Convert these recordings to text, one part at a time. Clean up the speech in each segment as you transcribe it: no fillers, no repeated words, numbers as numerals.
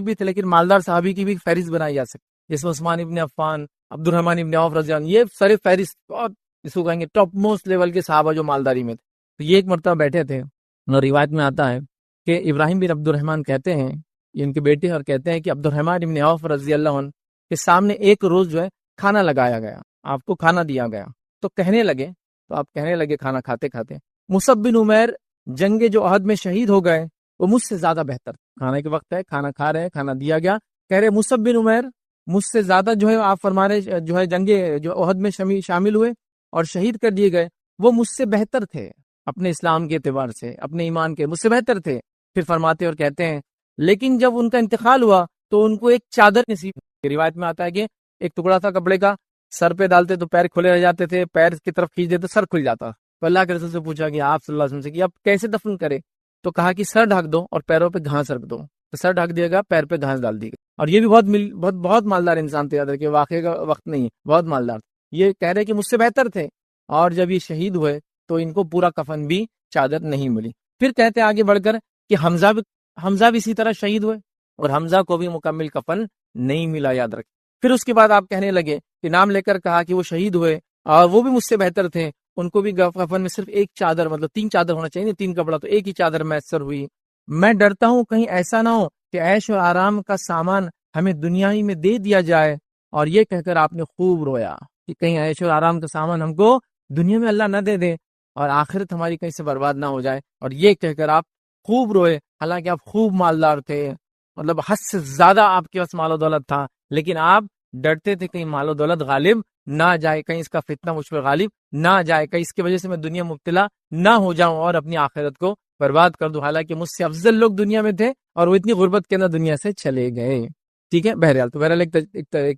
بھی تھے لیکن مالدار صحابی کی بھی فہرست بنائی جا سکتی، جیسے عثمان ابن عفان، عبد الرحمن ابن عوف رضی اللہ عنہ، یہ سر فہرست بہت جس کو کہیں گے ٹاپ موسٹ لیول کے صحابہ جو مالداری میں تھے. تو یہ ایک مرتبہ بیٹھے تھے اور روایت میں آتا ہے کہ ابراہیم بن عبد الرحمن کہتے ہیں، یہ ان کے بیٹے، اور کہتے ہیں کہ عبد الرحمن ابن عوف رضی اللہ عنہ کے سامنے ایک روز جو ہے کھانا لگایا گیا، آپ کو کھانا دیا گیا، تو کہنے لگے کھانا کھاتے کھاتے، مصعب بن عمیر جنگ جو احد میں شہید ہو گئے وہ مجھ سے زیادہ بہتر. کھانے کے وقت ہے، کھانا کھا رہے ہیں، کھانا دیا گیا، کہہ رہے مصعب بن عمیر مجھ سے زیادہ جو ہے آپ فرما رہے جو ہے جنگ جو احد میں شامل ہوئے اور شہید کر دیے گئے، وہ مجھ سے بہتر تھے، اپنے اسلام کے اعتبار سے، اپنے ایمان کے، مجھ سے بہتر تھے. پھر فرماتے اور کہتے ہیں لیکن جب ان کا انتقال ہوا تو ان کو ایک چادر نصیب. روایت میں آتا ہے کہ ایک ٹکڑا تھا کپڑے کا، سر پہ ڈالتے تو پیر کھلے رہ جاتے تھے، پیر کی طرف کھینچ دیتے سر کھل جاتا. تو اللہ کے رسول سے پوچھا کہ آپ صلی اللہ علیہ وسلم سے کہ اب کیسے دفن کرے؟ تو کہا کہ سر ڈھک دو اور پیروں پہ گھاس رکھ دو. تو سر ڈھک دیا گا، پیر پہ گھاس ڈال دی گئی. اور یہ بھی بہت مالدار انسان تھے، یاد رکھیے واقعے کا وقت نہیں، بہت مالدار. یہ کہہ رہے کہ مجھ سے بہتر تھے، اور جب یہ شہید ہوئے تو ان کو پورا کفن بھی چادر نہیں ملی. پھر کہتے آگے بڑھ کر کہ حمزہ بھی اسی طرح شہید ہوئے اور حمزہ کو بھی مکمل کفن نہیں ملا، یاد رکھیں. پھر اس کے بعد آپ کہنے لگے کہ نام لے کر کہا کہ وہ شہید ہوئے اور وہ بھی مجھ سے بہتر تھے، ان کو بھی کفن میں صرف ایک چادر، مطلب 3 چادر ہونا چاہیے، 3 کپڑا، تو ایک ہی چادر میسر ہوئی. میں ڈرتا ہوں کہیں ایسا نہ ہو کہ عیش و آرام کا سامان ہمیں دنیا ہی میں دے دیا جائے. اور یہ کہہ کر آپ نے خوب رویا کہ کہیں عیش و آرام کا سامان ہم کو دنیا میں اللہ نہ دے دے اور آخرت ہماری کہیں سے برباد نہ ہو جائے. اور یہ کہہ کر آپ خوب روئے، حالانکہ آپ خوب مالدار تھے، مطلب حد سے زیادہ آپ کے پاس مال و دولت تھا، لیکن آپ ڈرتے تھے کہیں مال و دولت غالب نہ جائے، کہیں اس کا فتنہ مجھ پر غالب نہ جائے، کہیں اس کی وجہ سے میں دنیا مبتلا نہ ہو جاؤں اور اپنی آخرت کو برباد کر دوں. حالانکہ مجھ سے افضل لوگ دنیا میں تھے اور وہ اتنی غربت کے اندر دنیا سے چلے گئے. ٹھیک ہے، بہرحال ایک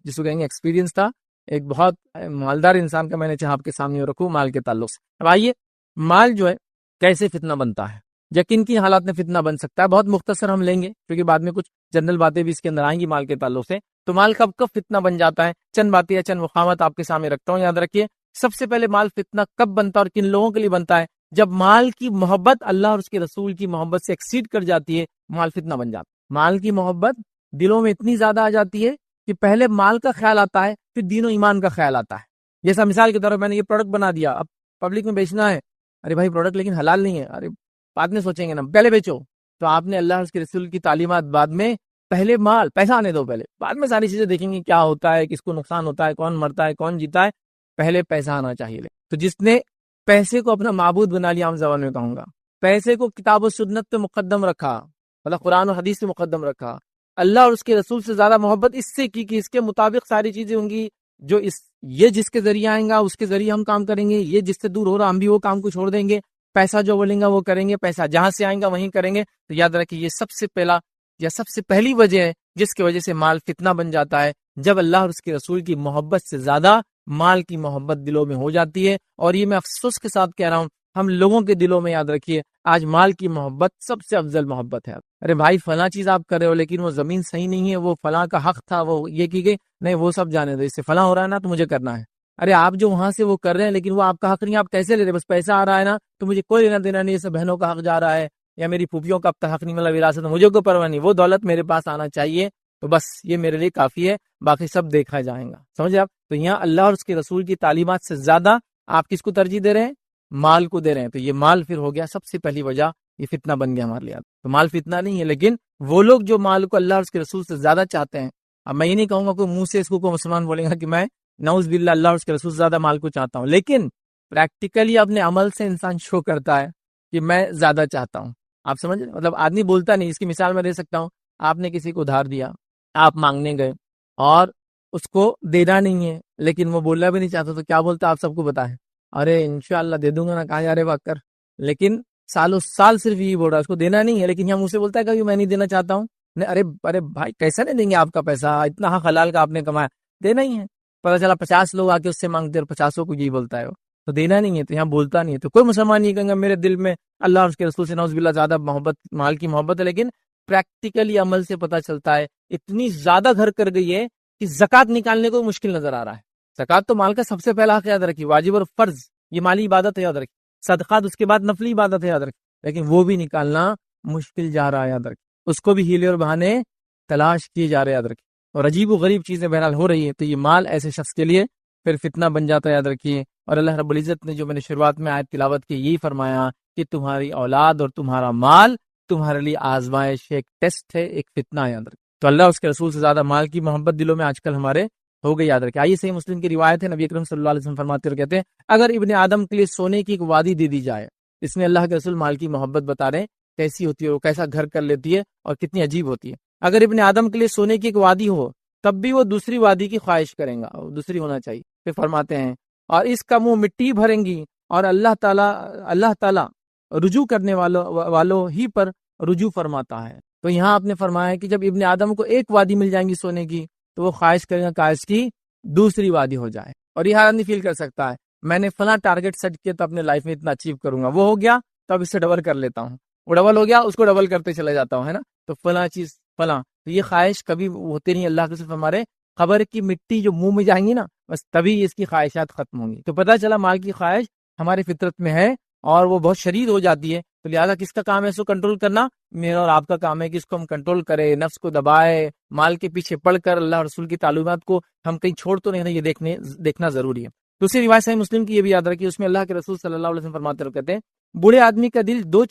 جس کو کہیں گے ایکسپیرینس تھا، ایک بہت مالدار انسان کا میں نے چاہا آپ کے سامنے رکھوں مال کے تعلق سے. اب آئیے، مال جو ہے کیسے فتنہ بنتا ہے، یا کن کی حالات میں فتنہ بن سکتا ہے. بہت مختصر ہم لیں گے کیونکہ بعد میں کچھ جنرل باتیں بھی اس کے اندر آئیں گی مال کے تعلق سے. تو مال کب فتنہ بن جاتا ہے، چند باتیں یا چند مقامات آپ کے سامنے رکھتا ہوں، یاد رکھیے. سب سے پہلے مال فتنہ کب بنتا ہے اور کن لوگوں کے لیے بنتا ہے؟ جب مال کی محبت اللہ اور اس کے رسول کی محبت سے ایکسیڈ کر جاتی ہے، مال فتنہ بن جاتا ہے. مال کی محبت دلوں میں اتنی زیادہ آ جاتی ہے کہ پہلے مال کا خیال آتا ہے، پھر دین و ایمان کا خیال آتا ہے. جیسا مثال کے طور پر میں نے یہ پروڈکٹ بنا دیا، اب پبلک میں بیچنا ہے، ارے بھائی پروڈکٹ لیکن حلال نہیں ہے، ارے بعد میں سوچیں گے نا، پہلے بیچو. تو آپ نے اللہ اور اس کے رسول کی تعلیمات بعد میں، پہلے مال پیسہ آنے دو، پہلے بعد میں ساری چیزیں دیکھیں گے کیا ہوتا ہے، کس کو نقصان ہوتا ہے، کون مرتا ہے، کون جیتا ہے، پہلے پیسہ آنا چاہیے. تو جس نے پیسے کو اپنا معبود بنا لیا، عام زبان میں کہوں گا، پیسے کو کتاب و سنت پہ مقدم رکھا، مطلب قرآن و حدیث پہ مقدم رکھا، اللہ اور اس کے رسول سے زیادہ محبت اس سے کی کہ اس کے مطابق ساری چیزیں ہوں گی، جو یہ جس کے ذریعے آئیں گا اس کے ذریعے ہم کام کریں گے، یہ جس سے دور ہو رہا ہم بھی وہ کام کو چھوڑ دیں گے، پیسہ جو بولیں گا وہ کریں گے، پیسہ جہاں سے آئیں گا وہیں کریں گے. تو یاد رکھیے یہ سب سے پہلا یا سب سے پہلی وجہ ہے جس کی وجہ سے مال فتنہ بن جاتا ہے، جب اللہ اور اس کے رسول کی محبت سے زیادہ مال کی محبت دلوں میں ہو جاتی ہے. اور یہ میں افسوس کے ساتھ کہہ رہا ہوں، ہم لوگوں کے دلوں میں یاد رکھیے آج مال کی محبت سب سے افضل محبت ہے. ارے بھائی فلاں چیز آپ کر رہے ہو لیکن وہ زمین صحیح نہیں ہے، وہ فلاں کا حق تھا، وہ یہ کی گئی نہیں، وہ سب جانے دو، اس سے فلاں ہو رہا ہے نا تو مجھے کرنا ہے. ارے آپ جو وہاں سے وہ کر رہے ہیں لیکن وہ آپ کا حق نہیں، آپ کیسے لے رہے؟ بس پیسہ آ رہا ہے نا تو مجھے کوئی لینا دینا نہیں، اسے بہنوں کا حق جا رہا ہے یا میری پھوپھیوں کا اب تک حق نہیں ملا وراثت، مجھے کوئی پرواہ نہیں، وہ دولت میرے پاس آنا چاہیے، تو بس یہ میرے لیے کافی ہے، باقی سب دیکھا جائے گا. سمجھے آپ؟ تو یہاں اللہ اور اس کے رسول کی تعلیمات سے زیادہ آپ کس کو ترجیح دے رہے ہیں؟ مال کو دے رہے ہیں. تو یہ مال پھر ہو گیا سب سے پہلی وجہ، یہ فتنہ بن گیا ہمارے لیے. تو مال فتنہ نہیں ہے، لیکن وہ لوگ جو مال کو اللہ اور اس کے رسول سے زیادہ چاہتے ہیں. اب میں یہ نہیں کہوں گا کوئی منہ سے اس کو کوئی مسلمان بولے گا کہ میں نعوذ باللہ اللہ اور اس کے رسول سے زیادہ مال کو چاہتا ہوں، لیکن پریکٹیکلی اپنے عمل سے انسان شو کرتا ہے کہ میں زیادہ چاہتا ہوں. آپ سمجھ، مطلب آدمی بولتا نہیں. اس کی مثال میں دے سکتا ہوں، آپ نے کسی کو ادھار دیا، آپ مانگنے گئے اور اس کو دینا نہیں ہے، لیکن وہ بولنا بھی نہیں چاہتا، تو کیا بولتا آپ سب کو بتائیں؟ ارے انشاءاللہ دے دوں گا نا، کہاں جا رہے بات کر. لیکن سالوں سال صرف یہی بول رہا ہے، اس کو دینا نہیں ہے، لیکن یہاں مجھ سے بولتا ہے کہ میں نہیں دینا چاہتا ہوں. ارے بھائی کیسا نہیں دیں گے آپ کا پیسہ، اتنا حق حلال کا آپ نے کمایا، دینا ہی ہے. پتہ چلا 50 لوگ آ کے اس سے مانگتے اور 50 کو یہی بولتا ہے وہ، تو دینا نہیں ہے، تو یہاں بولتا نہیں ہے. تو کوئی مسلمان نہیں کہیں گا میرے دل میں اللہ اور اس کے رسول سے نعوذ باللہ زیادہ محبت، مال کی محبت ہے. لیکن پریکٹیکلی عمل سے پتہ چلتا ہے اتنی زیادہ گھر کر گئی ہے کہ زکوٰۃ نکالنے کو مشکل نظر آ رہا ہے. زکوٰۃ تو مال کا سب سے پہلا حق، یاد رکھیے، واجب اور فرض، یہ مالی عبادت ہے، یاد رکھیے. صدقات اس کے بعد نفلی عبادت ہے، یاد رکھیے، لیکن وہ بھی نکالنا مشکل جا رہا ہے، یاد رکھیے. اس کو بھی ہیلے اور بہانے تلاش کیے جا رہے یاد رکھیے، اور عجیب و غریب چیزیں بہرحال ہو رہی ہیں، تو یہ مال ایسے شخص کے لیے پھر فتنہ بن جاتا ہے یاد رکھیے۔ اور اللہ رب العزت نے جو میں نے شروعات میں آیت تلاوت کی یہی فرمایا کہ تمہاری اولاد اور تمہارا مال تمہارے لیے آزمائش، ایک ٹیسٹ ہے، ایک فتنہ ہے یاد رکھیے۔ تو اللہ اس کے رسول سے زیادہ مال کی محبت دلوں میں آج کل ہمارے ہو گئی یاد رکھیں۔ آئیے صحیح مسلم کی روایت ہے، نبی اکرم صلی اللہ علیہ وسلم فرماتے اور کہتے ہیں اگر ابن آدم کے لیے سونے کی ایک وادی دے دی جائے، اس میں اللہ کے رسول مال کی محبت بتا رہے ہیں کیسی ہوتی ہے، وہ کیسا گھر کر لیتی ہے اور کتنی عجیب ہوتی ہے۔ اگر ابن آدم کے لیے سونے کی ایک وادی ہو تب بھی وہ دوسری وادی کی خواہش کریں گا، دوسری ہونا چاہیے۔ پھر فرماتے ہیں اور اس کا منہ مٹی بھریں گی، اور اللہ تعالیٰ رجوع کرنے والوں ہی پر رجوع فرماتا ہے۔ تو یہاں آپ نے فرمایا کہ جب ابن آدم کو ایک وادی مل جائیں گی سونے کی تو وہ خواہش کرے گا کاش کی دوسری وادی ہو جائے۔ اور یہ ہر آدمی فیل کر سکتا ہے میں نے فلاں ٹارگٹ سیٹ کیا تو اپنے لائف میں اتنا اچیو کروں گا، وہ ہو گیا تو اب اس سے ڈبل کر لیتا ہوں، وہ ڈبل ہو گیا اس کو ڈبل کرتے چلے جاتا ہوں، ہے نا۔ تو فلاں چیز فلاں، تو یہ خواہش کبھی ہوتے نہیں۔ اللہ کے صرف ہمارے خبر کی مٹی جو منہ میں جائیں گی نا بس تبھی اس کی خواہشات ختم ہوں گی۔ تو پتہ چلا مال کی خواہش ہماری فطرت میں ہے اور وہ بہت شدید ہو جاتی ہے، تو لہٰذا کس کا کام ہے اس کو کنٹرول کرنا؟ میرا اور آپ کا کام ہے کہ اس کو ہم کنٹرول کرے، نفس کو دبائے، مال کے پیچھے پڑھ کر اللہ اور رسول کی تعلیمات کو ہم کہیں چھوڑ تو نہیں رہے، یہ دیکھنا ضروری ہے۔ دوسری روایت صحیح مسلم کی یہ بھی یاد رکھیے، اس میں اللہ کے رسول صلی اللہ علیہ وسلم فرماتے اور کہتے ہیں بوڑھے آدمی کا دل دو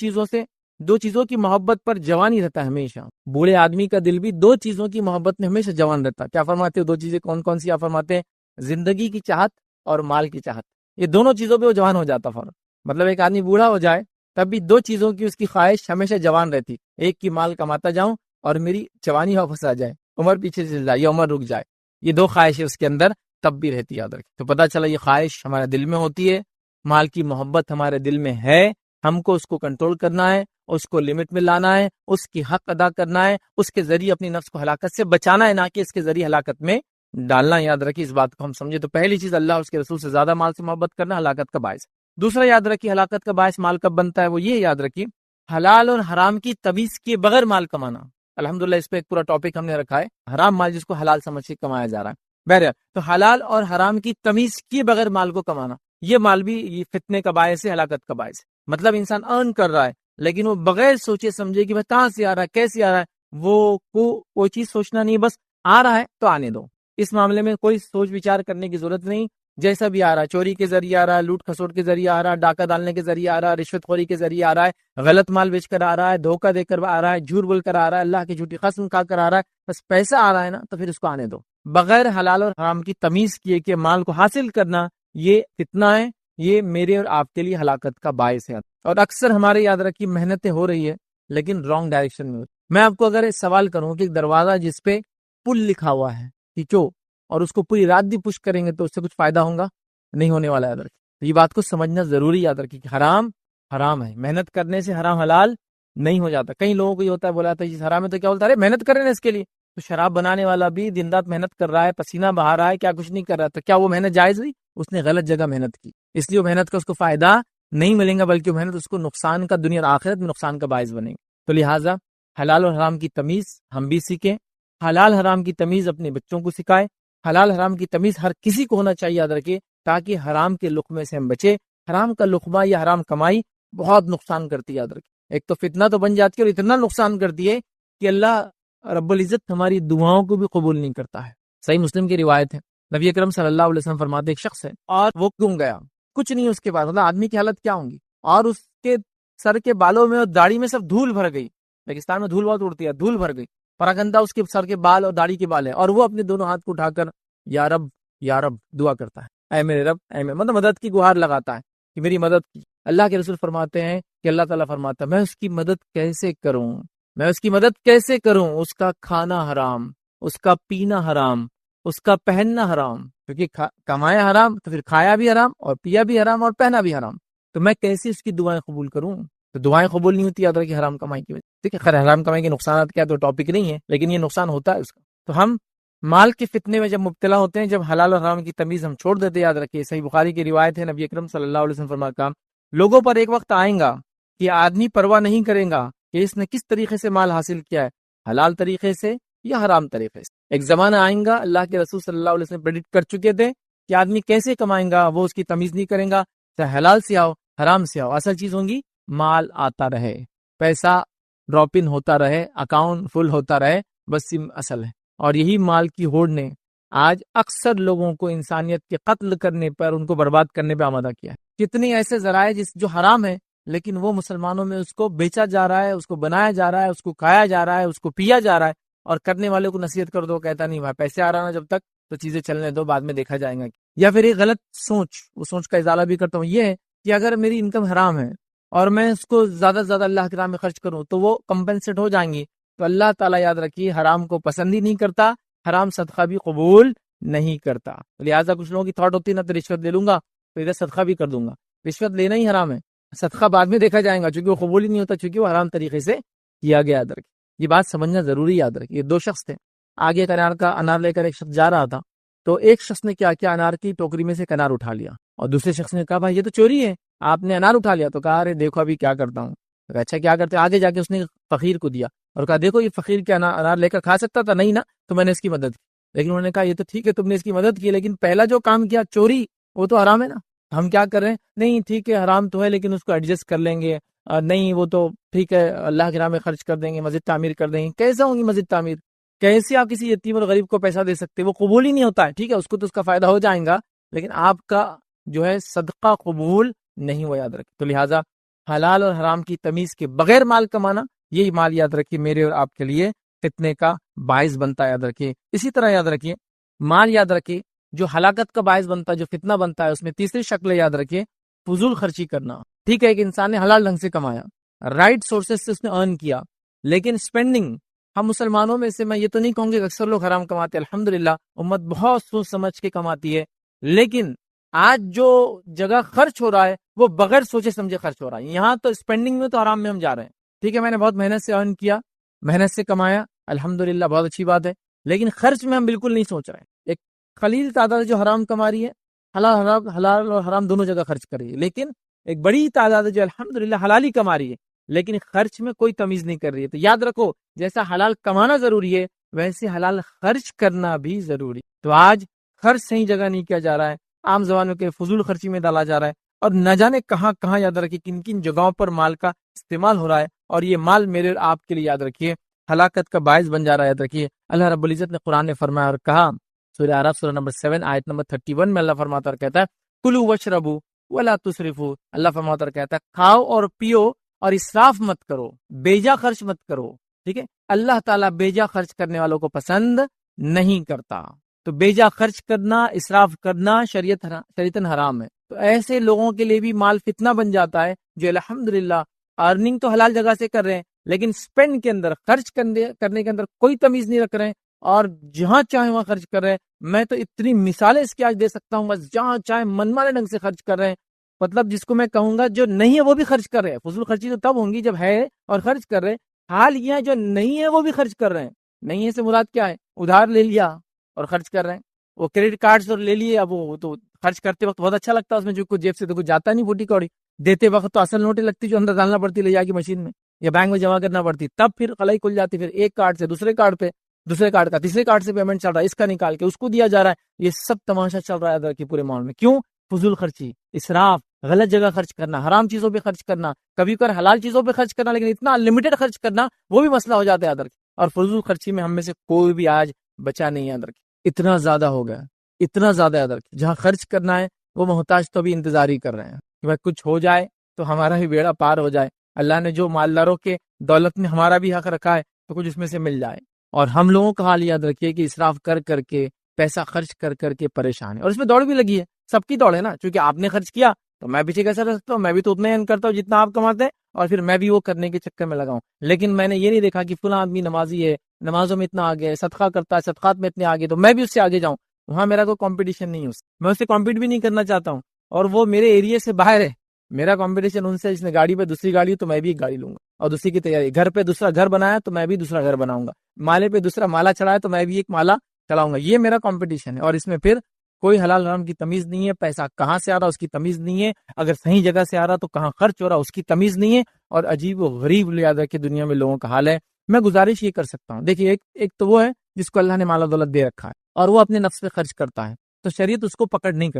چیزوں کی محبت پر جوان ہی رہتا ہے ہمیشہ۔ بوڑھے آدمی کا دل بھی دو چیزوں کی محبت میں ہمیشہ جوان رہتا ہے۔ کیا فرماتے ہیں دو چیزیں کون کون سی؟ آپ فرماتے ہیں زندگی کی چاہت اور مال کی چاہت، یہ دونوں چیزوں پہ وہ جوان ہو جاتا فوراً۔ مطلب ایک آدمی بوڑھا ہو جائے تب بھی دو چیزوں کی اس کی خواہش ہمیشہ جوان رہتی، ایک کی مال کماتا جاؤں اور میری جوانی واپس آ جائے، عمر پیچھے چل جائے یا عمر رک جائے، یہ دو خواہشیں اس کے اندر تب بھی رہتی یاد رکھیں۔ تو پتہ چلا یہ خواہش ہمارے دل میں ہوتی ہے، مال کی محبت ہمارے دل میں ہے، ہم کو اس کو کنٹرول کرنا ہے، اس کو لمٹ میں لانا ہے، اس کی حق ادا کرنا ہے، اس کے ذریعے اپنی نفس کو ہلاکت سے بچانا ہے، نہ کہ اس کے ذریعے ہلاکت میں ڈالنا۔ یاد رکھیے اس بات کو ہم سمجھے تو پہلی چیز اللہ اور اس کے رسول سے زیادہ مال سے محبت کرنا ہلاکت کا باعث۔ دوسرا یاد رکھیے ہلاکت کا باعث مال کب بنتا ہے، وہ یہ یاد رکھیے حلال اور حرام کی تمیز کیے بغیر مال کمانا۔ الحمدللہ اس پہ ایک پورا ٹاپک ہم نے رکھا ہے، حرام مال جس کو حلال سمجھ کے کمایا جا رہا ہے۔ بہرحال تو حلال اور حرام کی تمیز کیے بغیر مال کو کمانا، یہ مال بھی یہ فتنے کا باعث ہے، ہلاکت کا باعث ہے۔ مطلب انسان ارن کر رہا ہے لیکن وہ بغیر سوچے سمجھے کہ کہاں سے آ رہا ہے، کیسے آ رہا ہے، وہ کوئی چیز سوچنا نہیں، بس آ رہا ہے تو آنے دو۔ اس معاملے میں کوئی سوچ وچار کرنے کی ضرورت نہیں، جیسا بھی آ رہا ہے، چوری کے ذریعے آ رہا ہے، لوٹ کھسوٹ کے ذریعے آ رہا ہے، ڈاکہ ڈالنے کے ذریعے آ رہا ہے، رشوت خوری کے ذریعے آ رہا ہے، غلط مال بیچ کر آ رہا ہے، دھوکہ دے کر آ رہا ہے، جھوٹ بول کر آ رہا ہے، اللہ کی جھوٹی قسم کھا کر آ رہا ہے، بس پیسہ آ رہا ہے نا تو پھر اس کو آنے دو۔ بغیر حلال اور حرام کی تمیز کیے کہ مال کو حاصل کرنا یہ فتنہ ہے، یہ میرے اور آپ کے لیے ہلاکت کا باعث ہے۔ اور اکثر ہمارے یاد رکھیے محنتیں ہو رہی ہے لیکن رانگ ڈائریکشن میں ہوتی۔ میں آپ کو اگر ایک سوال کروں کہ ایک دروازہ جس پہ پل لکھا ہوا ہے ٹھیک اور اس کو پوری رات بھی پش کریں گے تو اس سے کچھ فائدہ ہوگا نہیں ہونے والا، یاد رکھیں۔ تو یہ بات کو سمجھنا ضروری یاد رکھیں کہ حرام حرام ہے، محنت کرنے سے حرام حلال نہیں ہو جاتا۔ کئی لوگوں کو یہ ہوتا ہے بولا تھا جس حرام ہے تو کیا بولتا ہے ارے محنت کر رہے ہیں اس کے لیے، تو شراب بنانے والا بھی دن رات محنت کر رہا ہے، پسینہ بہا رہا ہے، کیا کچھ نہیں کر رہا، تو کیا وہ محنت جائز ہوئی؟ اس نے غلط جگہ محنت کی، اس لیے وہ محنت کا اس کو فائدہ نہیں ملے گا، بلکہ محنت اس کو نقصان کا دنیا اور آخرت میں نقصان کا باعث بنے گی۔ تو لہٰذا حلال اور حرام کی تمیز ہم بھی سیکھیں، حلال حرام کی تمیز اپنے بچوں کو سکھائیں، حلال حرام کی تمیز ہر کسی کو ہونا چاہیے یاد رکھے، تاکہ حرام کے لقمے سے ہم بچے۔ حرام کا لقمہ یا حرام کمائی بہت نقصان کرتی ہے یاد رکھے، ایک تو فتنہ تو بن جاتی ہے اور اتنا نقصان کرتی ہے کہ اللہ رب العزت ہماری دعاؤں کو بھی قبول نہیں کرتا ہے۔ صحیح مسلم کی روایت ہے، نبی اکرم صلی اللہ علیہ وسلم فرماتے ایک شخص ہے اور وہ گم گیا، کچھ نہیں اس کے پاس، مطلب آدمی کی حالت کیا ہوں گی، اور اس کے سر کے بالوں میں اور داڑھی میں سب دھول بھر گئی، پاکستان میں دھول بہت اڑتی ہے، دھول بھر گئی، پراگندہ اس کے سر کے بال اور داڑھی کے بال ہے، اور وہ اپنے دونوں ہاتھ کو اٹھا کر یا رب دعا کرتا ہے، اے میرے رب، اے میرے، مطلب مدد کی گہار لگاتا ہے کہ میری مدد کی۔ اللہ کے رسول فرماتے ہیں کہ اللہ تعالیٰ فرماتا ہے میں اس کی مدد کیسے کروں، میں اس کی مدد کیسے کروں، اس کا کھانا حرام، اس کا پینا حرام، اس کا پہننا حرام، کیونکہ کمایا حرام تو پھر کھایا بھی حرام اور پیا بھی حرام اور پہنا بھی حرام، تو میں کیسے اس کی دعائیں قبول کروں؟ تو دعائیں قبول نہیں ہوتی یاد رکھیے حرام کمائی کی وجہ سے۔ ٹھیک ہے، خیر حرام کمائی کے نقصانات کیا تو ٹاپک نہیں ہے، لیکن یہ نقصان ہوتا ہے اس کا۔ تو ہم مال کے فتنے میں جب مبتلا ہوتے ہیں، جب حلال اور حرام کی تمیز ہم چھوڑ دیتے، یاد رکھیے صحیح بخاری کی روایت ہے، نبی اکرم صلی اللہ علیہ وسلم فرمایا لوگوں پر ایک وقت آئیں گا کہ آدمی پرواہ نہیں کرے گا کہ اس نے کس طریقے سے مال حاصل کیا ہے، حلال طریقے سے یا حرام طریقے سے۔ ایک زمانہ آئیں گا، اللہ کے رسول صلی اللہ علیہ وسلم پریڈکٹ کر چکے تھے کہ آدمی کیسے کمائیں گا، وہ اس کی تمیز نہیں کرے گا، چاہے حلال سے آؤ حرام سے آؤ، اصل چیز ہوں گی مال آتا رہے، پیسہ ڈراپ ان ہوتا رہے، اکاؤنٹ فل ہوتا رہے، بس یہ اصل ہے. اور یہی مال کی ہوڑ نے آج اکثر لوگوں کو انسانیت کے قتل کرنے پر، ان کو برباد کرنے پہ آمادہ کیا ہے. کتنے ایسے ذرائع جو حرام ہے لیکن وہ مسلمانوں میں اس کو بیچا جا رہا ہے، اس کو بنایا جا رہا ہے، اس کو کھایا جا رہا ہے، اس کو پیا جا رہا ہے. اور کرنے والے کو نصیحت کر دو، کہتا نہیں بھائی پیسے آ رہا نا جب تک تو چیزیں چلنے دو، بعد میں دیکھا جائے گا. یا پھر ایک غلط سوچ، وہ سوچ کا ازالہ بھی کرتا ہوں، یہ ہے کہ اگر میری انکم حرام ہے اور میں اس کو زیادہ سے زیادہ اللہ کے راہ میں خرچ کروں تو وہ کمپنسیٹ ہو جائیں گی. تو اللہ تعالیٰ یاد رکھیے حرام کو پسند ہی نہیں کرتا، حرام صدقہ بھی قبول نہیں کرتا. لہٰذا کچھ لوگوں کی تھاٹ ہوتی ہے نا، تو رشوت لے لوں گا تو ادھر صدقہ بھی کر دوں گا. رشوت لینا ہی حرام ہے، صدقہ بعد میں دیکھا جائے گا، چونکہ وہ قبول ہی نہیں ہوتا، چونکہ وہ حرام طریقے سے کیا گیا. یاد رکھیے یہ بات سمجھنا ضروری. یاد رکھیے دو شخص تھے، آگے ایک انار لے کر ایک شخص جا رہا تھا. تو ایک شخص نے کیا کیا، انار کی ٹوکری میں سے ایک انار اٹھا لیا، اور دوسرے شخص نے کہا بھائی یہ تو چوری ہے، آپ نے انار اٹھا لیا. تو کہا ارے دیکھو ابھی کیا کرتا ہوں. کہا اچھا کیا کرتے؟ آگے جا کے اس نے فقیر کو دیا اور کہا دیکھو یہ فقیر کے انار لے کر کھا سکتا تھا، نہیں نا، تو میں نے اس کی مدد کی. لیکن انہوں نے کہا یہ تو ٹھیک ہے تم نے اس کی مدد کی، لیکن پہلا جو کام کیا چوری، وہ تو حرام ہے نا. ہم کیا کر رہے ہیں؟ نہیں ٹھیک ہے حرام تو ہے لیکن اس کو ایڈجسٹ کر لیں گے، نہیں وہ تو ٹھیک ہے اللہ کے راہ میں خرچ کر دیں گے، مسجد تعمیر کر دیں گے. کیسا ہوں گی مسجد تعمیر؟ کیسے آپ کسی یتیم اور غریب کو پیسہ دے سکتے؟ وہ قبول ہی نہیں ہوتا ہے. ٹھیک ہے اس کو تو اس کا فائدہ ہو جائے گا، لیکن آپ کا جو ہے صدقہ قبول نہیں ہوا. یاد رکھیں. تو لہٰذا حلال اور حرام کی تمیز کے بغیر مال کمانا، یہی مال یاد رکھیے میرے اور آپ کے لیے فتنے کا باعث بنتا ہے. یاد رکھیے. اسی طرح یاد رکھیے مال یاد رکھیے جو ہلاکت کا باعث بنتا ہے، جو فتنہ بنتا ہے، اس میں تیسری شکل یاد رکھیے فضول خرچی کرنا. ٹھیک ہے ایک انسان نے حلال ڈھنگ سے کمایا، رائٹ سورسز سے اس نے ارن کیا، لیکن اسپینڈنگ، ہم مسلمانوں میں سے میں یہ تو نہیں کہوں گے کہ اکثر لوگ حرام کماتے ہیں، الحمدللہ امت بہت سوچ سمجھ کے کماتی ہے، لیکن آج جو جگہ خرچ ہو رہا ہے وہ بغیر سوچے سمجھے خرچ ہو رہا ہے. یہاں تو اسپینڈنگ میں تو حرام میں ہم جا رہے ہیں. ٹھیک ہے میں نے بہت محنت سے ارن کیا، محنت سے کمایا، الحمدللہ بہت اچھی بات ہے، لیکن خرچ میں ہم بالکل نہیں سوچ رہے ہیں. ایک قلیل تعداد جو حرام کما رہی ہے، حلال اور حرام دونوں جگہ خرچ کر رہی ہے، لیکن ایک بڑی تعداد جو الحمدللہ حلال ہی کما رہی ہے لیکن خرچ میں کوئی تمیز نہیں کر رہی ہے. تو یاد رکھو جیسا حلال کمانا ضروری ہے ویسے حلال خرچ کرنا بھی ضروری. تو آج خرچ صحیح جگہ نہیں کیا جا رہا ہے، عام زبانوں کے فضول خرچی میں ڈالا جا رہا ہے، اور نہ جانے کہاں کہاں یاد رکھیے کن کن جگہوں پر مال کا استعمال ہو رہا ہے، اور یہ مال میرے اور آپ کے لیے یاد رکھیے ہلاکت کا باعث بن جا رہا ہے. یاد رکھیے اللہ رب العزت نے قرآن نے فرمایا اور کہا، سورہ اعراف سورہ نمبر 7 آیت نمبر 31 میں اللہ فرماتا اور کہتا ہے کلوا واشربوا ولا تسرفوا. اللہ فرماتا اور کہتا ہے کھاؤ اور پیو اور اسراف مت کرو، بیجا خرچ مت کرو. ٹھیک ہے اللہ تعالیٰ بیجا خرچ کرنے والوں کو پسند نہیں کرتا. تو بیجا خرچ کرنا، اسراف کرنا شریعتاً حرام ہے. تو ایسے لوگوں کے لیے بھی مال فتنہ بن جاتا ہے جو الحمدللہ ارننگ تو حلال جگہ سے کر رہے ہیں لیکن سپینڈ کے اندر، خرچ کرنے کے اندر کوئی تمیز نہیں رکھ رہے ہیں، اور جہاں چاہے وہاں خرچ کر رہے ہیں. میں تو اتنی مثالیں اس کی آج دے سکتا ہوں، بس جہاں چاہے من مانے ڈھنگ سے خرچ کر رہے ہیں. مطلب جس کو میں کہوں گا جو نہیں ہے وہ بھی خرچ کر رہے ہیں. فضول خرچی تو تب ہوں گی جب ہے اور خرچ کر رہے ہیں. حال یہ ہے جو نہیں ہے وہ بھی خرچ کر رہے ہیں. نہیں ہے سے مراد کیا ہے؟ ادھار لے لیا اور خرچ کر رہے ہیں. وہ کریڈٹ کارڈ لے لیے، اب وہ تو خرچ کرتے وقت بہت اچھا لگتا ہے، اس میں جو کچھ جیب سے تو کچھ جاتا نہیں، پھوٹی کوڑی. دیتے وقت تو اصل نوٹیں لگتی جو اندر ڈالنا پڑتی لے جا کے مشین میں یا بینک میں جمع کرنا پڑتی، تب پھر خلائی کھل جاتی. پھر ایک کارڈ سے دوسرے کارڈ پہ، دوسرے کارڈ کا تیسرے کارڈ سے پیمنٹ چل رہا ہے، اس کا نکال کے اس کو دیا جا رہا ہے. یہ سب تماشا چل رہا ہے پورے ماحول میں. کیوں؟ فضول خرچی، اسراف، غلط جگہ خرچ کرنا، حرام چیزوں پہ خرچ کرنا، کبھی کبھار حلال چیزوں پہ خرچ کرنا، لیکن اتنا لمیٹڈ خرچ کرنا وہ بھی مسئلہ ہو جاتا ہے. اور فضول خرچی میں ہم میں سے کوئی بھی آج بچا نہیں ہے. اتنا زیادہ ہو گیا، اتنا زیادہ. جہاں خرچ کرنا ہے وہ محتاج تو بھی انتظار ہی کر رہے ہیں کہ بھائی کچھ ہو جائے تو ہمارا بھی بیڑا پار ہو جائے. اللہ نے جو مالداروں کے دولت میں ہمارا بھی حق رکھا ہے تو کچھ اس میں سے مل جائے. اور ہم لوگوں کا حال یاد رکھیے کہ اسراف کر کر کے، پیسہ خرچ کر کر کے پریشان ہے. اور اس میں دوڑ بھی لگی ہے، سب کی دوڑ ہے نا، چونکہ آپ نے خرچ کیا تو میں پیچھے کیسے رہ سکتا ہوں؟ میں بھی تو اتنا ارن کرتا ہوں جتنا آپ کماتے ہیں، اور پھر میں بھی وہ کرنے کے چکر میں لگاؤں. لیکن میں نے یہ نہیں دیکھا کہ فلاں آدمی نمازی ہے، نمازوں میں اتنا آگے ہے، صدقہ کرتا ہے، صدقات میں اتنے آگے، تو میں بھی اس سے آگے جاؤں. وہاں میرا کوئی کمپٹیشن نہیں ہے، میں اس سے کمپیٹ بھی نہیں کرنا چاہتا ہوں، اور وہ میرے ایریے سے باہر ہے. میرا کمپٹیشن ان سے، جس نے گاڑی پہ دوسری گاڑی تو میں بھی ایک گاڑی لوں گا اور دوسری کی تیاری. گھر پہ دوسرا گھر بنایا تو میں بھی دوسرا گھر بناؤں گا. مالے پہ دوسرا مالا چڑھایا تو میں بھی ایک مالا چڑھاؤں گا. یہ میرا کمپٹیشن ہے، اور اس میں پھر کوئی حلال حرام کی تمیز نہیں ہے. پیسہ کہاں سے آ رہا اس کی تمیز نہیں ہے، اگر صحیح جگہ سے آ رہا تو کہاں خرچ ہو رہا اس کی تمیز نہیں ہے. اور عجیب و غریب یاد رکھے دنیا میں لوگوں کا حال ہے. میں گزارش یہ کر سکتا ہوں، دیکھیے ایک تو وہ ہے جس کو اللہ نے مال و دولت دے رکھا ہے اور وہ اپنے نفس پہ خرچ کرتا ہے، تو شریعت اس کو پکڑ نہیں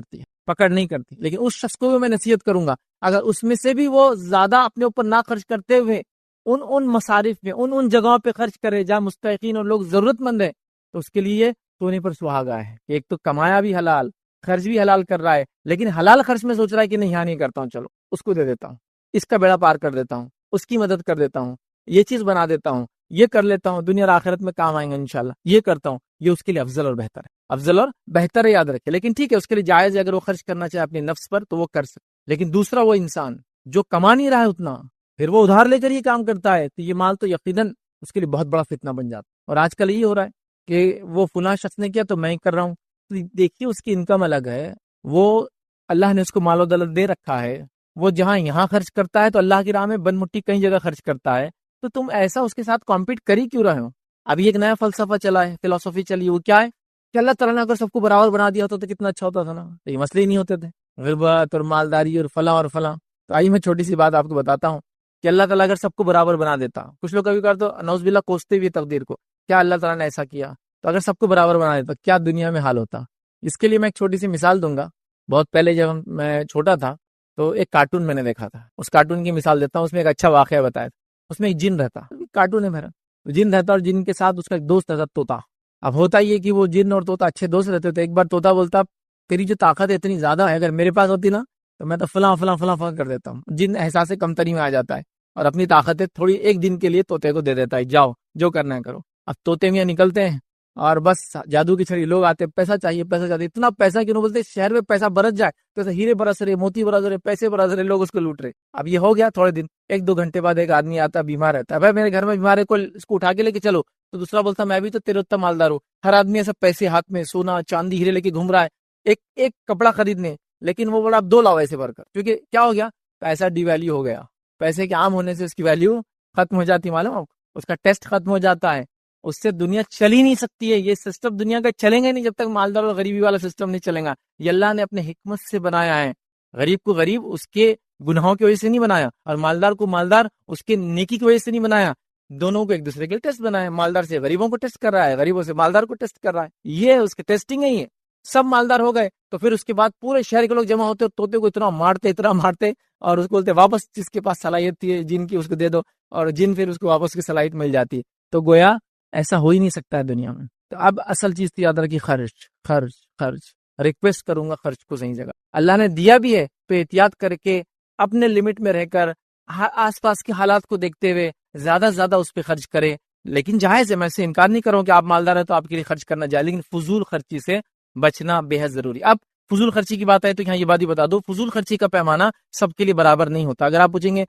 کرتی. لیکن اس شخص کو بھی میں نصیحت کروں گا، اگر اس میں سے بھی وہ زیادہ اپنے اوپر نہ خرچ کرتے ہوئے ان مصارف میں ان جگہوں پہ خرچ کرے جہاں مستحقین اور لوگ ضرورت مند ہیں، تو اس کے لیے سونے پر سہاگا ہے کہ ایک تو کمایا بھی حلال، خرچ بھی حلال کر رہا ہے، لیکن حلال خرچ میں سوچ رہا ہے کہ نہیں یہاں نہیں کرتا ہوں، چلو اس کو دے دیتا ہوں، اس کا بیڑا پار کر دیتا ہوں، اس کی مدد کر دیتا ہوں، یہ چیز بنا دیتا ہوں، یہ کر لیتا ہوں، دنیا اور آخرت میں کام آئیں گے انشاءاللہ، یہ کرتا ہوں، یہ اس کے لیے افضل اور بہتر ہے، افضل اور بہتر ہے، یاد رکھے۔ لیکن ٹھیک ہے، اس کے لیے جائز ہے، اگر وہ خرچ کرنا چاہے اپنے نفس پر تو وہ کر سکے، لیکن دوسرا وہ انسان جو کما نہیں رہا ہے اتنا، پھر وہ ادھار لے کر یہ کام کرتا ہے، تو یہ مال تو یقیناً اس کے لیے بہت بڑا فتنہ بن جاتا ہے۔ اور آج کل یہ ہو رہا ہے کہ وہ فلاں شخص نے کیا تو میں ہی کر رہا ہوں، تو دیکھیے اس کی انکم الگ ہے، وہ اللہ نے اس کو مال و دولت دے رکھا ہے، وہ جہاں یہاں خرچ کرتا ہے تو اللہ کی راہ میں بن مٹی کئی جگہ خرچ کرتا ہے، تو تم ایسا اس کے ساتھ کمپیٹ کر ہی کیوں رہے ہو؟ ابھی ایک نیا فلسفہ چلا ہے، فلسفی چلی، وہ کیا ہے کہ اللہ تعالیٰ نے اگر سب کو برابر بنا دیا ہوتا تو کتنا اچھا ہوتا تھا نا، تو یہ مسئلے ہی نہیں ہوتے تھے، غربت اور مالداری اور فلاں اور فلاں۔ تو آئیے میں چھوٹی سی بات آپ کو بتاتا ہوں کہ اللہ تعالیٰ اگر سب کو برابر بنا دیتا، کچھ لوگ کبھی کرتے نعوذ باللہ کوستے بھی تقدیر کو، کیا اللہ تعالیٰ نے ایسا کیا، تو اگر سب کو برابر بنا دیتا کیا دنیا میں حال ہوتا؟ اس کے لیے میں ایک چھوٹی سی مثال دوں گا۔ بہت پہلے جب میں چھوٹا تھا تو ایک کارٹون میں نے دیکھا تھا، اس کارٹون کی مثال دیتا ہوں، اس میں ایک اچھا واقعہ بتایا تھا۔ اس میں ایک جن رہتا، کارٹون ہے میرا، جن رہتا اور جن کے ساتھ اس کا ایک دوست رہتا طوطا۔ اب ہوتا یہ کہ وہ جن اور طوطا اچھے دوست رہتے تھے۔ ایک بار طوطا بولتا تیری جو طاقت ہے اتنی زیادہ ہے، اگر میرے پاس ہوتی نا تو میں تو فلاں فلاں فلاں فلاں کر دیتا ہوں۔ جن احساس کمتری میں آ جاتا ہے اور اپنی طاقتیں تھوڑی ایک دن کے لیے طوطے کو دے دیتا ہے، جاؤ جو کرنا ہے کرو۔ اب طوطے میاں نکلتے ہیں اور بس جادو کی چھڑی، لوگ آتے پیسہ چاہیے پیسہ چاہیے، اتنا پیسہ کیوں بولتے شہر میں پیسہ برس جائے تو ایسے ہیرے برس رہے، موتی برس رہے، پیسے برس رہے، لوگ اس کو لوٹ رہے۔ اب یہ ہو گیا تھوڑے دن، ایک دو گھنٹے بعد ایک آدمی آتا بیمار رہتا ہے، بھائی میرے گھر میں بیمار ہے، کوئی اس کو اٹھا کے لے کے چلو، تو دوسرا بولتا میں بھی تو تیرے اتنا مالدار ہوں، ہر آدمی ایسا پیسے ہاتھ میں سونا چاندی ہیرے لے کے گھوم رہا ہے ایک کپڑا خریدنے، لیکن وہ بولا اب دو لاؤ ایسے بھر کر، کیونکہ کیا ہو گیا، پیسہ ڈی ویلیو ہو گیا، پیسے کے عام ہونے سے اس کی ویلیو ختم ہو جاتی، معلوم اس کا ٹیسٹ ختم ہو جاتا ہے، اس سے دنیا چل ہی نہیں سکتی ہے۔ یہ سسٹم دنیا کا چلیں گے نہیں جب تک مالدار اور غریبی والا سسٹم نہیں چلے گا۔ یہ اللہ نے اپنے حکمت سے بنایا ہے، غریب کو غریب اس کے گناہوں کی وجہ سے نہیں بنایا، اور مالدار کو مالدار اس کے نیکی کی وجہ سے نہیں بنایا، دونوں کو ایک دوسرے کے ٹیسٹ بنایا، مالدار سے غریبوں کو ٹیسٹ کر رہا ہے، غریبوں سے مالدار کو ٹیسٹ کر رہا ہے، یہ اس کے ٹیسٹنگ ہے۔ یہ سب مالدار ہو گئے تو پھر اس کے بعد پورے شہر کے لوگ جمع ہوتے، طوطے کو اتنا مارتے اور اس کو بولتے واپس جس کے پاس صلاحیت تھی جن کی اس کو دے دو، اور جن پھر اس کو واپس کی صلاحیت مل جاتی۔ تو گویا ایسا ہو ہی نہیں سکتا ہے دنیا میں۔ تو اب اصل چیز تو یاد رکھی، خرچ خرچ خرچ، ریکویسٹ کروں گا خرچ کو صحیح جگہ، اللہ نے دیا بھی ہے تو احتیاط کر کے اپنے لمٹ میں رہ کر آس پاس کے حالات کو دیکھتے ہوئے زیادہ سے زیادہ اس پہ خرچ کرے، لیکن جائز ہے، میں سے انکار نہیں کروں کہ آپ مالدار ہیں تو آپ کے لیے خرچ کرنا جائے، لیکن فضول خرچی سے بچنا بے حد ضروری۔ اب فضول خرچی کی بات ہے تو یہاں یہ بات ہی بتا دو، فضول خرچی کا پیمانہ سب کے لیے برابر نہیں ہوتا۔ اگر آپ پوچھیں گے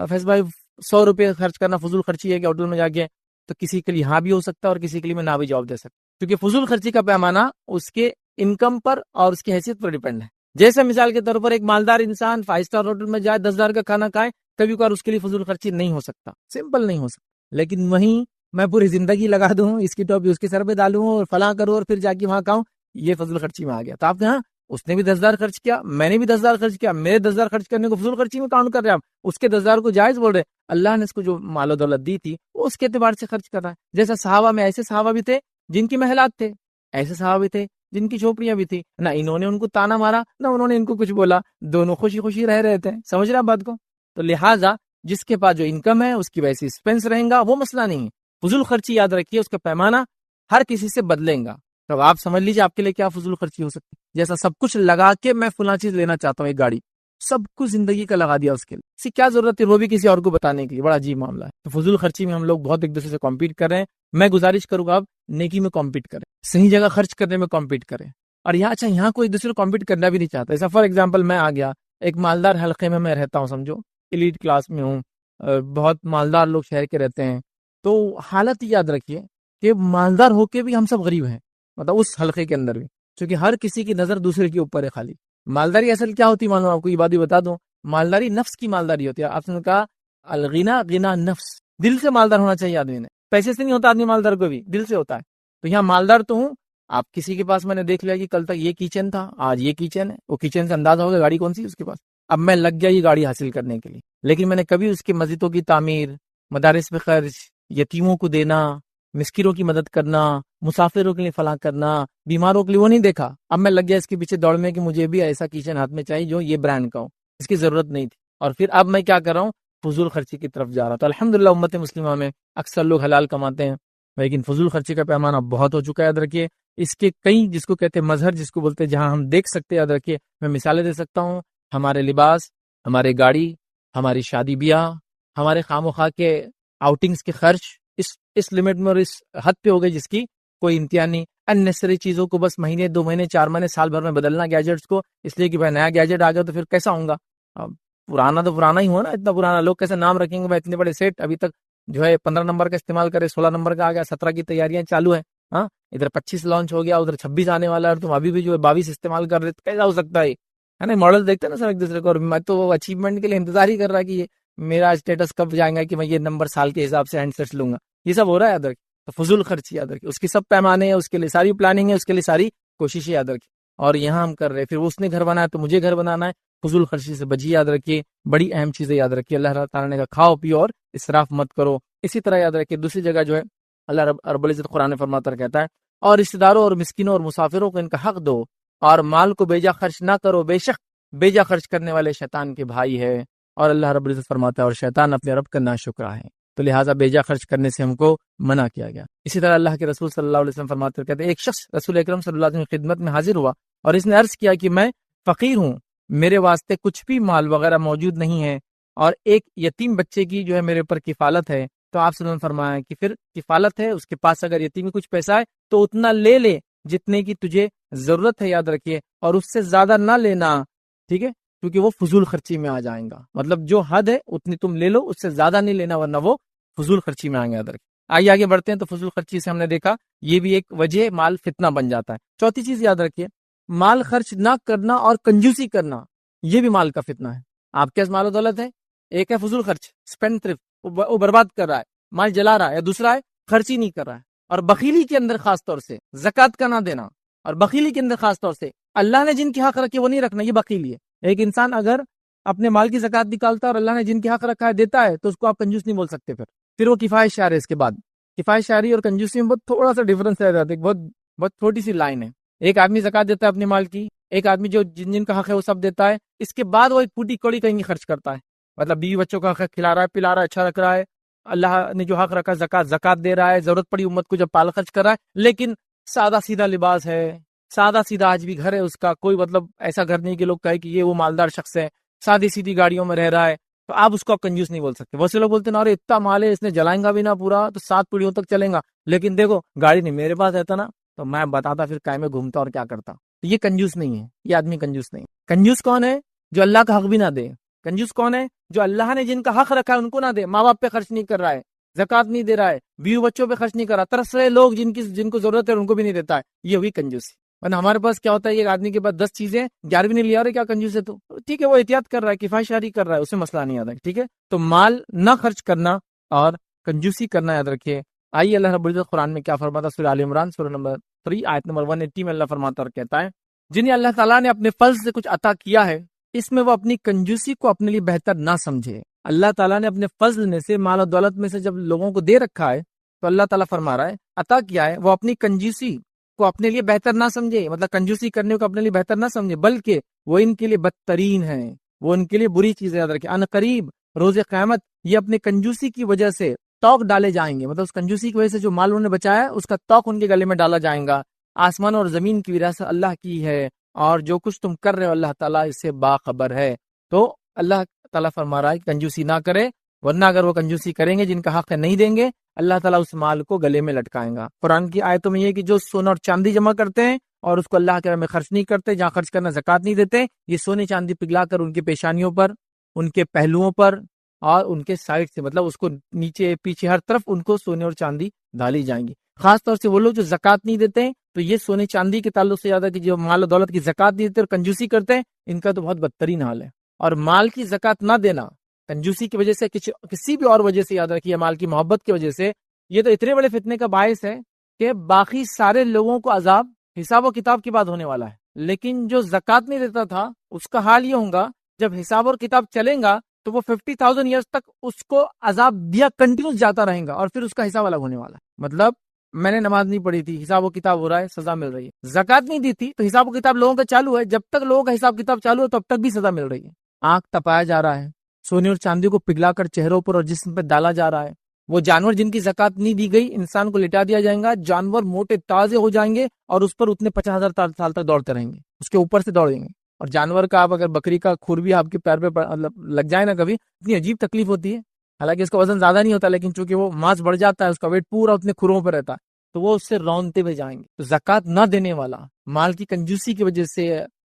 فیض بھائی 100 روپے خرچ کرنا فضول خرچی ہے کہ ہوٹل میں جا کے، تو کسی کے لیے ہاں بھی ہو سکتا ہے اور کسی کے لیے میں نہ بھی جواب دے سکتا، کیونکہ فضول خرچی کا پیمانہ اس کے انکم پر اور اس کی حیثیت پر ڈیپینڈ ہے۔ جیسے مثال کے طور پر ایک مالدار انسان 5 اسٹار ہوٹل میں جائے 10,000 کا کھانا کھائے، کبھی کبھار اس کے لیے فضول خرچی نہیں ہو سکتا، سمپل نہیں ہو سکتا۔ لیکن وہیں میں پوری زندگی لگا دوں، اس کی ٹوپی اس کے سر پہ ڈالوں اور فلاں کروں اور پھر جا کے وہاں کھاؤں، یہ فضول خرچی میں آ گیا۔ تو آپ کہاں اس نے بھی 10,000 خرچ کیا، میں نے بھی 10,000 خرچ کیا، میرے 10,000 خرچ کرنے کو فضول خرچی میں کاؤنٹ کر رہے ہیں آپ، اس کے 10,000 کو جائز بول رہے۔ اللہ نے اس کو جو مال و دولت دی تھی وہ اس کے اعتبار سے خرچ کر رہا ہے۔ جیسا صحابہ میں ایسے صحابہ بھی تھے جن کی محلات تھے، ایسے صحابہ بھی تھے جن کی جھوپڑیاں بھی تھی، نہ انہوں نے ان کو تانا مارا نہ انہوں نے ان کو کچھ بولا، دونوں خوشی خوشی رہ رہے تھے۔ سمجھ رہے آپ بات کو؟ تو لہٰذا جس کے پاس جو انکم ہے اس کی ویسی ایکسپینس رہیں گا، وہ مسئلہ نہیں ہے۔ فضول خرچی یاد رکھیے اس کا پیمانہ ہر کسی سے بدلیں گا، تو آپ سمجھ لیجیے آپ کے لیے کیا فضول خرچی ہو سکتی ہے۔ جیسا سب کچھ لگا کے میں فلاں چیز لینا چاہتا ہوں، ایک گاڑی، سب کچھ زندگی کا لگا دیا اس کے لیے، اس کی کیا ضرورت ہے وہ بھی کسی اور کو بتانے کے لیے، بڑا عجیب معاملہ ہے۔ تو فضول خرچی میں ہم لوگ بہت ایک دوسرے سے کمپیٹ کر رہے ہیں۔ میں گزارش کروں گا آپ نیکی میں کمپیٹ کریں، صحیح جگہ خرچ کرنے میں کمپیٹ کریں، اور یہاں کوئی دوسرے کو کمپیٹ کرنا بھی نہیں چاہتا۔ ایسا فار ایگزامپل میں آ گیا ایک مالدار حلقے میں رہتا ہوں، سمجھو ایلیٹ کلاس میں ہوں، بہت مالدار لوگ شہر کے رہتے ہیں، تو حالت یاد رکھیے کہ مالدار ہو کے بھی ہم سب غریب ہیں، مطلب اس حلقے کے اندر بھی، کیونکہ ہر کسی کی نظر دوسرے کے اوپر ہے خالی۔ مالداری اصل کیا ہوتی ہے معلوم آپ کو، یہ بات بھی بتا دوں، مالداری نفس کی مالداری ہوتی ہے۔ آپ نے کہا الغنا غنا نفس، دل سے مالدار ہونا چاہیے آدمی نے، پیسے سے نہیں ہوتا آدمی مالدار، کو بھی دل سے ہوتا ہے۔ تو یہاں مالدار تو ہوں، آپ کسی کے پاس میں نے دیکھ لیا کہ کل تک یہ کچن تھا، آج یہ کچن ہے، وہ کچن سے اندازہ ہوگا گاڑی کون سی اس کے پاس، اب میں لگ گیا یہ گاڑی حاصل کرنے کے لیے، لیکن میں نے کبھی اس کی مسجدوں کی تعمیر، مدارس پہ خرچ، یتیموں کو دینا، مسکینوں کی مدد کرنا، مسافروں کے لیے فلاح کرنا، بیماروں کے لیے وہ نہیں دیکھا۔ اب میں لگ گیا اس کے پیچھے دوڑ میں کہ مجھے بھی ایسا کچن ہاتھ میں چاہیے جو یہ برانڈ کا ہو، اس کی ضرورت نہیں تھی، اور پھر اب میں کیا کر رہا ہوں، فضول خرچی کی طرف جا رہا. تو الحمدللہ امت مسلمہ میں اکثر لوگ حلال کماتے ہیں، لیکن فضول خرچی کا پیمانہ بہت ہو چکا ہے. یاد رکھیے اس کے کئی، جس کو کہتے ہیں مظہر، جس کو بولتے ہیں جہاں ہم دیکھ سکتے ہیں. یاد رکھیے میں مثالیں دے سکتا ہوں. ہمارے لباس، ہمارے گاڑی، ہماری شادی بیاہ، ہمارے خام و خواہ کے آؤٹنگز کے خرچ اس لمٹ میں اور اس حد پہ ہو گئے جس کی کوئی امتحان نہیں. اننیسری چیزوں کو بس مہینے 2 مہینے 4 مہینے سال بھر میں بدلنا گیجٹس کو، اس لیے کہ بھائی نیا گیجٹ آ گیا تو پھر کیسا ہوں گا. پرانا تو پرانا ہی ہو نا. اتنا پرانا لوگ کیسے نام رکھیں گے بھائی اتنے بڑے سیٹ ابھی تک جو ہے 15 نمبر کا استعمال کرے، 16 نمبر کا آ گیا، 17 کی تیاریاں چالو ہیں. ہاں ادھر 25 لانچ ہو گیا، ادھر 26 آنے والا ہے، تم ابھی بھی جو ہے 22 استعمال کر رہے، کیسا ہو سکتا ہے نا. ماڈل دیکھتے ہیں نا سر ایک دوسرے کو، اور میں تو اچیومنٹ کے لیے انتظار ہی کر رہا ہے کہ یہ میرا اسٹیٹس کب جائے گا کہ میں یہ نمبر سال کے حساب سے ہینڈ سیٹس لوں گا. یہ سب ہو رہا ہے یاد رکھ. تو فضول خرچی یاد رکھیے، اس کی سب پیمانے ہیں، اس کے لیے ساری پلاننگ ہے، اس کے لیے ساری کوششیں یاد رکھیے. اور یہاں ہم کر رہے ہیں، پھر اس نے گھر بنایا تو مجھے گھر بنانا ہے. فضول خرچی سے بچیے. یاد رکھیے بڑی اہم چیزیں یاد رکھیے. اللہ تعالیٰ نے کہا کھاؤ پیو اور اسراف مت کرو. اسی طرح یاد رکھیے دوسری جگہ جو ہے اللہ رب العزت قرآن فرماتا ہے، کہتا ہے اور رشتہ داروں اور مسکینوں اور مسافروں کو ان کا حق دو اور مال کو بیجا خرچ نہ کرو، بے شک بیجا خرچ کرنے والے شیطان کے بھائی ہے. اور اللہ رب العزت فرماتا ہے اور شیطان اپنے رب کا ناشکرا ہے، تو لہٰذا بیجا خرچ کرنے سے ہم کو منع کیا گیا. اسی طرح اللہ کے رسول صلی اللہ علیہ وسلم فرماتے ہیں، کہتے ہیں ایک شخص رسول اکرم صلی اللہ علیہ وسلم کی خدمت میں حاضر ہوا اور اس نے عرض کیا کہ میں فقیر ہوں، میرے واسطے کچھ بھی مال وغیرہ موجود نہیں ہے اور ایک یتیم بچے کی جو ہے میرے اوپر کفالت ہے. تو آپ صلی اللہ علیہ وسلم فرمایا کہ پھر کفالت ہے، اس کے پاس اگر یتیم میں کچھ پیسہ ہے تو اتنا لے لے جتنے کی تجھے ضرورت ہے. یاد رکھیے اور اس سے زیادہ نہ لینا، ٹھیک ہے، کیونکہ وہ فضول خرچی میں آ جائیں گا. مطلب جو حد ہے اتنی تم لے لو، اس سے زیادہ نہیں لینا ورنہ وہ فضول خرچی میں آئیں گے. یاد رکھیے. آئیے آگے بڑھتے ہیں. تو فضول خرچی سے ہم نے دیکھا یہ بھی ایک وجہ مال فتنہ بن جاتا ہے. چوتھی چیز یاد رکھیے مال خرچ نہ کرنا اور کنجوسی کرنا، یہ بھی مال کا فتنہ ہے. آپ کے پاس مال و دولت ہے، ایک ہے فضول خرچ، اسپینڈ تھرفٹ، وہ برباد کر رہا ہے، مال جلا رہا ہے، یا دوسرا ہے خرچ ہی نہیں کر رہا ہے. اور بخیلی کے اندر خاص طور سے زکوٰۃ کا نہ دینا، اور بخیلی کے اندر خاص طور سے اللہ نے جن کی حق رکھی وہ نہیں رکھنا، یہ بخیلی ہے. ایک انسان اگر اپنے مال کی زکوٰۃ نکالتا ہے اور اللہ نے جن کی حق رکھا ہے دیتا ہے تو اس کو آپ کنجوس نہیں بول سکتے. پھر وہ کفایت شعر ہے. اس کے بعد کفایت شعری اور کنجوسی میں بہت تھوڑا سا ڈفرنس رہ جاتا ہے، بہت چھوٹی سی لائن ہے. ایک آدمی زکوٰۃ دیتا ہے اپنے مال کی، ایک آدمی جو جن کا حق ہے وہ سب دیتا ہے، اس کے بعد وہ ایک پوٹی کوڑی کہیں خرچ کرتا ہے. مطلب بیوی بچوں کا حق کھلا رہا ہے، پلا رہا ہے، اچھا رکھ رہا ہے، اللہ نے جو حق رکھا زکوٰۃ دے رہا ہے، ضرورت پڑی امت کو جب پال خرچ کر رہا ہے، لیکن سادہ سیدھا لباس ہے، سادہ سیدھا آج بھی گھر ہے اس کا، کوئی مطلب ایسا گھر نہیں کہ لوگ کہے کہ یہ وہ مالدار شخص ہے، سادی سیدھی گاڑیوں میں رہ رہا ہے، تو آپ اس کو کنجوس نہیں بول سکتے. بہت سے لوگ بولتے ہیں نا ارے اتنا مال ہے اس نے جلائیں گا بھی نہ پورا تو 7 پیڑھیوں تک چلیں گا، لیکن دیکھو گاڑی نہیں، میرے پاس رہتا نا تو میں بتاتا پھر کائے میں گھومتا اور کیا کرتا. تو یہ کنجوس نہیں ہے، یہ آدمی کنجوس نہیں. کنجوس کون ہے؟ جو اللہ کا حق بھی نہ دے. کنجوس کون ہے؟ جو اللہ نے جن کا حق رکھا ہے ان کو نہ دے. ماں باپ پہ خرچ نہیں کر رہا ہے، زکوٰۃ نہیں دے رہا ہے، بیوی بچوں پہ خرچ نہیں کر رہا، ترس رہے لوگ جن کو ضرورت ہے ان کو بھی نہیں دیتا ہے، یہ ہوئی کنجوسی. ورنہ ہمارے پاس کیا ہوتا ہے ایک آدمی کے پاس 10 چیزیں 11 نہیں لیا، اور کیا کنجوس ہے تو ٹھیک ہے وہ احتیاط کر رہا ہے، کفایت شعری کر رہا ہے، اسے مسئلہ نہیں آتا. ٹھیک ہے تو مال نہ خرچ کرنا اور کنجوسی کرنا یاد رکھیے. آئیے اللہ رب العزت قرآن میں کیا فرماتا ہے، سورہ آل عمران سورہ نمبر 3 آیت نمبر 180 میں اللہ فرماتا اور کہتا ہے جنہیں اللہ تعالیٰ نے اپنے فضل سے کچھ عطا کیا ہے اس میں وہ اپنی کنجوسی کو اپنے لیے بہتر نہ سمجھے. اللہ تعالیٰ نے اپنے فضل میں سے مال و دولت میں سے جب لوگوں کو دے رکھا ہے تو اللہ تعالیٰ فرما رہا ہے عطا کیا ہے، وہ اپنی کنجوسی کو اپنے لیے بہتر نہ سمجھے، مطلب کنجوسی کرنے کو اپنے لیے بہتر نہ سمجھے، بلکہ وہ ان کے لیے بدترین ہے، وہ ان کے لیے بری چیز یاد رکھے. ان قریب روز قیامت یہ اپنے کنجوسی کی وجہ سے توق ڈالے جائیں گے، مطلب اس کنجوسی کی وجہ سے جو مال انہوں نے بچایا اس کا توق ان کے گلے میں ڈالا جائے گا. آسمان اور زمین کی وراثت اللہ کی ہے اور جو کچھ تم کر رہے ہو اللہ تعالیٰ اس سے باخبر ہے. تو اللہ تعالیٰ فرما رہا ہے کہ کنجوسی نہ کرے، ورنہ اگر وہ کنجوسی کریں گے جن کا حق ہے نہیں دیں گے اللہ تعالیٰ اس مال کو گلے میں لٹکائیں گا. قرآن کی آیتوں میں یہ کہ جو سونا اور چاندی جمع کرتے ہیں اور اس کو اللہ کے راہ میں خرچ نہیں کرتے، جہاں خرچ کرنا زکوٰۃ نہیں دیتے، یہ سونے چاندی پگھلا کر ان کی پیشانیوں پر، ان کے پہلوؤں پر اور ان کے سائڈ سے، مطلب اس کو نیچے پیچھے ہر طرف ان کو سونے اور چاندی ڈالی جائیں گی. خاص طور سے وہ لوگ جو زکوٰۃ نہیں دیتے ہیں تو یہ سونے چاندی کے تعلق سے زیادہ کہ جو مال و دولت کی زکوٰۃ نہیں دیتے اور کنجوسی کرتے ہیں ان کا تو بہت بدترین حال ہے. اور مال کی زکوٰۃ نہ دینا کنجوسی کی وجہ سے، کسی بھی اور وجہ سے یاد رکھیے مال کی محبت کی وجہ سے، یہ تو اتنے بڑے فتنے کا باعث ہے کہ باقی سارے لوگوں کو عذاب حساب و کتاب کی بات ہونے والا ہے. لیکن جو زکوٰۃ نہیں دیتا تھا اس کا حال یہ ہوگا جب حساب اور کتاب چلیں گا تو وہ 50,000 ایئرز تک اس کو عذاب دیا کنٹینیوس جاتا رہے گا اور پھر اس کا حساب الگ ہونے والا ہے. مطلب میں نے نماز نہیں پڑھی تھی، حساب و کتاب ہو رہا ہے، سزا مل رہی ہے. زکوٰۃ نہیں دی تھی تو حساب و کتاب لوگوں کا چالو ہے، جب تک لوگوں کا حساب کتاب چالو ہے تب تک بھی سزا مل رہی ہے. آنکھ تپایا جا رہا ہے، سونے اور چاندی کو پگھلا کر چہروں پر اور جسم پہ ڈالا جا رہا ہے. وہ جانور جن کی زکات نہیں دی گئی انسان کو لٹا دیا جائے گا, جانور موٹے تازے ہو جائیں گے اور اس پر اتنے 50,000 سال تک دوڑتے رہیں گے, اس کے اوپر سے دوڑیں گے. اور جانور کا آپ اگر بکری کا کھر بھی آپ کے پیر پہ لگ جائے نا کبھی, اتنی عجیب تکلیف ہوتی ہے. حالانکہ اس کا وزن زیادہ نہیں ہوتا, لیکن چونکہ وہ ماس بڑھ جاتا ہے, اس کا ویٹ پورا اتنے کھروں پہ رہتا ہے, تو وہ اس سے رونتے ہوئے جائیں گے. تو زکات نہ دینے والا مال کی کنجوسی کی وجہ سے,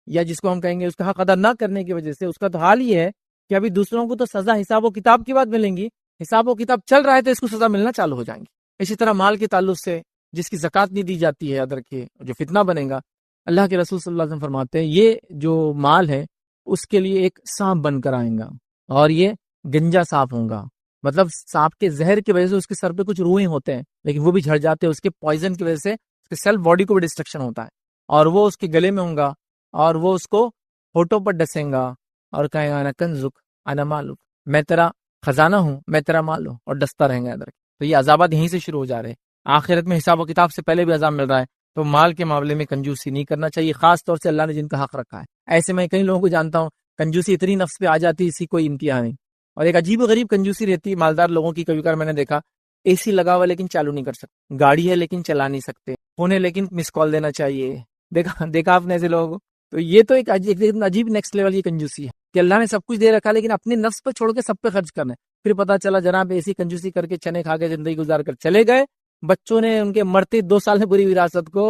یا جس کو ہم کہیں گے اس کا حق ادا نہ کرنے کی وجہ سے, اس کا تو حال یہ ہے کہ ابھی دوسروں کو تو سزا حساب و کتاب کی بات ملیں گی, حساب و کتاب چل رہا ہے تو اس کو سزا ملنا چالو ہو جائیں گی. اسی طرح مال کے تعلق سے جس کی زکات نہیں دی جاتی ہے, یاد رکھیے جو فتنہ بنے گا, اللہ کے رسول صلی اللہ علیہ وسلم فرماتے ہیں یہ جو مال ہے اس کے لیے ایک سانپ بن کر آئیں گا, اور یہ گنجا سانپ ہوگا. مطلب سانپ کے زہر کی وجہ سے اس کے سر پہ کچھ روئیں ہوتے ہیں, لیکن وہ بھی جھڑ جاتے ہیں. اس کے پوائزن کی وجہ سے اس کے سیلف باڈی کو بھی ڈسٹرکشن ہوتا ہے, اور وہ اس کے گلے میں ہوں گا, اور وہ اس کو ہونٹوں پر ڈسیں گا اور کہے گا انا کنزک انا مالک, میں تیرا خزانہ ہوں, میں تیرا مال ہوں, اور ڈستا رہیں گا ادھر. تو یہ عذابات یہیں سے شروع ہو جا رہے ہیں. آخرت میں حساب و کتاب سے پہلے بھی عذاب مل رہا ہے. تو مال کے معاملے میں کنجوسی نہیں کرنا چاہیے, خاص طور سے اللہ نے جن کا حق رکھا ہے. ایسے میں کئی لوگوں کو جانتا ہوں کنجوسی اتنی نفس پہ آ جاتی ہے اسی کوئی انتہا نہیں. اور ایک عجیب و غریب کنجوسی رہتی ہے مالدار لوگوں کی. کبھی کبھار میں نے دیکھا اے سی لگا ہوا لیکن چالو نہیں کر سکتے, گاڑی ہے لیکن چلا نہیں سکتے, فون ہے لیکن مس کال دینا چاہیے. دیکھا آپ نے ایسے لوگوں کو. تو یہ تو ایک عجیب نیکسٹ لیول کی کنجوسی ہے کہ اللہ نے سب کچھ دے رکھا لیکن اپنے نفس پہ چھوڑ کے سب پہ خرچ کرنا ہے. پھر پتا چلا جناب ایسی کنجوسی کر کے چنے کھا کے زندگی گزار کر چلے گئے, بچوں نے ان کے مرتے 2 سال میں پوری وراثت کو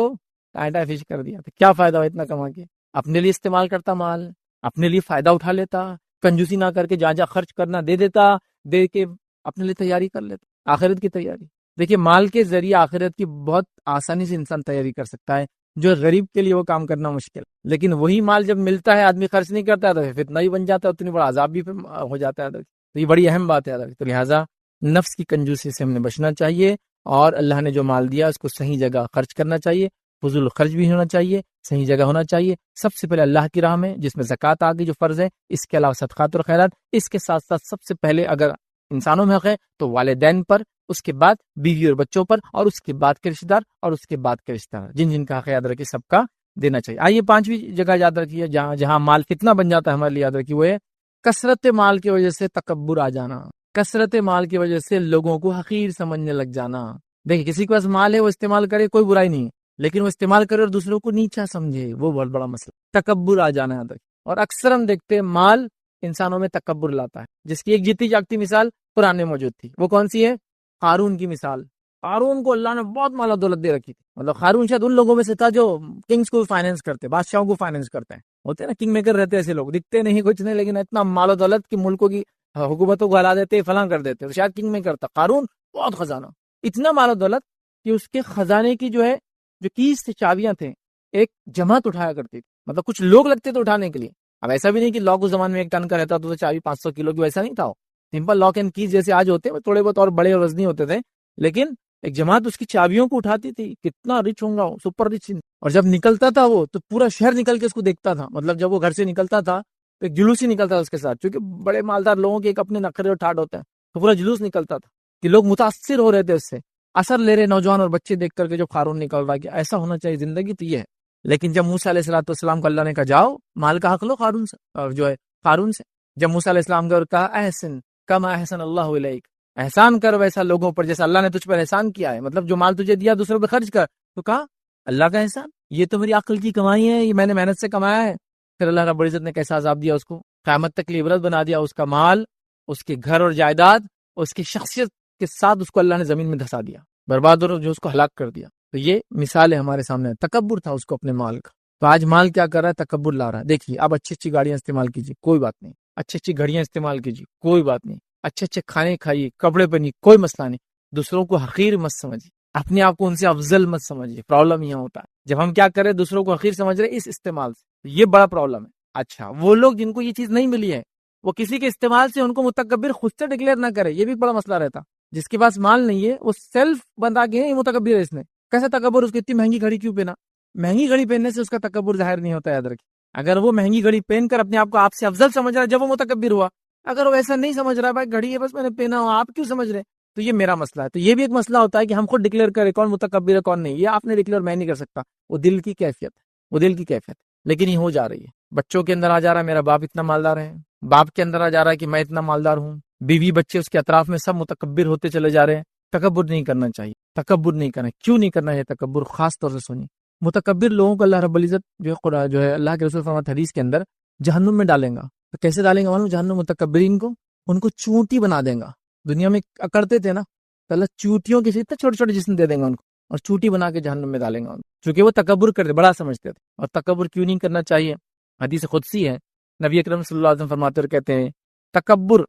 ٹائٹا فش کر دیا. تو کیا فائدہ ہو اتنا کما کے؟ اپنے لیے استعمال کرتا مال, اپنے لیے فائدہ اٹھا لیتا, کنجوسی نہ کر کے جہاں خرچ کرنا دے دیتا, دے کے اپنے لیے تیاری کر لیتا, آخرت کی تیاری. دیکھیے مال کے ذریعے آخرت کی بہت آسانی سے انسان تیاری کر سکتا ہے, جو غریب کے لیے وہ کام کرنا مشکل. لیکن وہی مال جب ملتا ہے آدمی خرچ نہیں کرتا ہے تو فتنہ ہی بن جاتا ہے, اتنی بڑا عذاب بھی ہو جاتا ہے. تو یہ بڑی اہم بات ہے. تو لہٰذا نفس کی کنجوسی سے ہم نے بچنا چاہیے, اور اللہ نے جو مال دیا اس کو صحیح جگہ خرچ کرنا چاہیے. فضول خرچ بھی ہونا چاہیے, صحیح جگہ ہونا چاہیے. سب سے پہلے اللہ کی راہ میں جس میں زکوٰۃ آ گئی جو فرض ہے, اس کے علاوہ صدقات اور خیرات. اس کے ساتھ ساتھ سب سے پہلے اگر انسانوں میں حق ہے تو والدین پر, اس کے بعد بیوی اور بچوں پر, اور اس کے بعد کے رشتہ دار, اور اس کے بعد کے رشتہ دار جن جن کا حق یاد رکھیے سب کا دینا چاہیے. آئیے 5ویں جگہ یاد رکھیے جہاں مال فتنہ بن جاتا ہے ہمارے لیے, یاد رکھیے وہ ہے کثرت مال کی وجہ سے تکبر آ جانا. کثرت مال کی وجہ سے لوگوں کو حقیر سمجھنے لگ جانا. دیکھیں کسی کے پاس مال ہے وہ استعمال کرے, کوئی برائی نہیں, لیکن وہ استعمال کرے اور دوسروں کو نیچا سمجھے, وہ بہت بڑا مسئلہ. تکبر آ جانا ہے. اور اکثر ہم دیکھتے ہیں مال انسانوں میں تکبر لاتا ہے, جس کی ایک جیتی جاگتی مثال قرآن میں موجود تھی. وہ کون سی ہے؟ قارون کی مثال. قارون کو اللہ نے بہت مال و دولت دے رکھی تھی. مطلب قارون شاید ان لوگوں میں سے تھا جو کنگز کو فائنینس کرتے, بادشاہوں کو فائنینس کرتے ہیں. ہوتے ہیں نا کنگ میکر رہتے ایسے لوگ, دکھتے نہیں کچھ نہیں لیکن اتنا مال و دولت کی ملکوں کی حکومتوں کو ہلا دیتے, فلاں کر دیتے. تو شاید کنگ میکر تھا قارون, بہت خزانہ, اتنا مال و دولت کہ اس کے خزانے کی جو ہے جو کیز تھے, چابیاں تھے, ایک جماعت اٹھایا کرتی تھی. مطلب کچھ لوگ لگتے تھے اٹھانے کے لیے. اب ایسا بھی نہیں کہ لاک اس زمان میں 1 ٹن کا رہتا تو چابی 500 کلو کی, ویسا نہیں تھا. سمپل لاک اینڈ کیز جیسے آج ہوتے ہیں, تھوڑے بہت اور بڑے اور وزنی ہوتے تھے, لیکن ایک جماعت اس کی چابیوں کو اٹھاتی تھی. کتنا رچ ہوں گا, سپر رچ. اور جب نکلتا تھا وہ تو پورا شہر نکل کے اس کو دیکھتا تھا. مطلب جب وہ گھر سے نکلتا تھا تو ایک جلوس ہی نکلتا تھا اس کے ساتھ, کیونکہ بڑے مالدار لوگوں کے ایک اپنے نخرے اور ٹھاٹ ہوتے ہیں, تو پورا جلوس نکلتا تھا کہ لوگ متاثر ہو رہے تھے اس سے, اثر لے رہے نوجوان اور بچے دیکھ کر کے جو قارون نکل رہا ہے کہ ایسا ہونا چاہیے زندگی. تو یہ ہے. لیکن جب موسیٰ علیہ السلام کو اللہ نے کہا جاؤ مال کا حق لو قارون سے, اور جو ہے قارون سے, جب موسیٰ علیہ السلام کو کہا احسن کما احسن اللہ علیک, احسان کر ویسا لوگوں پر جیسا اللہ نے تجھ پر احسان کیا ہے. مطلب جو مال تجھے دیا دوسروں پہ خرچ کر. تو کہا اللہ کا احسان, یہ تو میری عقل کی کمائی ہے, یہ میں نے محنت سے کمایا ہے. پھر اللہ رب العزت نے کیسا عذاب دیا اس کو, قیامت تک کی عبرت بنا دیا. اس کا مال, اس کے گھر اور جائیداد, اس کی شخصیت کے ساتھ اس کو اللہ نے زمین میں دھسا دیا, برباد اور جو اس کو ہلاک کر دیا. تو یہ مثال ہے ہمارے سامنے. تکبر تھا اس کو اپنے مال کا. تو آج مال کیا کر رہا ہے؟ تکبر لا رہا ہے. دیکھیے اب اچھی اچھی گاڑیاں استعمال کیجیے, کوئی بات نہیں. اچھی اچھی گھڑیاں استعمال کیجیے, کوئی بات نہیں. اچھے اچھے کھانے کھائیے, کپڑے پہنیے, کوئی مسئلہ نہیں. دوسروں کو حقیر مت سمجھیے, اپنے آپ کو ان سے افضل مت سمجھیے. پرابلم یہاں ہوتا ہے جب ہم کیا کریں دوسروں کو حقیر سمجھ رہے اس استعمال سے, یہ بڑا پرابلم ہے. اچھا وہ لوگ جن کو یہ چیز نہیں ملی ہے وہ کسی کے استعمال سے ان کو متکبر خود سے ڈکلیئر نہ کرے, یہ بھی بڑا مسئلہ رہتا. جس کے پاس مال نہیں ہے وہ سیلف بتا کے یہ متکبر ہے. اس نے کیسے تکبر, اس کی اتنی مہنگی گھڑی کیوں پہنا؟ مہنگی گھڑی پہننے سے اس کا تکبر ظاہر نہیں ہوتا, یاد رکھیے. اگر وہ مہنگی گھڑی پہن کر اپنے آپ کو آپ سے افضل سمجھ رہا ہے جب وہ متکبر ہوا. اگر وہ ایسا نہیں سمجھ رہا بھائی گھڑی ہے بس میں نے پہنا ہوا, آپ کیوں سمجھ رہے, تو یہ میرا مسئلہ ہے. تو یہ بھی ایک مسئلہ ہوتا ہے کہ ہم خود ڈکلیئر کریں کون متکبر ہے کون نہیں. یہ آپ نے ڈکلیئر میں نہیں کر سکتا, وہ دل کی کیفیت ہے, وہ دل کی کیفیت. لیکن یہ ہو جا رہی ہے. بچوں کے اندر آ جا رہا ہے میرا باپ اتنا مالدار ہے, باپ کے اندر آ جا رہا ہے کہ میں اتنا مالدار ہوں, بیوی بچے اس کے اطراف میں سب متکبر ہوتے چلے جا رہے ہیں. تکبر نہیں کرنا چاہیے, تکبر نہیں کرنا. کیوں نہیں کرنا ہے تکبر؟ خاص طور سے سنیے, متکبر لوگوں کو اللہ رب العزت جو ہے اللہ کے رسول فرماتے حدیث کے اندر جہنم میں ڈالیں گا. تو کیسے ڈالیں گا معلوم؟ جہنم متکبرین کو ان کو چونٹی بنا دیں گا. دنیا میں اکڑتے تھے نا, تو اللہ چوٹیوں کے اتنے چھوٹے چھوٹے جسم دے دیں گا ان کو, اور چوٹی بنا کے جہنم میں ڈالیں گا. چونکہ وہ تکبر کرتے, بڑا سمجھتے تھے. اور تکبر کیوں نہیں کرنا چاہیے؟ حدیث قدسی ہے, نبی اکرم صلی اللہ علیہ وسلم فرماتے اور کہتے ہیں تکبر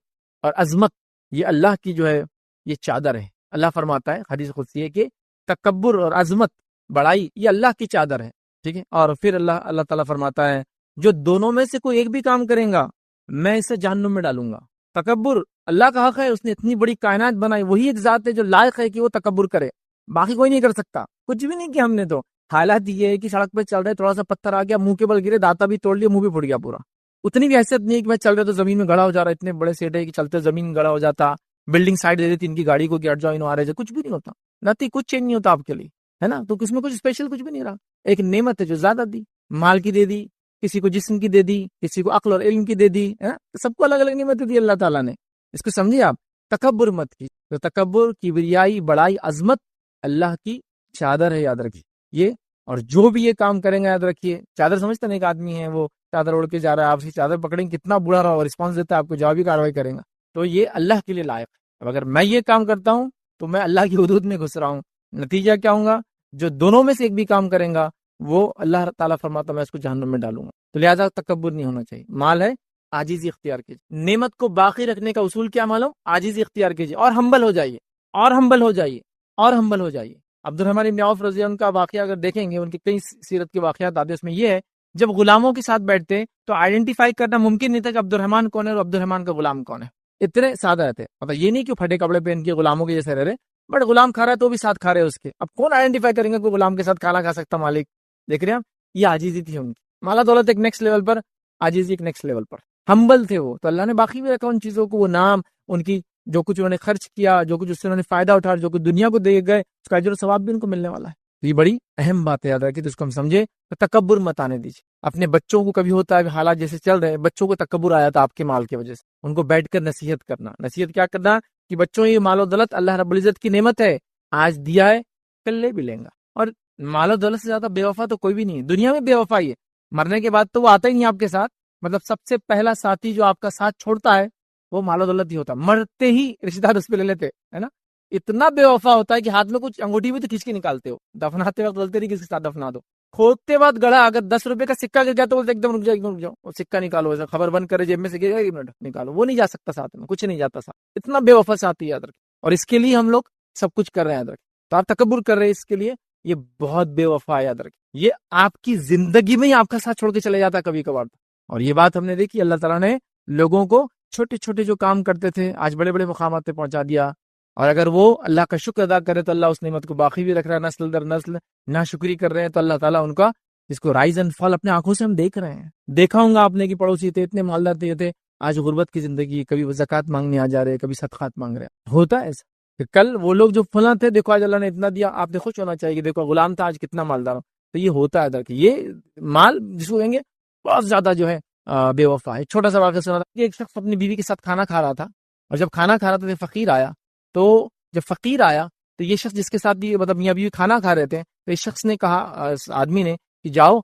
اور عظمت یہ اللہ کی جو ہے یہ چادر ہے. اللہ فرماتا ہے حدیث قدسی ہے کہ تکبر اور عظمت, بڑائی, یہ اللہ کی چادر ہے. ٹھیک ہے, اور پھر اللہ تعالیٰ فرماتا ہے جو دونوں میں سے کوئی ایک بھی کام کریں گا میں اسے جہنم میں ڈالوں گا. تکبر اللہ کا حق ہے, اس نے اتنی بڑی کائنات بنائی, وہی ایک ذات ہے جو لائق ہے کہ وہ تکبر کرے, باقی کوئی نہیں کر سکتا. کچھ بھی نہیں کیا ہم نے, تو حالات یہ ہے کہ سڑک پہ چل رہے, تھوڑا سا پتھر آ گیا, منہ کے بل گرے, داتا بھی توڑ لیا, منہ بھی پھٹ گیا پورا. اتنی بھی حیثیت نہیں ہے کہ میں چل رہے تو زمین میں گڑا ہو جا رہا. اتنے بڑے سیٹ ہے کہ چلتے زمین گڑا ہو جاتا, بلڈنگ سائڈ دے دیتی ان کی گاڑی کو کہ ہٹ جاؤ انہوں آ رہے, کچھ بھی نہیں ہوتا, نتی کچھ چینج نہیں ہوتا آپ کے لیے, ہے نا. تو اس میں کچھ اسپیشل کچھ بھی نہیں رہا. ایک نعمت ہے جو زیادہ دی, مال کی دے دی, کسی کو جسم کی دے دی, کسی کو عقل اور علم کی دے دی, سب کو الگ الگ نعمت دی اللہ تعالیٰ نے. اس کو سمجھیے آپ, تکبر مت کی. تو تکبر, کبریائی, بڑائی, عظمت اللہ کی چادر ہے, یاد رکھیے یہ. اور جو بھی یہ کام کریں گے یاد رکھیے, چادر سمجھتے نا, ایک آدمی ہے وہ چادر اوڑھ کے جا رہا ہے, آپ سے چادر پکڑیں گے, کتنا برا رہا, رسپانس دیتا ہے آپ کو, جوابی کاروائی کریں گا. تو یہ اللہ کے لیے لائق ہے. اب اگر میں یہ کام کرتا ہوں تو میں اللہ کی حدود میں گھس رہا ہوں. نتیجہ کیا ہوگا؟ جو دونوں میں سے ایک بھی کام کریں گا وہ اللہ تعالیٰ فرماتا میں اس کو جہنم میں ڈالوں گا. تو لہٰذا تکبر نہیں ہونا چاہیے. مال ہے, عاجزی اختیار کیجیے. نعمت کو باقی رکھنے کا اصول کیا معلوم؟ عاجزی اختیار کیجیے اور ہمبل ہو جائیے, اور ہمبل ہو جائیے, اور ہمبل ہو جائیے. عبد الرحمن ابن عوف رضی اللہ عنہ کا واقعہ اگر دیکھیں گے, ان کی کئی سیرت کے واقعات آتے ہیں, اس میں یہ ہے جب غلاموں کے ساتھ بیٹھتے تو آئیڈینٹیفائی کرنا ممکن نہیں تھا کہ عبد الرحمن کون ہے اور عبد الرحمن کا غلام کون ہے. اتنے سادہ رہتے, مطلب یہ نہیں کہ پھٹے کپڑے پہن کے غلاموں کے جیسے رہ رہے, بٹ غلام کھا رہا ہے تو بھی ساتھ کھا رہے اس کے. اب کون آئیڈینٹیفائی کریں گے کوئی غلام کے ساتھ کھانا کھا سکتا مالک؟ دیکھ رہے ہیں آپ, یہ عاجزی تھی ان کی. مالا دولت ایک نیکسٹ لیول پر, عاجزی ایک نیکسٹ لیول پر. ہمبل تھے وہ, تو اللہ نے باقی بھی رکھا ان چیزوں کو, وہ نام, ان کی جو کچھ انہوں نے خرچ کیا, جو کچھ اس سے انہوں نے فائدہ اٹھایا, جو کچھ دنیا کو دے گئے, اس کا اجر و ثواب بھی ان کو ملنے والا ہے. تو یہ بڑی اہم بات ہے, یاد رکھیے. تو اس کو ہم سمجھے, تو تکبر مت آنے دیجیے. اپنے بچوں کو کبھی ہوتا ہے حالات جیسے چل رہے ہیں, بچوں کو تکبر آیا تھا آپ کے مال کی وجہ سے, ان کو بیٹھ کر نصیحت کرنا. نصیحت کیا کرنا کہ بچوں یہ مال و دولت اللہ رب العزت کی نعمت ہے, آج دیا ہے کل لے بھی لیں گا. اور مال و دولت سے زیادہ بے وفا تو کوئی بھی نہیں ہے دنیا میں. بے وفائی ہے, مرنے کے بعد تو وہ آتا ہی نہیں آپ کے ساتھ. مطلب سب سے پہلا ساتھی جو آپ کا ساتھ چھوڑتا ہے وہ مال و دولت ہی ہوتا ہے. مرتے ہی رشتے دار اس پہ لے لیتے, ہے نا. اتنا بے وفا ہوتا ہے کہ ہاتھ میں کچھ انگوٹھی بھی تو کھینچ کے نکالتے ہو, دفناتے وقت بولتے نہیں کس کے ساتھ دفنا دو. کھودتے بعد گڑھا اگر 10 روپے کا سکہ گر گیا تو بولتے ایک دم رک جاؤ, وہ سکہ نکالو, خبر بند کرے جیب میں سے, گر ایک منٹ نکالو. وہ نہیں جا سکتا ساتھ میں, کچھ نہیں جاتا ساتھ. اتنا بے وفا ساتھی, یاد رکھیں. اور اس کے لیے ہم لوگ سب کچھ کر رہے ہیں, یاد رکھیں. تو آپ تکبر کر رہے ہیں اس کے لیے, یہ بہت بے وفا ہے, یاد رکھیں. یہ آپ کی زندگی میں ہی آپ کا ساتھ چھوڑ کے چلے جاتا ہے کبھی کبھار. اور یہ بات ہم نے دیکھی, اللہ تعالیٰ نے لوگوں کو چھوٹے چھوٹے جو کام کرتے تھے آج بڑے بڑے مقامات پہ پہنچا دیا. اور اگر وہ اللہ کا شکر ادا کرے تو اللہ اس نعمت کو باقی بھی رکھ رہا ہے, نسل در نسل. ناشکری کر رہے ہیں تو اللہ تعالیٰ ان کا اس کو رائز اینڈ فال اپنے آنکھوں سے ہم دیکھ رہے ہیں. دیکھا ہوں گا آپ نے کہ پڑوسی تھے اتنے مالدار تھے, آج غربت کی زندگی, کبھی وہ زکوٰۃ مانگنے آ جا رہے, کبھی صدقات مانگ رہے. ہوتا ہے ایسا کہ کل وہ لوگ جو فلاں تھے, دیکھو آج اللہ نے اتنا دیا, آپ نے خوش ہونا چاہیے کہ دیکھو غلام تھا آج کتنا مالدار ہو. تو یہ ہوتا ہے ادھر کہ یہ مال جس کو کہیں گے بہت زیادہ جو ہے بے وفا ہے. چھوٹا سا واقعہ سنا تھا کہ ایک شخص اپنی بیوی کے ساتھ کھانا کھا رہا تھا, اور جب کھانا کھا رہا تھا تو فقیر آیا. تو جب فقیر آیا تو یہ شخص جس کے ساتھ بھی مطلب میاں بیوی کھانا کھا رہے تھے, تو اس شخص نے کہا, اس آدمی نے, کہ جاؤ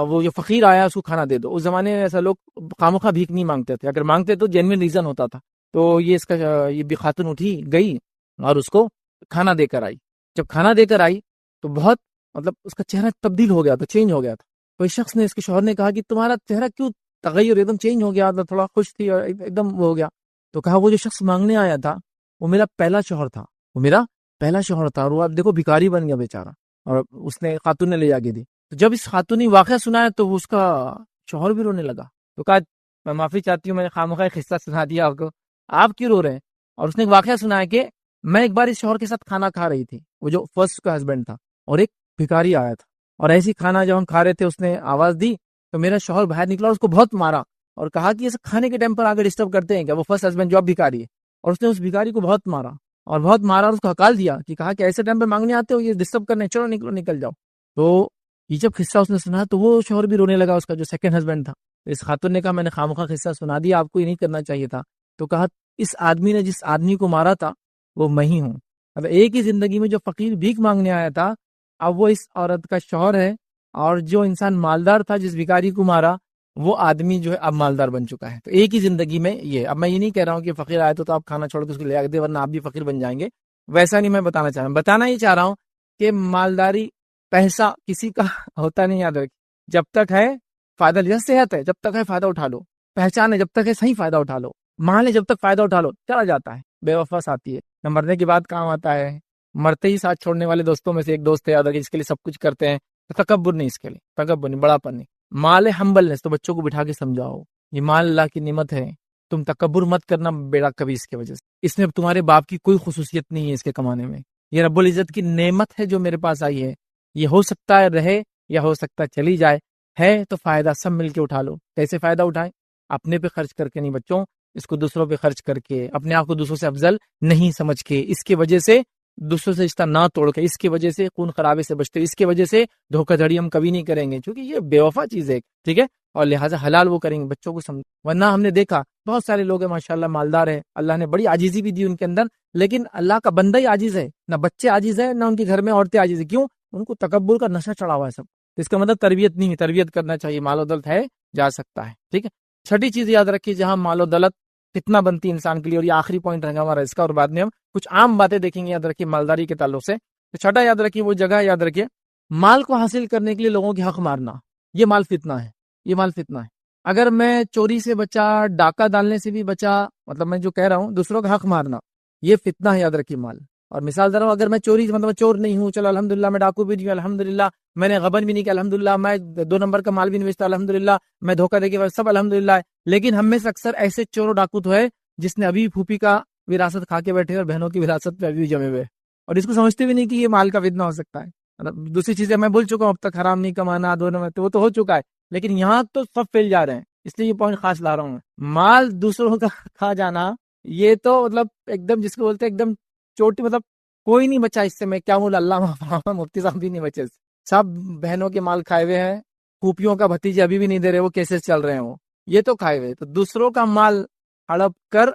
وہ جو فقیر آیا اس کو کھانا دے دو. اس زمانے میں ایسا لوگ خامخواہ بھیک نہیں مانگتے تھے, اگر مانگتے تو جینوین ریزن ہوتا تھا. تو یہ اس کا یہ بھی خاتون اٹھی گئی اور اس کو کھانا دے کر آئی. جب کھانا دے کر آئی تو بہت مطلب اس کا چہرہ تبدیل ہو گیا تھا, چینج ہو گیا تھا. تو اس شخص نے, اس کے شوہر نے کہا کہ تمہارا چہرہ کیوں تغیر, ایک دم چینج ہو گیا, تھوڑا خوش تھی اور ایک دم وہ ہو گیا. تو کہا وہ جو شخص مانگنے آیا تھا وہ میرا پہلا شوہر تھا, وہ میرا پہلا شوہر تھا, اور وہ آپ دیکھو بھکاری بن گیا بیچارہ, اور اس نے خاتون نے لے جا کے دی. تو جب اس خاتون نے واقعہ سنایا تو وہ اس کا شوہر بھی رونے لگا. تو کہا میں معافی چاہتی ہوں, میں نے خامخواہ قصہ سنا دیا آپ کو, آپ کیوں رو رہے ہیں؟ اور اس نے ایک واقعہ سنایا کہ میں ایک بار اس شوہر کے ساتھ کھانا کھا رہی تھی, وہ جو فرسٹ کا ہسبینڈ تھا, اور ایک بھکاری آیا تھا, اور ایسی کھانا جب ہم کھا رہے تھے اس نے آواز دی تو میرا شوہر باہر نکلا اور اس کو بہت مارا, اور کہا کہ یہ کھانے کے ٹائم پر آگے ڈسٹرب کرتے ہیں کیا, وہ فرسٹ ہسبینڈ جو اب بھکاری ہے. اور اس نے اس بھکاری کو بہت مارا اور اس کو ہکال دیا, کہ کہا کہ ایسے ٹائم پہ مانگنے آتے ہو, یہ ڈسٹرب کرنے, چلو نکلو نکل جاؤ. تو یہ جب قصہ اس نے سنا تو وہ شوہر بھی رونے لگا، اس کا جو سیکنڈ ہسبینڈ تھا. اس خاتون نے کہا میں نے خامخواہ قصہ سنا دیا، آپ کو یہ نہیں کرنا چاہیے تھا. تو کہا اس آدمی نے جس آدمی کو مارا تھا وہ میں ہی ہوں. اب ایک ہی زندگی میں جو فقیر بھیک مانگنے آیا تھا اب وہ اس عورت کا شوہر ہے، اور جو انسان مالدار تھا جس بھکاری کو مارا وہ آدمی جو ہے اب مالدار بن چکا ہے. تو ایک ہی زندگی میں یہ. اب میں یہ نہیں کہہ رہا ہوں کہ فقیر آئے تو آپ کھانا چھوڑ کے اس کو لے آ دے ورنہ آپ بھی فقیر بن جائیں گے، ویسا نہیں میں بتانا چاہ رہا ہوں. بتانا یہ چاہ رہا ہوں کہ مالداری پیسہ کسی کا ہوتا نہیں، یاد رکھ. جب تک ہے فائدہ لیا، صحت ہے جب تک ہے فائدہ اٹھا لو، پہچان ہے جب تک ہے صحیح فائدہ اٹھا لو، مال ہے جب تک فائدہ اٹھا لو، چلا جاتا ہے. بے وفا آتی ہے نہ مرنے کے بعد کام آتا ہے. مرتے ہی ساتھ چھوڑنے والے دوستوں میں سے ایک دوست ہے، یاد رکھیں، اس کے لیے سب کچھ کرتے ہیں. تو تکبر نہیں، اس کے لیے تکبر نہیں، بڑا پن نہیں. مال ہمبلنس، تو بچوں کو بٹھا کے سمجھاؤ یہ مال اللہ کی نعمت ہے، تم تکبر مت کرنا بیڑا کبھی اس کی وجہ سے. اس میں تمہارے باپ کی کوئی خصوصیت نہیں ہے اس کے کمانے میں. یہ رب العزت کی نعمت ہے جو میرے پاس آئی ہے. یہ ہو سکتا ہے رہے یا ہو سکتا ہے چلی جائے، ہے تو فائدہ سب مل کے اٹھا لو. کیسے فائدہ اٹھائیں؟ اپنے پہ خرچ کر کے نہیں بچوں، اس کو دوسروں پہ خرچ کر کے، اپنے آپ کو دوسروں سے افضل نہیں سمجھ کے، اس کی وجہ سے دوسروں سے رشتہ نہ توڑ کے، اس کی وجہ سے خون خرابے سے بچتے، اس کی وجہ سے دھوکہ دھڑی ہم کبھی نہیں کریں گے، کیونکہ یہ بے وفا چیز ہے. ٹھیک ہے، اور لہٰذا حلال وہ کریں گے بچوں کو سمجھ. ورنہ ہم نے دیکھا بہت سارے لوگ ہیں ماشاءاللہ مالدار ہیں، اللہ نے بڑی عاجزی بھی دی ان کے اندر، لیکن اللہ کا بندہ ہی عاجز ہے. نہ بچے عاجز ہے، نہ ان کے گھر میں عورتیں عاجز ہیں. کیوں؟ ان کو تکبر کا نشہ چڑھا ہوا ہے سب. اس کا مطلب تربیت نہیں ہے، تربیت کرنا چاہیے. مال و دولت ہے جا سکتا ہے. ٹھیک ہے. چھٹی چیز یاد رکھیے جہاں مال و دولت فتنہ بنتی ہے انسان کے لیے، اور یہ آخری پوائنٹ رہے گا ہمارا اس کا، اور بعد میں ہم کچھ عام باتیں دیکھیں گے. یاد رکھیے مالداری کے تعلق سے. تو چھٹا یاد رکھیے وہ جگہ یاد رکھیے، مال کو حاصل کرنے کے لیے لوگوں کی حق مارنا، یہ مال فتنہ ہے. یہ مال فتنہ ہے. اگر میں چوری سے بچا، ڈاکہ ڈالنے سے بھی بچا، مطلب میں جو کہہ رہا ہوں دوسروں کا حق مارنا، یہ فتنہ ہے. یاد رکھیے مال. اور مثال دے رہا ہوں، اگر میں چوری مطلب چور نہیں ہوں، چلو الحمدللہ، میں ڈاکو بھی نہیں ہوں الحمدللہ، میں نے غبن بھی نہیں کیا الحمدللہ، میں 2 نمبر کا مال بھی نہیں بیچتا الحمدللہ، میں دھوکہ دے کے سب الحمدللہ ہے. لیکن ہم میں سے اکثر ایسے چور و ڈاکو تو ہے جس نے ابھی پھوپھی کا وراثت کھا کے بیٹھے اور بہنوں کی وراثت پہ ابھی جمے ہوئے، اور اس کو سمجھتے بھی نہیں کہ یہ مال کا فتنہ ہو سکتا ہے. دوسری چیزیں میں بول چکا ہوں اب تک، حرام نہیں کمانا، 2 نمبر وہ تو ہو چکا ہے، لیکن یہاں تو سب پھیل جا رہے ہیں. اس لیے یہ پوائنٹ خاص لا رہا ہوں. مال دوسروں کا کھا جانا، یہ تو مطلب ایک دم جس کو بولتے ہیں ایک دم چوٹی، مطلب کوئی نہیں بچا اس سے. میں کیا بول، اللہ مفتی صاحب بھی نہیں بچے، سب بہنوں کے مال کھائے ہوئے ہیں. پھوپھیوں کا بھتیجے ابھی بھی نہیں دے رہے، وہ کیسے چل رہے ہیں، وہ یہ تو کھائے ہوئے. تو دوسروں کا مال ہڑپ کر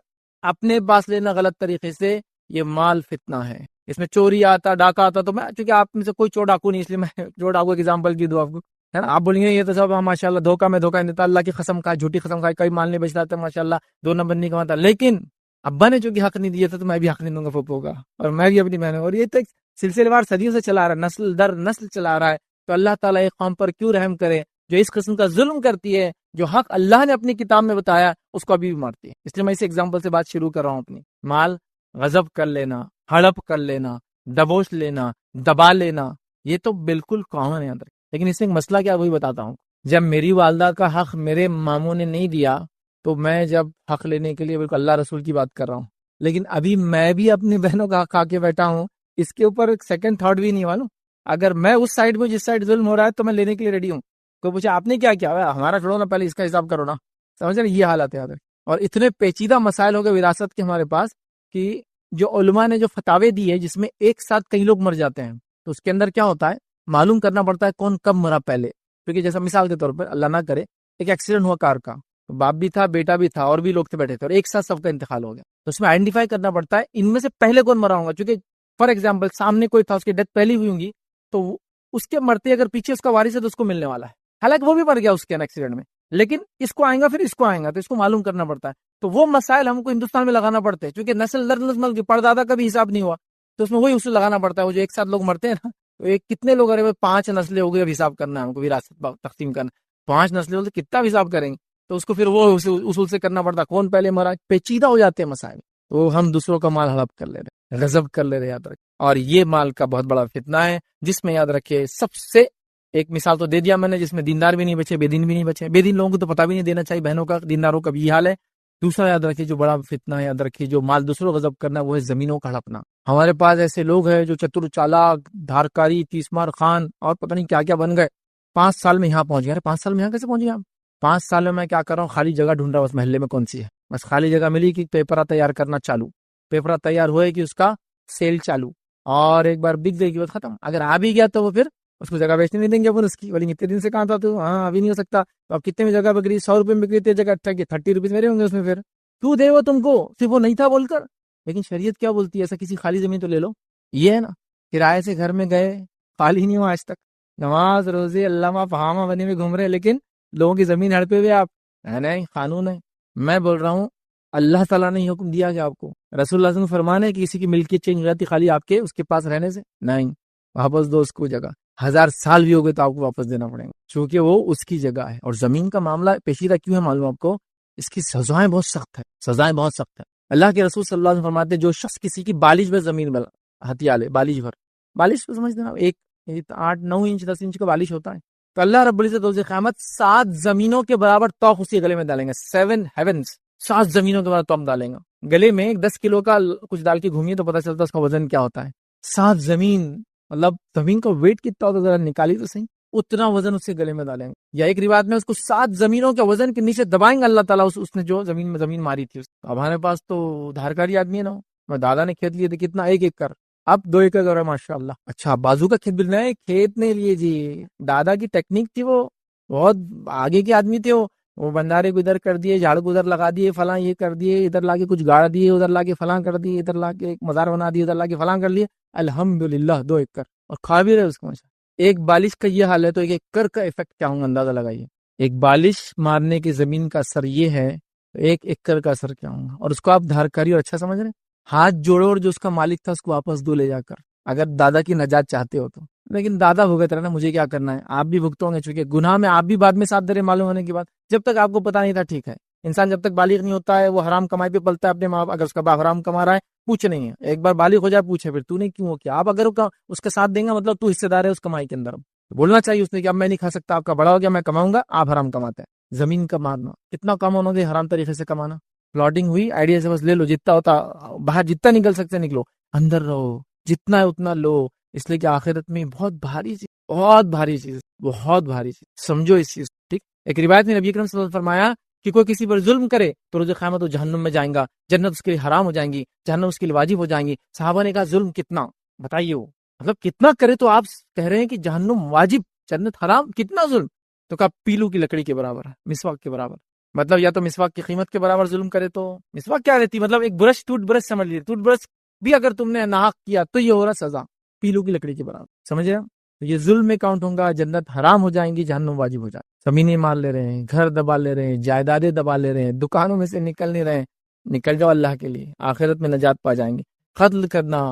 اپنے پاس لینا غلط طریقے سے، یہ مال فتنہ ہے. اس میں چوری آتا، ڈاکہ آتا، تو میں چونکہ آپ میں سے کوئی چور ڈاکو نہیں، اس لیے میں چور ڈاکو کا ایگزامپل بھی دوں آپ کو، ہے نا. آپ بولیں گے یہ تو سب ماشاء اللہ دھوکہ میں دھوکہ نہیں دیتا، اللہ کی قسم کھائے، جھوٹی قسم کھائے، کوئی مال نہیں بچتا تھا ماشاء اللہ، 2 نمبر نہیں کماتا. لیکن ابا نے چونکہ حق نہیں دیا تھا تو میں بھی حق نہیں دوں گا پھوپھوں کا، اور میں بھی اپنی بہنوں. اور یہ تو سلسلے وار صدیوں سے چلا رہا ہے، نسل در نسل چلا رہا ہے. تو اللہ تعالیٰ ایک قوم پر کیوں رحم کرے جو اس قسم کا ظلم کرتی ہے، جو حق اللہ نے اپنی کتاب میں بتایا اس کو ابھی بھی مارتی ہے. اس لیے میں اس ایگزامپل سے بات شروع کر رہا ہوں اپنی. مال غضب کر لینا، ہڑپ کر لینا، دبوچ لینا، دبا لینا، یہ تو بالکل کامن ہے اندر. لیکن اس میں ایک مسئلہ کیا وہی بتاتا ہوں. جب میری والدہ کا حق میرے ماموں نے نہیں دیا تو میں جب حق لینے کے لیے بالکل اللہ رسول کی بات کر رہا ہوں، لیکن ابھی میں بھی اپنی بہنوں کا حق کھا کے بیٹھا ہوں، اس کے اوپر سیکنڈ تھاٹ بھی نہیں معلوم. اگر میں اس سائڈ میں جس سائڈ ظلم ہو رہا ہے تو میں لینے کے لیے ریڈی ہوں. کوئی پوچھا آپ نے کیا کیا، ہمارا چھوڑو نا، پہلے اس کا حساب کرو نا. سمجھ رہے، یہ حالت ہے. اور اتنے پیچیدہ مسائل ہو گئے وراثت کے ہمارے پاس کہ جو علماء نے جو فتاوے دی ہے جس میں ایک ساتھ کئی لوگ مر جاتے ہیں، تو اس کے اندر کیا ہوتا ہے، معلوم کرنا پڑتا ہے کون کب مرا پہلے. کیونکہ جیسا مثال کے طور پر اللہ نہ کرے ایک ایکسیڈنٹ ہوا کار کا، تو باپ بھی تھا، بیٹا بھی تھا، اور بھی لوگ تھے بیٹھے تھے، اور ایک ساتھ سب کا انتقال ہو گیا. تو اس میں آئیڈینٹیفائی کرنا پڑتا ہے ان میں سے پہلے کون مرا ہوگا. چونکہ فار ایگزامپل سامنے کوئی تھا، اس کی ڈیتھ پہلی ہوئی ہوں گی، تو اس کے مرتے اگر پیچھے اس کا وارث ہے تو اس کو ملنے والا ہے. حالانکہ وہ بھی مر گیا اس کے ایکسیڈنٹ میں، لیکن اس کو آئیں گا پھر اس کو آئیں گا، تو اس کو معلوم کرنا پڑتا ہے. تو وہ مسائل ہم کو ہندوستان میں لگانا پڑتے ہیں، کیونکہ نسل در نسل کی پردادا کا بھی حساب نہیں ہوا، تو اس میں وہی اصول لگانا پڑتا ہے. وہ جو ایک ساتھ لوگ مرتے ہیں نا، تو ایک کتنے لوگ، ارے 5 نسلیں ہو گئی، اب حساب کرنا ہے ہم کو، وراثت تقسیم کرنا 5 نسلیں ہوتے کتنا حساب کریں گے. تو اس کو پھر وہ اصول سے کرنا پڑتا، کون پہلے مرا، پیچیدہ ہو جاتے ہیں مسائل. تو ہم دوسروں کا مال ہڑپ کر لے رہے، غضب کر لے رہے، یاد رکھیں. اور یہ مال کا بہت بڑا فتنہ ہے، جس میں یاد رکھے سب سے ایک مثال تو دے دیا میں نے، جس میں دیندار بھی نہیں بچے، بے دین بھی نہیں بچے. بے دین لوگوں کو تو پتہ بھی نہیں دینا چاہیے بہنوں کا، دینداروں کا بھی یہ حال ہے. دوسرا یاد رکھیے جو بڑا فتنہ ہے، یاد رکھیے جو مال دوسروں غضب کرنا، وہ ہے زمینوں کا ہڑپنا. ہمارے پاس ایسے لوگ ہیں جو چتر چالاک، دھارکاری، تیسمار خان اور پتہ نہیں کیا کیا بن گئے. 5 سال میں یہاں پہنچ گئے. 5 سال میں یہاں کیسے پہنچ گئے آپ؟ 5 سال میں میں کیا کر رہا ہوں، خالی جگہ ڈھونڈ رہا ہوں، اس محلے میں کون سی ہے، بس خالی جگہ ملی کہ پیپرہ تیار کرنا چالو، پیپرہ تیار ہوئے کہ اس کا سیل چالو، اور ایک بار بک گئی کہ وہ ختم. اگر آ بھی گیا تو وہ پھر اس کو جگہ بیچنے نہیں دیں گے اپن اس کی، بولیں گے اتنے دن سے کہاں تھا تو، ہاں ابھی نہیں ہو سکتا، تو اب کتنے میں جگہ بکری، 100 روپے میں بکری تھی جگہ 30 روپیز میرے ہوں گے اس میں، پھر کیوں دے وہ تم کو، صرف وہ نہیں تھا بول کر۔ لیکن شریعت کیا بولتی ہے، ایسا کسی خالی زمین تو لے لو، یہ ہے نا، کرائے سے گھر میں گئے، خالی نہیں ہو آج تک، نماز روزے علامہ فہامہ بنے ہوئے گھوم رہے، لیکن لوگوں کی زمین ہڑپے ہوئے آپ، نہیں قانون ہے۔ میں بول رہا ہوں اللہ تعالیٰ نے حکم دیا کہ آپ کو، رسول اللہ صلی اللہ علیہ وسلم فرمانے کہ کسی کی ملکیت چینج ہو جاتی خالی آپ کے اس کے پاس رہنے سے، نہیں، واپس دو اس کو جگہ، 1000 سال بھی ہو گئے تو آپ کو واپس دینا پڑے گا، چونکہ وہ اس کی جگہ ہے۔ اور زمین کا معاملہ پیچیدہ کیوں ہے معلوم آپ کو، اس کی سزائیں بہت سخت ہے، سزائیں بہت سخت ہے۔ اللہ کے رسول صلی اللہ علیہ وسلم فرماتے ہیں جو شخص کسی کی بالش پر زمین ہتھیار لے، بالش پر، بالش کو سمجھتے ہیں ایک 8-9 انچ 10 انچ کا بالش ہوتا ہے، تو اللہ رب العزت روز قیامت 7 زمینوں کے برابر توق اسی گلے میں ڈالیں گے، 7 heavens، 7 زمینوں کے برابر توق ڈالیں گا گلے میں۔ 10 کلو کا کچھ ڈال کے گھومیے تو پتہ چلتا ہے اس کا وزن کیا ہوتا ہے۔ 7 زمین، مطلب زمین کا ویٹ کتنا ہوتا ہے ذرا نکالی تو صحیح، اتنا وزن اس کے گلے میں ڈالیں گے، یا ایک روایت میں اس کو 7 زمینوں کے وزن کے نیچے دبائیں گے اللہ تعالیٰ، اس نے جو زمین ماری تھی۔ اب ہمارے پاس تو دھارکاری آدمی ہے نا، میں دادا نے کھیت لیے تھے کتنا، 1 ایکڑ، اب 2 ایکڑ ہے ماشاء اللہ۔ اچھا بازو کا کھیت بھی نہیں، کھیت نہیں لیے جی، دادا کی ٹیکنیک تھی، وہ بہت آگے کے آدمی تھے، وہ بندارے کو ادھر کر دیے، جھاڑ کو ادھر لگا دیے، فلاں یہ کر دیے، ادھر لا کے کچھ گاڑ دیے، ادھر لا کے فلاں کر دیے، ادھر لا کے ایک مزار بنا دیے، ادھر لا کے فلاں کر لیے، الحمدللہ 2 ایکڑ، اور کھا بھی رہے اس کو ماشاء۔ ایک بالش کا یہ حال ہے تو 1 ایکڑ کا افیکٹ کیا ہوگا اندازہ لگائیے، ایک بالش مارنے کی زمین کا اثر یہ ہے، 1 ایکڑ کا اثر کیا ہوگا، اور اس کو آپ دھارکاری اور اچھا سمجھ رہے ہیں، ہاتھ جوڑو اور جو اس کا مالک تھا اس کو واپس دو لے جا کر، اگر دادا کی نجات چاہتے ہو تو۔ لیکن دادا بھگت رہا نا، مجھے کیا کرنا ہے، آپ بھی بھگتو گے، چونکہ گناہ میں آپ بھی بعد میں ساتھ دے رہے معلوم ہونے کے بعد، جب تک آپ کو پتا نہیں تھا ٹھیک ہے۔ انسان جب تک بالغ نہیں ہوتا ہے وہ حرام کمائی پہ پلتا ہے اپنے ماں باپ، اگر اس کا باپ حرام کما رہا ہے پوچھ نہیں ہے، ایک بار بالغ ہو جائے پوچھے پھر تو نے کیوں ہو کیا، آپ اگر اس کا ساتھ دیں گا مطلب تو حصے دار ہے اس کمائی کے اندر، بولنا چاہیے اس نے کہ اب میں نہیں کھا سکتا، آپ کا بڑا ہو گیا میں کماؤں گا، آپ حرام کماتے ہیں۔ زمین کا مارنا کتنا کم ہونا دے، حرام طریقے سے کمانا، پلاٹنگ ہوئی آئیڈیا سے بس لے لو، جتنا ہوتا باہر جتنا نکل سکتے نکلو، اندر رہو جتنا ہے اتنا لو، اس لیے کہ آخرت میں بہت بھاری چیز، بہت بھاری چیز، بہت بھاری چیز، سمجھو اس چیز ٹھیک۔ ایک روایت میں نبی اکرم صلی اللہ علیہ وسلم فرمایا کہ کوئی کسی پر ظلم کرے تو روز قیامت وہ جہنم میں جائیں گا، جنت اس کے لیے حرام ہو جائیں گی، جہنم اس کے لیے واجب ہو جائیں گی۔ صحابہ نے کہا ظلم کتنا، بتائیے وہ مطلب کتنا کرے، تو آپ کہہ رہے ہیں کہ جہنم واجب جنت حرام، کتنا ظلم، تو کہا پیلو کی لکڑی کے برابر ہے، مسواک کے برابر، مطلب یا تو مسواک کی قیمت کے برابر ظلم کرے تو مسواک کیا رہتی، مطلب ایک برش، ٹوتھ برش سمجھ لیجیے، ٹوتھ برش بھی اگر تم نے ناحق کیا تو یہ ہو رہا سزا، پیلو کی لکڑی کے برابر، سمجھ رہے ہیں؟ تو یہ ظلم میں کاؤنٹ ہوگا، جنت حرام ہو جائیں گی، جہنم واجب ہو جائے، زمینیں مار لے رہے ہیں، گھر دبا لے رہے ہیں، جائیدادیں دبا لے رہے ہیں، دکانوں میں سے نکل نہیں رہے ہیں، نکل جاؤ اللہ کے لیے، آخرت میں نجات پا جائیں گے۔ قتل کرنا،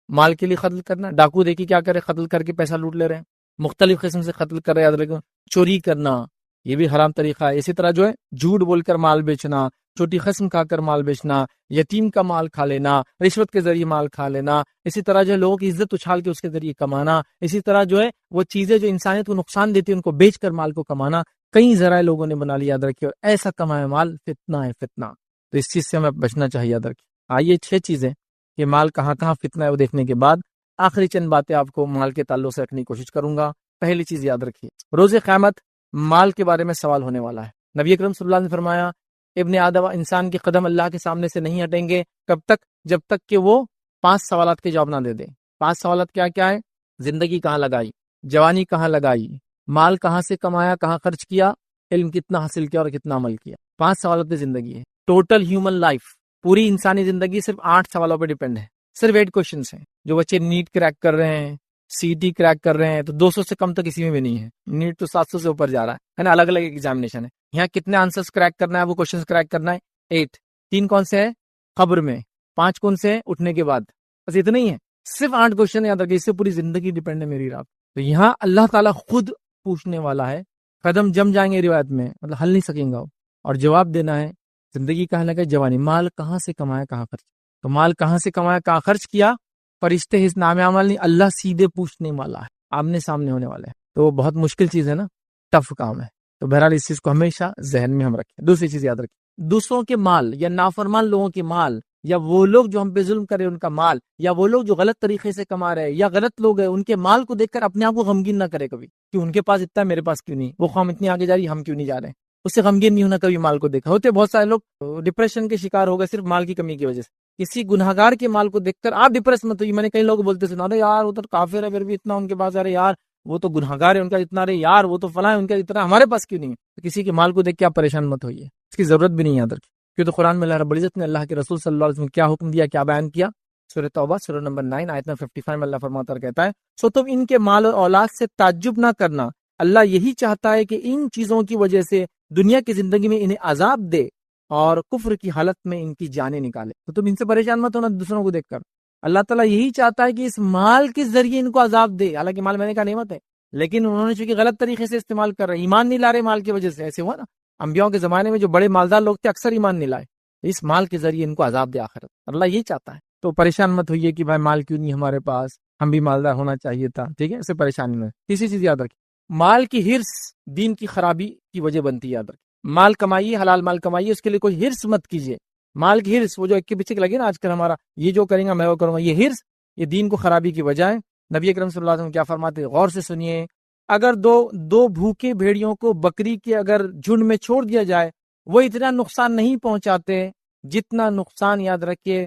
مال کے لیے قتل کرنا، ڈاکو دیکھی کیا کرے، قتل کر کے پیسہ لوٹ لے رہے ہیں، مختلف قسم سے قتل کر رہے ہیں، یاد رکھو، چوری کرنا یہ بھی حرام طریقہ ہے، اسی طرح جو ہے جھوٹ بول کر مال بیچنا، چھوٹی قسم کھا کر مال بیچنا، یتیم کا مال کھا لینا، رشوت کے ذریعے مال کھا لینا، اسی طرح جو ہے لوگوں کی عزت اچھال کے اس کے ذریعے کمانا، اسی طرح جو ہے وہ چیزیں جو انسانیت کو نقصان دیتی ہیں ان کو بیچ کر مال کو کمانا، کئی ذرائع لوگوں نے بنا لیا، یاد رکھیے، اور ایسا کمایا مال فتنہ ہے، فتنہ، تو اس چیز سے ہمیں بچنا چاہیے، یاد رکھیے۔ آئیے 6 چیزیں کہ مال کہاں کہاں فتنہ ہے وہ دیکھنے کے بعد آخری چند باتیں آپ کو مال کے تعلق سے رکھنے کی کوشش کروں گا۔ پہلی چیز یاد رکھیے، روز قیامت مال کے بارے میں سوال ہونے والا ہے۔ نبی اکرم صلی اللہ علیہ وسلم نے فرمایا ابن آدم، انسان کے قدم اللہ کے سامنے سے نہیں ہٹیں گے، کب تک؟ جب تک کہ وہ 5 سوالات کے جواب نہ دے دے۔ 5 سوالات کیا کیا ہے؟ زندگی کہاں لگائی، جوانی کہاں لگائی، مال کہاں سے کمایا، کہاں خرچ کیا، علم کتنا حاصل کیا اور کتنا عمل کیا۔ 5 سوالات پہ زندگی ہے، ٹوٹل ہیومن لائف، پوری انسانی زندگی صرف 8 سوالوں پہ ڈیپینڈ ہے، صرف 8 کوشچنس ہیں۔ جو بچے نیٹ کریک کر رہے ہیں، سی ٹی کریک کر رہے ہیں، تو 200 سے کم تو کسی میں بھی نہیں ہے، نیٹ تو 700 سے اوپر جا رہا ہے نا، الگ الگ ایگزامینیشن ہے۔ یہاں کتنے آنسرز کریک کرنا ہے، وہ کوشچنز کریک کرنا ہے 8۔ 3 کون سے ہیں؟ قبر میں۔ 5 کون سے ہیں؟ اٹھنے کے بعد۔ بس اتنا ہی ہے، صرف 8 کوشچن یاد رکھیے، اس سے پوری زندگی ڈیپینڈ ہے میری رات۔ تو یہاں اللہ تعالیٰ خود پوچھنے والا ہے، قدم جم جائیں گے روایت میں، مطلب ہل نہیں سکیں گا، اور جواب دینا ہے۔ زندگی کہاں لگا، جوانی، مال کہاں سے کمایا، کہاں خرچ، تو مال کہاں سے کمایا، کہاں خرچ کیا، فرشتے اس نام عمل نہیں، اللہ سیدھے پوچھنے والا ہے، آمنے سامنے ہونے والے ہیں، تو وہ بہت مشکل چیز ہے نا، ٹف کام ہے۔ تو بہرحال اس چیز کو ہمیشہ ذہن میں ہم رکھیں۔ دوسری چیز یاد رکھیں، دوسروں کے مال یا نافرمان لوگوں کے مال، یا وہ لوگ جو ہم پہ ظلم کرے ان کا مال، یا وہ لوگ جو غلط طریقے سے کما رہے ہیں یا غلط لوگ ہیں، ان کے مال کو دیکھ کر اپنے آپ کو غمگین نہ کرے کبھی کہ ان کے پاس اتنا میرے پاس کیوں نہیں، وہ قوم اتنی آگے جا رہی ہم کیوں نہیں جا رہے ہیں، اس سے غمگین نہیں ہونا کبھی مال کو دیکھا۔ ہوتے بہت سارے لوگ ڈپریشن کے شکار ہو گئے صرف مال کی کمی کی وجہ سے، کسی گناہگار کے مال کو دیکھ کر آپ ڈپریس مت ہوئیے۔ میں نے کئی لوگ بولتے سنا، ارے یار وہ تو کافر ہے پھر بھی اتنا ان کے پاس، ارے یار وہ تو گناہگار ہے، ان کا اتنا، ارے یار وہ تو فلاں ہے، ان کا اتنا، ہمارے پاس کیوں نہیں ہے؟ تو کسی کے مال کو دیکھ کے آپ پریشان مت ہوئیے، اس کی ضرورت بھی نہیں ہے یاد رکھیے، کیوں تو قرآن میں اللہ رب العزت نے اللہ کے رسول صلی اللہ علیہ وسلم کیا حکم دیا، کیا بیان کیا؟ سورہ توبہ سورہ نمبر 9 آیت نمبر 55 میں اللہ فرماتا کہتا ہے، سو تم ان کے مال اور اولاد سے تعجب نہ کرنا، اللہ یہی چاہتا ہے کہ ان چیزوں کی وجہ سے دنیا کی زندگی میں انہیں عذاب دے اور کفر کی حالت میں ان کی جانیں نکالے۔ تو تم ان سے پریشان مت ہونا دوسروں کو دیکھ کر، اللہ تعالیٰ یہی چاہتا ہے کہ اس مال کے ذریعے ان کو عذاب دے، حالانکہ مال میں نے کہا نعمت ہے، لیکن انہوں نے چونکہ غلط طریقے سے استعمال کر رہے ہیں، ایمان نہیں لا رہے مال کی وجہ سے، ایسے ہوا نا انبیاء کے زمانے میں جو بڑے مالدار لوگ تھے اکثر ایمان نہیں لائے، اس مال کے ذریعے ان کو عذاب دے آخرت، اللہ یہی چاہتا ہے۔ تو پریشان مت ہوئیے کہ بھائی مال کیوں نہیں ہمارے پاس، ہم بھی مالدار ہونا چاہیے تھا، ٹھیک ہے، اسے پریشانی میں تیسری چیز یاد رکھیے، مال کی ہرس دین کی خرابی کی وجہ بنتی ہے، یاد رکھیے، مال کمائیے، حلال مال کمائیے، اس کے لیے کوئی ہرس مت کیجیے، مال کی ہرس وہ جو ایک کے پیچھے لگے نا آج کل ہمارا، یہ جو کریں گا میں وہ کروں گا، یہ ہرس یہ دین کو خرابی کی وجہ ہے۔ نبی اکرم صلی اللہ علیہ وسلم کیا فرماتے ہیں، غور سے سنیے، اگر دو بھوکے بھیڑیوں کو بکری کے اگر جھنڈ میں چھوڑ دیا جائے وہ اتنا نقصان نہیں پہنچاتے جتنا نقصان، یاد رکھیے،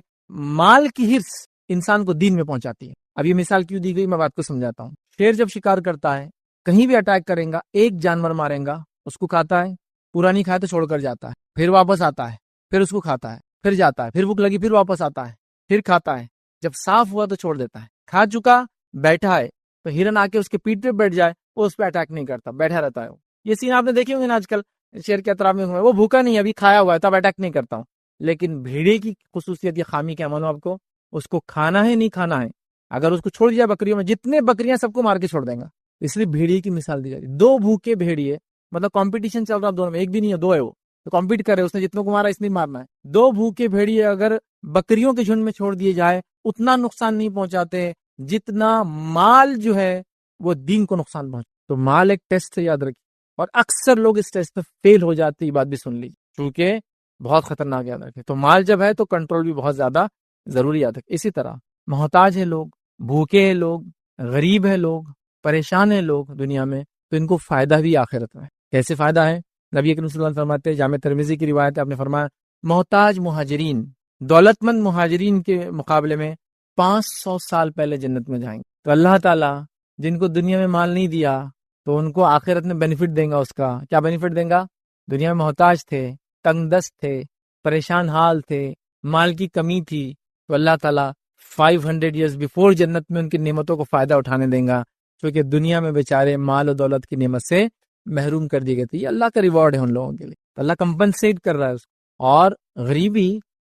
مال کی ہرس انسان کو دین میں پہنچاتی ہے۔ اب یہ مثال کیوں دی گئی میں بات کو سمجھاتا ہوں۔ شیر جب شکار کرتا ہے، کہیں بھی اٹیک کریں گا، ایک جانور ماریں گا، اس کو کھاتا ہے، پورا نہیں کھایا تو چھوڑ کر جاتا ہے، پھر واپس آتا ہے، پھر اس کو کھاتا ہے، پھر جاتا ہے، پھر بھوک لگی پھر واپس آتا ہے، پھر کھاتا ہے، جب صاف ہوا تو چھوڑ دیتا ہے، کھا چکا بیٹھا ہے تو ہرن آ کے اس کے پیٹ پہ بیٹھ جائے وہ اس پہ اٹیک نہیں کرتا، بیٹھا رہتا ہے وہ۔ یہ سین آپ نے دیکھے ہوں گے نا آج کل شیر کے اطراف میں، وہ بھوکا نہیں، ابھی کھایا ہوا ہے تب اٹیک نہیں کرتا ہوں۔ لیکن بھیڑے کی خصوصیت یا خامی کیا معلوم آپ کو، اس کو کھانا ہے نہیں کھانا ہے، اگر اس کو چھوڑ دیا بکریوں میں جتنے بکریاں سب کو مار کے چھوڑ دیں گا، اس لیے بھیڑیے کی مثال دی جاتی ہے۔ دو بھوکے بھیڑیے، مطلب کمپٹیشن چل رہا دونوں میں، ایک بھی نہیں ہے، دو ہے، وہ تو کمپیٹ کر رہے، اس نے جتنوں کو مارا اس نے مارنا ہے۔ دو بھوکے بھیڑیے اگر بکریوں کے جھنڈ میں چھوڑ دیے جائے اتنا نقصان نہیں پہنچاتے جتنا مال جو ہے وہ دین کو نقصان پہنچا۔ تو مال ایک ٹیسٹ ہے، یاد رکھیے، اور اکثر لوگ اس ٹیسٹ میں فیل ہو جاتے، یہ بات بھی سن لیجیے، کیونکہ بہت خطرناک، یاد رکھے۔ تو مال جب ہے تو کنٹرول بھی بہت زیادہ ضروری، یاد رکھے۔ اسی طرح محتاج ہے لوگ، بھوکے ہیں لوگ، غریب ہے لوگ، پریشان ہیں لوگ دنیا میں، تو ان کو فائدہ بھی آخرت میں۔ کیسے فائدہ ہے؟ نبی اکرم صلی اللہ علیہ وسلم فرماتے ہیں، جامع ترمذی کی روایت ہے، آپ نے فرمایا محتاج مہاجرین دولت مند مہاجرین کے مقابلے میں 500 سال پہلے جنت میں جائیں گے۔ تو اللہ تعالیٰ جن کو دنیا میں مال نہیں دیا تو ان کو آخرت میں بینیفٹ دیں گا، اس کا کیا بینیفٹ دیں گا؟ دنیا میں محتاج تھے، تنگ دست تھے، پریشان حال تھے، مال کی کمی تھی، تو اللہ تعالیٰ 500 ایئرز بیفور جنت میں ان کی نعمتوں کو فائدہ اٹھانے دیں گا، کیونکہ دنیا میں بیچارے مال و دولت کی نعمت سے محروم کر دی گئی تھی۔ یہ اللہ کا ریوارڈ ہے ان لوگوں کے لیے، اللہ کمپنسیٹ کر رہا ہے اس کو۔ اور غریبی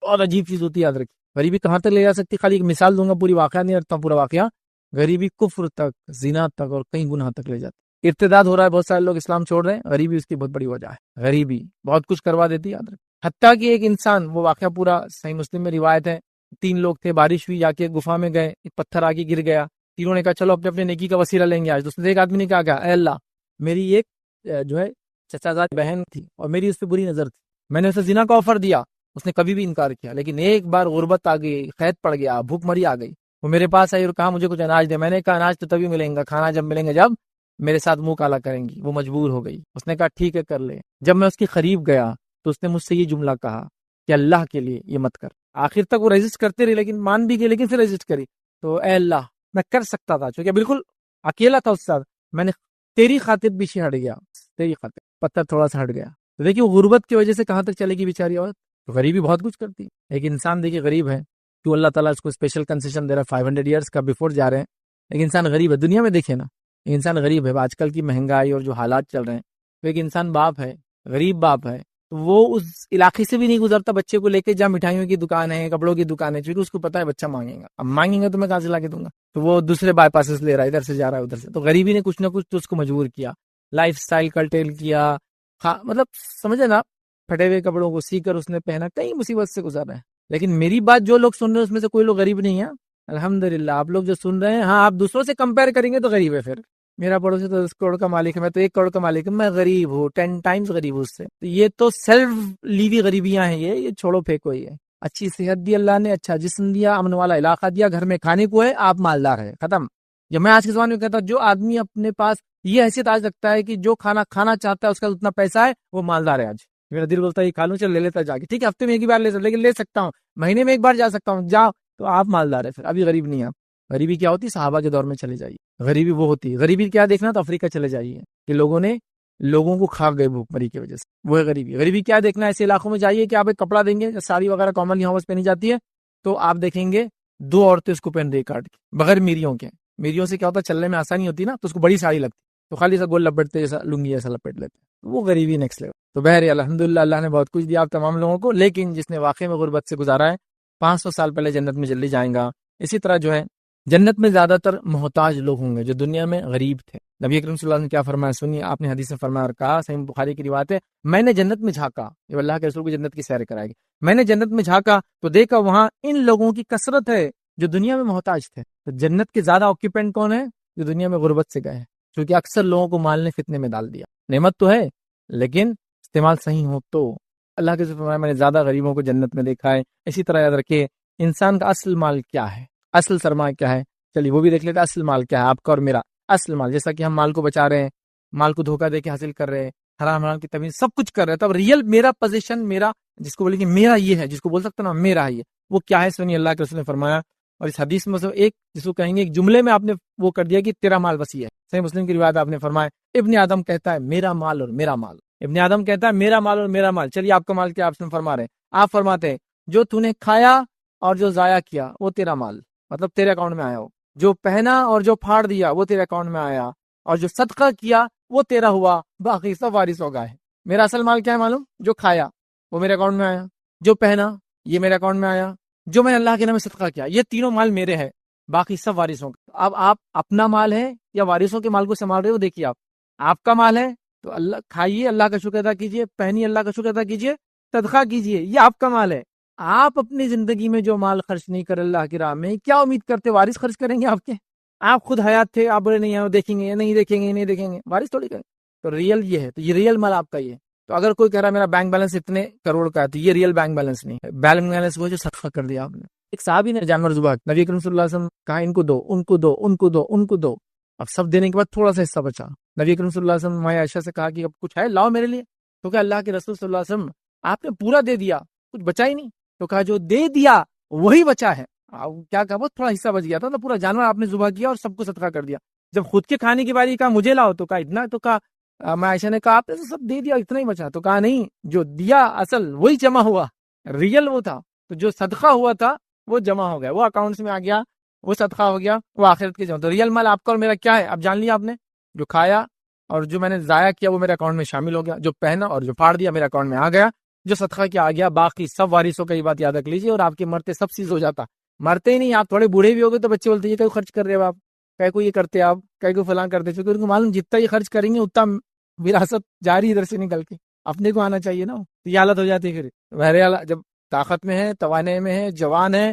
بہت عجیب چیز ہوتی ہے، یاد رکھیے، غریبی کہاں تک لے جا سکتی، خالی ایک مثال دوں گا، پوری واقعہ نہیں رکھتا، پورا واقعہ، غریبی کفر تک، زنا تک اور کئی گناہ تک لے جاتی۔ ارتداد ہو رہا ہے، بہت سارے لوگ اسلام چھوڑ رہے ہیں، غریبی اس کی بہت بڑی وجہ ہے۔ غریبی بہت کچھ کروا دیتی ہے، یاد رکھیں۔ حتیٰ کہ ایک انسان، وہ واقعہ پورا صحیح مسلم میں روایت ہے، 3 لوگ تھے، بارش ہوئی، جا کے گفا میں گئے، ایک پتھر آگے گر گیا، تینوں نے کہا چلو اپنے اپنے نیکی کا وسیلہ لیں گے آج۔ تو اس نے ایک آدمی نے کہا اے اللہ، میری ایک جو ہے چچا زاد بہن تھی اور میری اس پہ بری نظر تھی، میں نے اسے زنا کا آفر دیا، اس نے کبھی بھی انکار کیا، لیکن ایک بار غربت آ گئی، قحط پڑ گیا، بھوک مری آ گئی، وہ میرے پاس آئی اور کہا مجھے کچھ اناج دے۔ میں نے کہا اناج تو تبھی ملیں گا، کھانا جب ملیں گے جب میرے ساتھ منہ کالا کریں گی۔ وہ مجبور ہو گئی، اس نے کہا ٹھیک ہے کر لے۔ جب میں اس کے قریب گیا تو اس نے مجھ سے یہ جملہ کہا کہ اللہ کے لیے یہ مت کر۔ آخر تک وہ ریزسٹ کرتے رہے، لیکن مان بھی گئے، لیکن پھر ریزسٹ کری۔ تو اے اللہ، میں کر سکتا تھا، چونکہ بالکل اکیلا تھا اس ساتھ، میں نے تیری خاطر پیچھے ہٹ گیا، تیری خاطر پتھر تھوڑا سا ہٹ گیا۔ تو دیکھیے وہ غربت کی وجہ سے کہاں تک چلے گی بیچاری عورت۔ تو غریبی بہت کچھ کرتی ہے۔ ایک انسان دیکھیے غریب ہے، تو اللہ تعالیٰ اس کو اسپیشل کنسیشن دے رہا ہے، 500 ایئرس کا بیفور جا رہے ہیں، ایک انسان غریب ہے، دنیا میں دیکھیں نا، ایک انسان غریب ہے، آج کل کی مہنگائی اور جو حالات چل رہے ہیں، تو ایک انسان باپ ہے، غریب باپ ہے، تو وہ اس علاقے سے بھی نہیں گزرتا، بچے کو لے کے جا، مٹھائیوں کی دکان ہے، کپڑوں کی دکان ہے، چونکہ اس کو پتا ہے بچہ مانگے گا، اب مانگیں گا تو میں کہاں سے لا کے دوں گا، تو وہ دوسرے بائی پاسز لے رہا ہے، ادھر سے جا رہا ہے ادھر سے۔ تو غریبی نے کچھ نہ کچھ تو اس کو مجبور کیا، لائف سٹائل کلٹیل کیا، مطلب سمجھے نا، پھٹے ہوئے کپڑوں کو سی کر اس نے پہنا، کئی مصیبت سے گزر رہے ہیں۔ لیکن میری بات جو لوگ سن رہے ہیں اس میں سے کوئی لوگ غریب نہیں ہے، الحمدللہ۔ آپ لوگ جو سن رہے ہیں، ہاں آپ دوسروں سے کمپیئر کریں گے تو غریب ہے، پھر میرا پڑوسی تو 10 کروڑ کا مالک ہے، میں تو 1 کروڑ کا مالک ہوں، میں غریب ہوں، 10 ٹائمز غریب ہوں اس سے۔ تو یہ تو سیلف لیوی غریبیاں ہیں، یہ چھوڑو پھینکو۔ یہ اچھی صحت دی اللہ نے، اچھا جسم دیا، امن والا علاقہ دیا، گھر میں کھانے کو ہے، آپ مالدار ہے، ختم۔ جب میں آج کے زمانے میں کہتا ہوں جو آدمی اپنے پاس یہ حیثیت آج رکھتا ہے کہ جو کھانا کھانا چاہتا ہے اس کا اتنا پیسہ ہے، وہ مالدار ہے۔ آج میرا دل بولتا ہے یہ کھا لوں، چل لے لیتا جا کے، ٹھیک ہے ہفتے میں ایک ہی بار لے سکتا، لیکن لے سکتا ہوں، مہینے میں ایک بار جا سکتا ہوں، جاؤ، تو آپ مالدار ہے، پھر ابھی غریب نہیں ہے آپ۔ غریبی کیا ہوتی ہے؟ صحابہ کے دور میں چلے جائیے۔ غریبی وہ ہوتی ہے. غریبی کیا دیکھنا تو افریقہ چلے جائیے کہ لوگوں کو کھا گئے بھوک مری کی وجہ سے, وہ ہے غریبی. غریبی کیا دیکھنا ہے, ایسے علاقوں میں جائیے کہ آپ ایک کپڑا دیں گے, ساڑی وغیرہ کامن یہاں پہنی جاتی ہے, تو آپ دیکھیں گے 2 عورتیں اس کو پہن رہی کاٹ کے بغیر میریوں کے. میریوں سے کیا ہوتا ہے, چلنے میں آسانی ہوتی ہے نا, تو اس کو بڑی ساڑی لگتی, تو خالی سا گول لپٹتے جیسا لنگی ایسا لپٹ لیتے, وہ غریبی نیکسٹ لیول. تو بہر الحمدللہ اللہ نے بہت کچھ دیا آپ تمام لوگوں کو, لیکن جس نے واقعی میں غربت سے گزارا ہے 500 سال پہلے جنت میں جلدی جائیں گا. اسی طرح جو ہے جنت میں زیادہ تر محتاج لوگ ہوں گے جو دنیا میں غریب تھے. نبی اکرم صلی اللہ علیہ وسلم نے کیا فرمایا سنیے, آپ نے حدیث میں فرمایا اور کہا, صحیح بخاری کی روایت ہے, میں نے جنت میں جھانکا, یہ اللہ کے رسول کو جنت کی سیر کرائے گی, میں نے جنت میں جھانکا تو دیکھا وہاں ان لوگوں کی کثرت ہے جو دنیا میں محتاج تھے. تو جنت کے زیادہ آکیپینٹ کون ہے, جو دنیا میں غربت سے گئے ہیں, کیونکہ اکثر لوگوں کو مال نے فتنے میں ڈال دیا. نعمت تو ہے لیکن استعمال صحیح ہو تو. اللہ کے رسول فرمایا میں نے زیادہ غریبوں کو جنت میں دیکھا ہے. اسی طرح یاد رکھیے انسان کا اصل مال کیا ہے, اصل سرمایہ کیا ہے, چلیے وہ بھی دیکھ لیتے. اصل مال کیا ہے آپ کا اور میرا, اصل مال, جیسا کہ ہم مال کو بچا رہے ہیں, مال کو دھوکہ دے کے حاصل کر رہے ہیں, حرام کی تمیز سب کچھ کر رہے ہیں, تب ریئل میرا پوزیشن, میرا جس کو بولے کہ میرا یہ ہے, جس کو بول سکتا نا میرا ہے یہ, وہ کیا ہے سنیے اللہ کے رسول نے فرمایا. اور اس حدیث میں سے ایک جس کو کہیں گے ایک جملے میں آپ نے وہ کر دیا کہ تیرا مال وسیع ہے. صحیح مسلم کی روایت آپ نے فرمایا ابن آدم کہتا ہے میرا مال اور میرا مال, ابن آدم کہتا ہے میرا مال اور میرا مال. چلیے آپ کا مال کیا, آپ سے فرما رہے ہیں, آپ فرماتے ہیں جو تو نے کھایا اور جو ضائع کیا وہ تیرا مال, مطلب تیرے اکاؤنٹ میں آیا ہو, جو پہنا اور جو پھاڑ دیا وہ تیرے اکاؤنٹ میں آیا, اور جو صدقہ کیا وہ تیرا ہوا, باقی سب وارث ہو گئے. میرا اصل مال کیا ہے معلوم, جو کھایا وہ میرے اکاؤنٹ میں آیا, جو پہنا یہ میرے اکاؤنٹ میں آیا, جو میں نے اللہ کے نام میں صدقہ کیا, یہ تینوں مال میرے ہیں, باقی سب وارثوں کا. اب آپ اپنا مال ہے یا وارثوں کے مال کو سنبھال رہے ہو, دیکھیے آپ کا مال ہے تو اللہ کھائیے, اللہ کا شکر ادا کیجیے, پہنیے اللہ کا شکر ادا کیجیے, صدقہ کیجیے, یہ آپ کا مال ہے. آپ اپنی زندگی میں جو مال خرچ نہیں کر اللہ کی راہ میں, کیا امید کرتے وارث خرچ کریں گے آپ کے؟ آپ خود حیات تھے, آپ بولے نہیں دیکھیں گے, نہیں دیکھیں گے, نہیں دیکھیں گے, وارث تھوڑی کریں. تو ریئل یہ ہے, تو یہ ریئل مال آپ کا یہ ہے. تو اگر کوئی کہہ رہا ہے میرا بینک بیلنس اتنے کروڑ کا ہے, تو یہ ریئل بینک بیلنس نہیں ہے. بینک بیلنس وہ جو صدقہ کر دیا آپ نے. ایک صحابی نے جانور ذبح, نبی کریم صلی اللہ علیہ وسلم کہا ان کو دو, ان کو دو, ان کو دو, ان کو دو. اب سب دینے کے بعد تھوڑا سا حصہ بچا. نبی کریم صلی اللہ علیہ وسلم ماں عائشہ سے کہا کہ اب کچھ ہے لاؤ میرے لیے, تو کہ اللہ کے رسول صلی اللہ علیہ وسلم آپ نے پورا دے دیا, کچھ بچا ہی نہیں. تو کہا جو دے دیا وہی بچا ہے. کیا کہا, بہت تھوڑا حصہ بچ گیا تھا, تو پورا جانور آپ نے ذبح کیا اور سب کو صدقہ کر دیا. جب خود کے کھانے کی باری کہا مجھے لاؤ, تو کہا اتنا, تو کہا میں عائشہ نے کہا آپ نے تو سب دے دیا, اتنا ہی بچا. تو کہا نہیں, جو دیا اصل وہی جمع ہوا, ریئل وہ تھا, تو جو صدقہ ہوا تھا وہ جمع ہو گیا, وہ اکاؤنٹس میں آ گیا, وہ صدقہ ہو گیا, وہ آخرت کے جمع. تو ریئل مال آپ کا اور میرا کیا ہے, اب جان لیا آپ نے, جو کھایا اور جو میں نے ضائع کیا وہ میرے اکاؤنٹ میں شامل ہو گیا, جو پہنا اور جو پھاڑ دیا میرے اکاؤنٹ میں آ گیا, جو صدقہ کیا آ گیا, باقی سب وارثوں کا. یہ بات یاد رکھ لیجیے, اور آپ کے مرتے سب چیز ہو جاتا. مرتے ہی نہیں, آپ تھوڑے بوڑھے بھی ہو گئے تو بچے بولتے یہ کہیں خرچ کر رہے ہو آپ, کہیں کو یہ کرتے آپ, کہیں کو فلاں کرتے, چونکہ ان کو معلوم جتنا یہ خرچ کریں گے اتنا وراثت جاری ادھر سے نکل کے اپنے کو آنا چاہیے نا. تو یہ حالت ہو جاتی ہے. پھر بہرحال جب طاقت میں ہے, توانائی میں ہے, جوان ہے,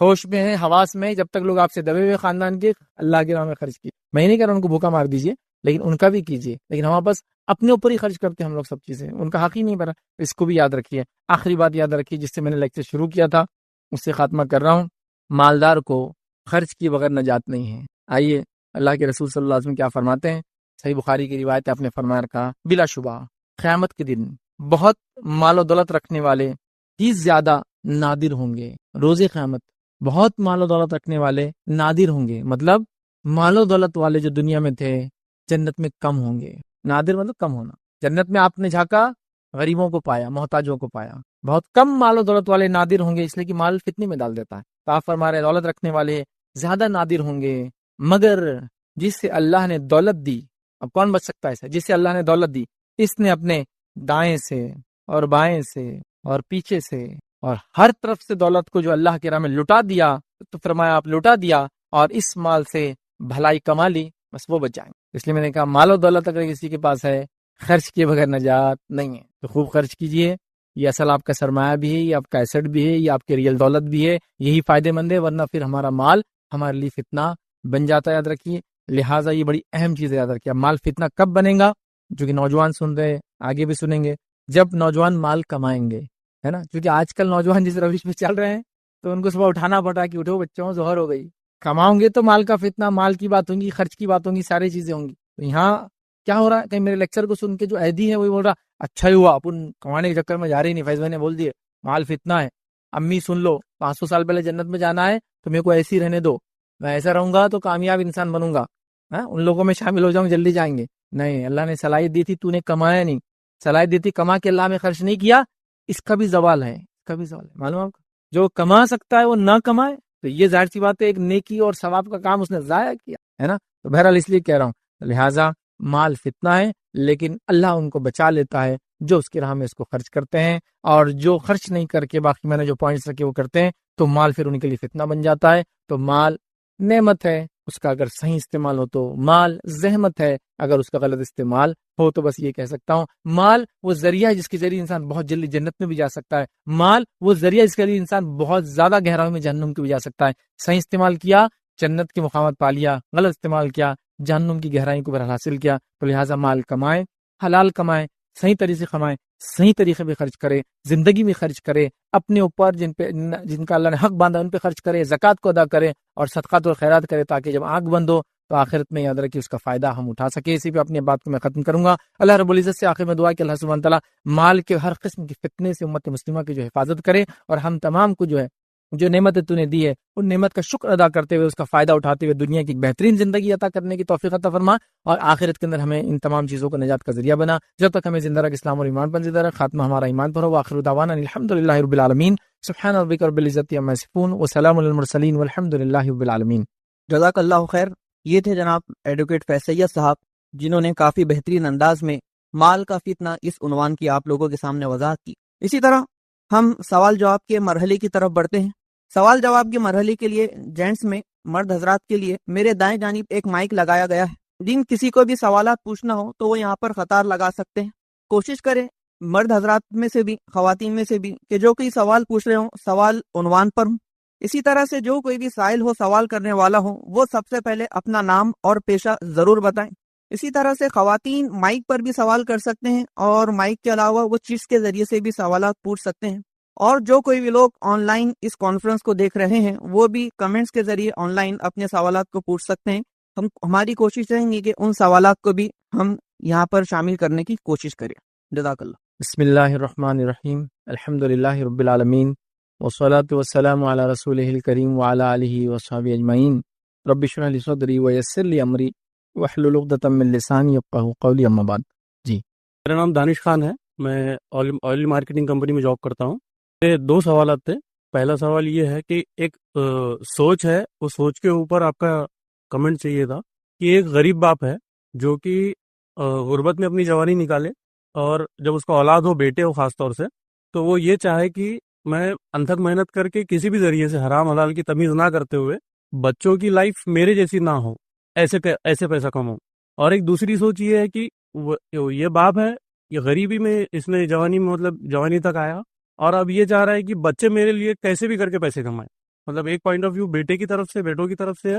ہوش میں ہے, حواس میں, جب تک لوگ آپ سے دبے ہوئے خاندان کے, اللہ کے راہ میں خرچ کیے. میں نہیں کہہ رہا ان کو بھوکا مار دیجیے, لیکن ان کا بھی کیجیے. لیکن ہم بس اپنے اوپر ہی خرچ کرتے ہیں ہم لوگ سب چیزیں, ان کا حق ہی نہیں بنا. اس کو بھی یاد رکھیے. آخری بات یاد رکھیے جس سے میں نے لیکچر شروع کیا تھا, اس سے خاتمہ کر رہا ہوں. مالدار کو خرچ کیے بغیر نجات نہیں ہے. آئیے اللہ کے رسول صلی اللہ علیہ وسلم کیا فرماتے ہیں, صحیح بخاری کی روایت آپ نے فرمایا رکھا, بلا شبہ قیامت کے دن بہت مال و دولت رکھنے والے ہی زیادہ نادر ہوں گے. روز قیامت بہت مال و دولت رکھنے والے نادر ہوں گے, مطلب مال و دولت والے جو دنیا میں تھے جنت میں کم ہوں گے. نادر مطلب کم ہونا. جنت میں آپ نے جھانکا, غریبوں کو پایا, محتاجوں کو پایا. بہت کم مال و دولت والے نادر ہوں گے, اس لیے کہ مال فتنے میں ڈال دیتا ہے. تو آپ فرما رہے دولت رکھنے والے زیادہ نادر ہوں گے, مگر جس سے اللہ نے دولت دی, اب کون بچ سکتا ہے اسے, جس سے اللہ نے دولت دی, اس نے اپنے دائیں سے اور بائیں سے اور پیچھے سے اور ہر طرف سے دولت کو جو اللہ کے راہ میں لٹا دیا. تو فرمایا آپ لٹا دیا اور اس مال سے بھلائی کما لی, بس وہ بچ جائیں. اس لیے میں نے کہا مال و دولت اگر کسی کے پاس ہے, خرچ کیے بغیر نجات نہیں ہے. تو خوب خرچ کیجئے, یہ اصل آپ کا سرمایہ بھی ہے, یہ آپ کا ایسٹ بھی ہے, یہ آپ کی ریئل دولت بھی ہے, یہی فائدے مند ہے. ورنہ پھر ہمارا مال ہمارے لیے فتنہ بن جاتا ہے, یاد رکھیے. لہٰذا یہ بڑی اہم چیز ہے, یاد رکھیے. مال فتنہ کب بنے گا, جو کہ نوجوان سن رہے, آگے بھی سنیں گے, جب نوجوان مال کمائیں گے, ہے نا. کیونکہ آج کل نوجوان جس روش میں چل رہے ہیں تو ان کو صبح اٹھانا پڑا کہ اٹھو بچوں ظہر ہو گئی. کماؤں گے تو مال کا فتنہ, مال کی بات ہوں گی, خرچ کی بات ہوں گی, ساری چیزیں ہوں گی. تو یہاں کیا ہو رہا ہے, کہیں میرے لیکچر کو سن کے جو عیدی ہے وہی بول رہا اچھا ہی ہوا اپن کمانے کے چکر میں جا رہی نہیں. فیض بھائی نے بول دیے مال فتنہ ہے. امی سن لو, 500 سال پہلے جنت میں جانا ہے تو میرے کو ایسے ہی رہنے دو, میں ایسا رہوں گا تو کامیاب انسان بنوں گا. ہاں ان لوگوں میں شامل ہو جاؤں جلدی جائیں گے؟ نہیں، اللہ نے صلاحیت دی تھی، تو نے کمایا نہیں، صلاحیت دی تھی کما کے اللہ میں خرچ نہیں کیا، اس کا بھی زوال ہے، اس کا بھی زوال ہے، معلوم آپ کو؟ جو کما سکتا ہے وہ نہ کمائے تو یہ ظاہر سی بات ہے ایک نیکی اور ثواب کا کام اس نے ضائع کیا ہے نا۔ تو بہرحال اس لیے کہہ رہا ہوں، لہٰذا مال فتنہ ہے، لیکن اللہ ان کو بچا لیتا ہے جو اس کی راہ میں اس کو خرچ کرتے ہیں، اور جو خرچ نہیں کر کے باقی میں نے جو پوائنٹس رکھے وہ کرتے ہیں تو مال پھر ان کے لیے فتنہ بن جاتا ہے۔ تو مال نعمت ہے، اس کا اگر صحیح استعمال ہو تو مال زحمت ہے، اگر اس کا غلط استعمال ہو تو بس یہ کہہ سکتا ہوں مال وہ ذریعہ ہے جس کے ذریعے انسان بہت جلدی جنت میں بھی جا سکتا ہے، مال وہ ذریعہ جس کے ذریعے انسان بہت زیادہ گہرائی میں جہنم کی بھی جا سکتا ہے۔ صحیح استعمال کیا جنت کی مقامات پا لیا، غلط استعمال کیا جہنم کی گہرائی کو بہرحال حاصل کیا۔ تو لہٰذا مال کمائے، حلال کمائے، صحیح طریقے سے کمائے، صحیح طریقے پہ خرچ کرے، زندگی میں خرچ کرے، اپنے اوپر جن کا اللہ نے حق باندھا ان پہ خرچ کرے، زکوٰۃ کو ادا کرے اور صدقات اور خیرات کرے، تاکہ جب آنکھ بند ہو تو آخرت میں یاد رکھے اس کا فائدہ ہم اٹھا سکے۔ اسی پہ اپنی بات کو میں ختم کروں گا۔ اللہ رب العزت سے آخر میں دعا کہ اللہ سبحانہ تعالیٰ مال کے ہر قسم کی فتنے سے امت مسلمہ کی جو حفاظت کرے، اور ہم تمام کو جو ہے جو نعمت تو نے دی ہے ان نعمت کا شکر ادا کرتے ہوئے اس کا فائدہ اٹھاتے ہوئے دنیا کی بہترین زندگی عطا کرنے کی توفیق عطا فرما، اور آخرت کے اندر ہمیں ان تمام چیزوں کو نجات کا ذریعہ بنا۔ جب تک ہمیں زندہ رکھ اسلام اور ایمان پر زندہ رکھ، خاتمہ ہمارا ایمان پر ہو۔ آخر دعوانا الحمدللہ رب العالمین، سبحان ربک رب العزت عما یصفون وسلام علی المرسلین والحمدللہ رب العالمین۔ جزاک اللہ خیر۔ یہ تھے جناب ایڈوکیٹ فیض سید صاحب، جنہوں نے کافی بہترین انداز میں مال کا فتنہ اس عنوان کی آپ لوگوں کے سامنے وضاحت کی۔ اسی طرح ہم سوال جواب کے مرحلے کی طرف بڑھتے ہیں۔ سوال جواب کے مرحلے کے لیے جینٹس میں مرد حضرات کے لیے میرے دائیں جانب ایک مائک لگایا گیا ہے، جن کسی کو بھی سوالات پوچھنا ہو تو وہ یہاں پر قطار لگا سکتے ہیں۔ کوشش کریں مرد حضرات میں سے بھی خواتین میں سے بھی کہ جو کوئی سوال پوچھ رہے ہوں سوال عنوان پر ہوں۔ اسی طرح سے جو کوئی بھی سائل ہو، سوال کرنے والا ہو، وہ سب سے پہلے اپنا نام اور پیشہ ضرور بتائیں۔ اسی طرح سے خواتین مائک پر بھی سوال کر سکتے ہیں، اور مائک کے علاوہ وہ چیٹس کے ذریعے سے بھی سوالات پوچھ سکتے ہیں۔ اور جو کوئی بھی لوگ آن لائن اس کانفرنس کو دیکھ رہے ہیں وہ بھی کمنٹس کے ذریعے آن لائن اپنے سوالات کو پوچھ سکتے ہیں۔ ہماری کوشش رہیں گی کہ ان سوالات کو بھی ہم یہاں پر شامل کرنے کی کوشش کریں۔ جزاک اللہ۔ بسم اللہ الرحمن الرحیم، الحمدللہ رب العالمین، والصلاة والسلام علی رسولہ الکریم وعلی آلہ وصحبہ اجمعین۔ رب اشرح لی صدری ویسر لی امری واحلل عقدۃ من لسانی یفقہوا قولی، اما بعد۔ جی، میرا نام دانش خان ہے، میں آئل مارکیٹنگ کمپنی میں جاب کرتا ہوں۔ میرے دو سوالات تھے۔ پہلا سوال یہ ہے کہ ایک سوچ ہے، اس سوچ کے اوپر آپ کا کمنٹ چاہیے تھا کہ ایک غریب باپ ہے جو کہ غربت میں اپنی جوانی نکالے، اور جب اس کا اولاد ہو، بیٹے ہو خاص طور سے، تو وہ یہ چاہے کہ میں انتھک محنت کر کے کسی بھی ذریعے سے حرام حلال کی تمیز نہ کرتے ہوئے بچوں کی لائف میرے جیسی نہ ہو، ایسے پیسہ کماؤں۔ اور ایک دوسری سوچ یہ ہے کہ یہ باپ ہے، یہ غریبی میں اس نے جوانی تک آیا، اور اب یہ چاہ رہا ہے کہ بچے میرے لیے کیسے بھی کر کے پیسے کمائیں۔ مطلب ایک پوائنٹ آف ویو بیٹوں کی طرف سے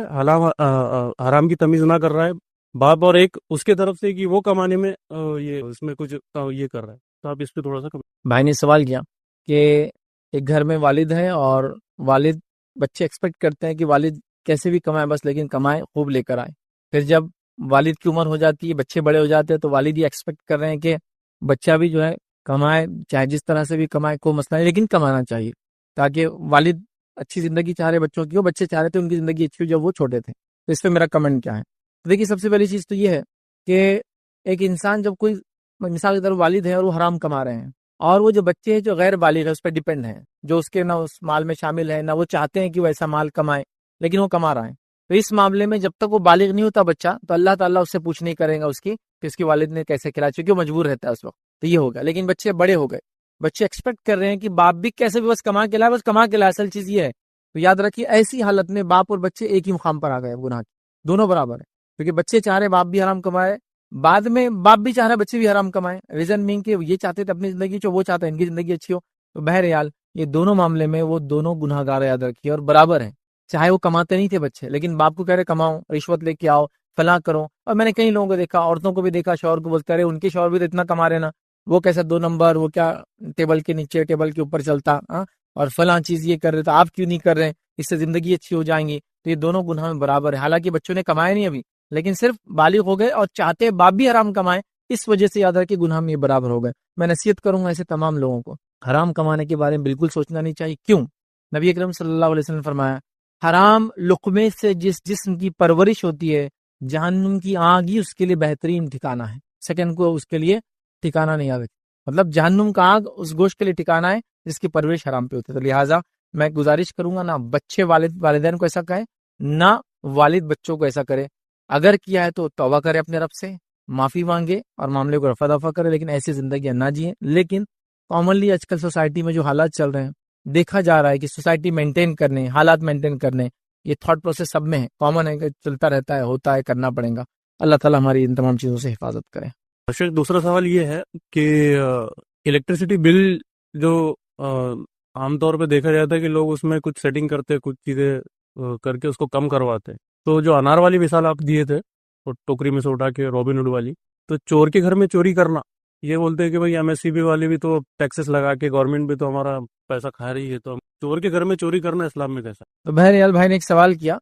حرام کی تمیز نہ کر رہا ہے باپ، اور ایک اس کے طرف سے کہ وہ کمانے میں اس میں کچھ یہ کر رہا ہے۔ تو آپ اس پہ تھوڑا سا بھائی نے سوال کیا کہ ایک گھر میں والد ہیں اور والد بچے ایکسپیکٹ کرتے ہیں کہ والد کیسے بھی کمائے بس، لیکن کمائے خوب لے کر آئے۔ پھر جب والد کی عمر ہو جاتی ہے، بچے بڑے ہو جاتے ہیں، تو والد یہ ایکسپیکٹ کر رہے ہیں کہ بچہ بھی جو ہے کمائے، چاہے جس طرح سے بھی کمائے، کوئی مسئلہ نہیں، لیکن کمانا چاہیے، تاکہ والد اچھی زندگی چاہ رہے بچوں کی ہو، بچے چاہ رہے تھے ان کی زندگی اچھی ہو جب وہ چھوٹے تھے۔ تو اس پہ میرا کمنٹ کیا ہے؟ دیکھیے، سب سے پہلی چیز تو یہ ہے کہ ایک انسان جب کوئی مثال کی طرف والد ہے اور وہ حرام کما رہے ہیں، اور وہ جو بچے ہیں جو غیر بالغ ہے اس پہ ڈیپینڈ ہیں، جو اس کے نہ اس مال میں شامل ہے، نہ وہ چاہتے ہیں کہ وہ ایسا مال کمائے، لیکن وہ کما رہا ہے، تو اس معاملے میں جب تک وہ بالغ نہیں ہوتا بچہ، تو اللہ تعالیٰ اس سے پوچھ نہیں کرے گا اس کی کہ اس کے والد نے کیسے کھلایا، چونکہ وہ مجبور رہتا ہے اس وقت، تو یہ ہوگا۔ لیکن بچے بڑے ہو گئے، بچے ایکسپیکٹ کر رہے ہیں کہ باپ بھی کیسے بھی بس کما کے لائے، بس کما کے لائے، اصل چیز یہ ہے۔ تو یاد رکھیے ایسی حالت میں باپ اور بچے ایک ہی مقام پر آ گئے، گناہ کے دونوں برابر ہیں، کیونکہ بچے چاہ رہے باپ بھی حرام کمائے، بعد میں باپ بھی چاہ رہا ہے بچے بھی حرام کمائیں، ریزن مین کہ یہ چاہتے تھے اپنی زندگی جو وہ چاہتے ہیں ان کی زندگی اچھی ہو۔ تو بہرحال یہ دونوں معاملے میں وہ دونوں گناہ گار، یاد رکھیے، اور برابر ہیں، چاہے وہ کماتے نہیں تھے بچے، لیکن باپ کو کہہ رہے کماؤ، رشوت لے کے آؤ، فلاں کرو۔ اور میں نے کئی لوگوں کو دیکھا، عورتوں کو بھی دیکھا، شوہر کو بولتے رہے ان کے شوہر بھی تو اتنا کما رہے نا، وہ کیسا 2 نمبر، وہ کیا ٹیبل کے نیچے ٹیبل کے اوپر چلتا، اور فلاں چیز یہ کر رہے تھے، آپ کیوں نہیں کر رہے، اس سے زندگی اچھی ہو جائیں گی۔ تو یہ دونوں گناہ میں برابر ہے، حالانکہ بچوں نے کمائے نہیں ابھی، لیکن صرف بالغ ہو گئے اور چاہتے باپ بھی حرام کمائے، اس وجہ سے یاد رکھے گناہ میں یہ برابر ہو گئے۔ میں نصیحت کروں گا ایسے تمام لوگوں کو، حرام کمانے کے بارے میں بالکل سوچنا نہیں چاہیے۔ کیوں؟ نبی اکرم صلی اللہ علیہ وسلم نے فرمایا، حرام لقمے سے جس جسم کی پرورش ہوتی ہے جہنم کی آگ ہی اس کے لیے بہترین ٹھکانہ ہے، سیکنڈ کو اس کے لیے ٹھکانہ نہیں آ سکتا، مطلب جہنم کا آگ اس گوشت کے لیے ٹھکانہ ہے جس کی پرورش حرام پہ ہوتی ہے۔ تو لہٰذا میں گزارش کروں گا، نہ بچے والدین کو ایسا کہیں، نہ والد بچوں کو ایسا کرے، اگر کیا ہے تو توبہ کرے اپنے رب سے، معافی مانگے اور معاملے کو رفع دفع کرے، لیکن ایسی زندگیاں نہ جئیں۔ لیکن کامنلی آج کل سوسائٹی میں جو حالات چل رہے ہیں، دیکھا جا رہا ہے کہ سوسائٹی مینٹین کرنے، حالات مینٹین کرنے، یہ تھاٹ پروسیس سب میں ہے، کامن ہے کہ چلتا رہتا ہے، ہوتا ہے، کرنا پڑے گا۔ اللہ تعالیٰ ہماری ان تمام چیزوں سے حفاظت کرے۔ شیخ دوسرا سوال یہ ہے کہ الیکٹریسٹی بل جو عام طور پہ دیکھا جاتا ہے کہ لوگ اس میں کچھ سیٹنگ کرتے، کچھ چیزیں کر کے اس کو کم کرواتے، تو جو انار والی مثال آپ دیے تھے وہ ٹوکری میں سے اٹھا کے روبن ہوڈ والی، تو چور کے گھر میں چوری کرنا، یہ بولتے ہیں کہ بھائی ایم ایس سی بی والے بھی تو ٹیکسز لگا کے گورنمنٹ بھی تو ہمارا پیسہ کھا رہی ہے، تو چور کے گھر میں چوری کرنا اسلام میں کیسا؟ تو بہرحال بھائی نے ایک سوال کیا،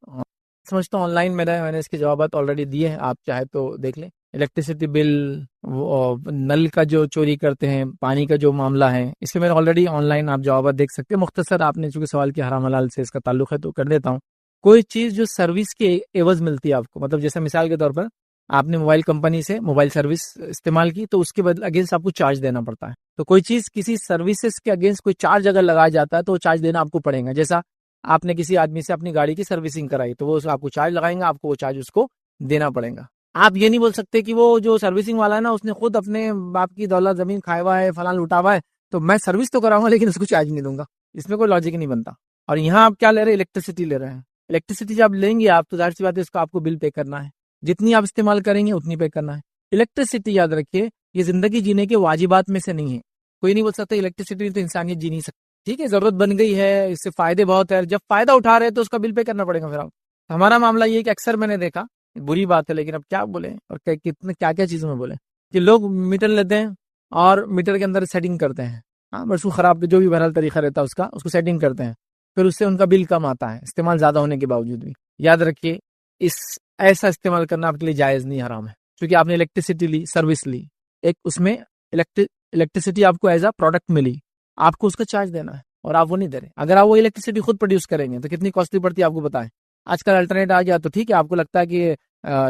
سمجھتا ہوں آن لائن میں نے اس کے جوابات آلریڈی دیے ہیں، آپ چاہے تو دیکھ لیں۔ الیکٹریسٹی بل، نل کا جو چوری کرتے ہیں، پانی کا جو معاملہ ہے، اس پہ میں آلریڈی آن لائن آپ جوابات دیکھ سکتے ہیں۔ مختصر آپ نے چونکہ سوال کیا حرام حلال سے اس کا تعلق ہے تو کر دیتا ہوں۔ کوئی چیز جو سروس کے عوض ملتی ہے آپ کو، مطلب جیسے مثال کے طور پر آپ نے موبائل کمپنی سے موبائل سروس استعمال کی تو اس کے بدلے اگینسٹ آپ کو چارج دینا پڑتا ہے، تو کوئی چیز کسی سروسز کے اگینسٹ کوئی چارج اگر لگایا جاتا ہے تو وہ چارج دینا آپ کو پڑے گا۔ جیسا آپ نے کسی آدمی سے اپنی گاڑی کی سروسنگ کرائی تو وہ آپ کو چارج لگائیں گا، آپ کو وہ چارج اس کو دینا پڑے گا۔ آپ یہ نہیں بول سکتے کہ وہ جو سروسنگ والا ہے نا اس نے خود اپنے باپ کی دولت زمین کھایا ہوا ہے، فلاں لوٹا ہوا ہے، تو میں سروس تو کراؤں گا لیکن اس کو چارج نہیں دوں گا، اس میں کوئی لاجک نہیں بنتا۔ اور یہاں آپ کیا لے رہے ہیں؟ الیکٹریسٹی لے رہے ہیں۔ الیکٹریسٹی جب لیں گے آپ تو ظاہر سی بات ہے اس کا آپ کو بل پے کرنا ہے، جتنی آپ استعمال کریں گے اتنی پے کرنا ہے۔ الیکٹریسٹی یاد رکھیے یہ زندگی جینے کے واجبات میں سے نہیں ہے، کوئی نہیں بول سکتا الیکٹریسٹی تو انسانیت جی نہیں سکتی، ٹھیک ہے، ضرورت بن گئی ہے، اس سے فائدے بہت ہے، جب فائدہ اٹھا رہے ہیں تو اس کا بل پے کرنا پڑے گا۔ پھر آپ ہمارا معاملہ یہ ہے کہ اکثر میں نے دیکھا، بری بات ہے لیکن اب کیا بولیں اور کتنے کیا کیا چیزوں میں بولیں کہ لوگ میٹر لیتے ہیں اور میٹر کے اندر سیٹنگ کرتے ہیں، ہاں بس وہ خراب جو بھی بہرحال طریقہ رہتا ہے اس کو سیٹنگ کرتے ہیں، پھر اس سے ان کا بل کم آتا ہے استعمال زیادہ ہونے کے باوجود بھی۔ یاد رکھیے ایسا استعمال کرنا آپ کے لیے جائز نہیں، حرام ہے، کیونکہ آپ نے الیکٹریسٹی لی، سروس لی، ایک اس میں الیکٹریسٹی آپ کو ایز اے پروڈکٹ ملی، آپ کو اس کا چارج دینا ہے اور آپ وہ نہیں دے رہے۔ اگر آپ وہ الیکٹریسٹی خود پروڈیوس کریں گے تو کتنی کاسٹلی پڑتی ہے آپ کو بتائیں۔ آج کل الٹرنیٹ آ گیا تو ٹھیک ہے، آپ کو لگتا ہے کہ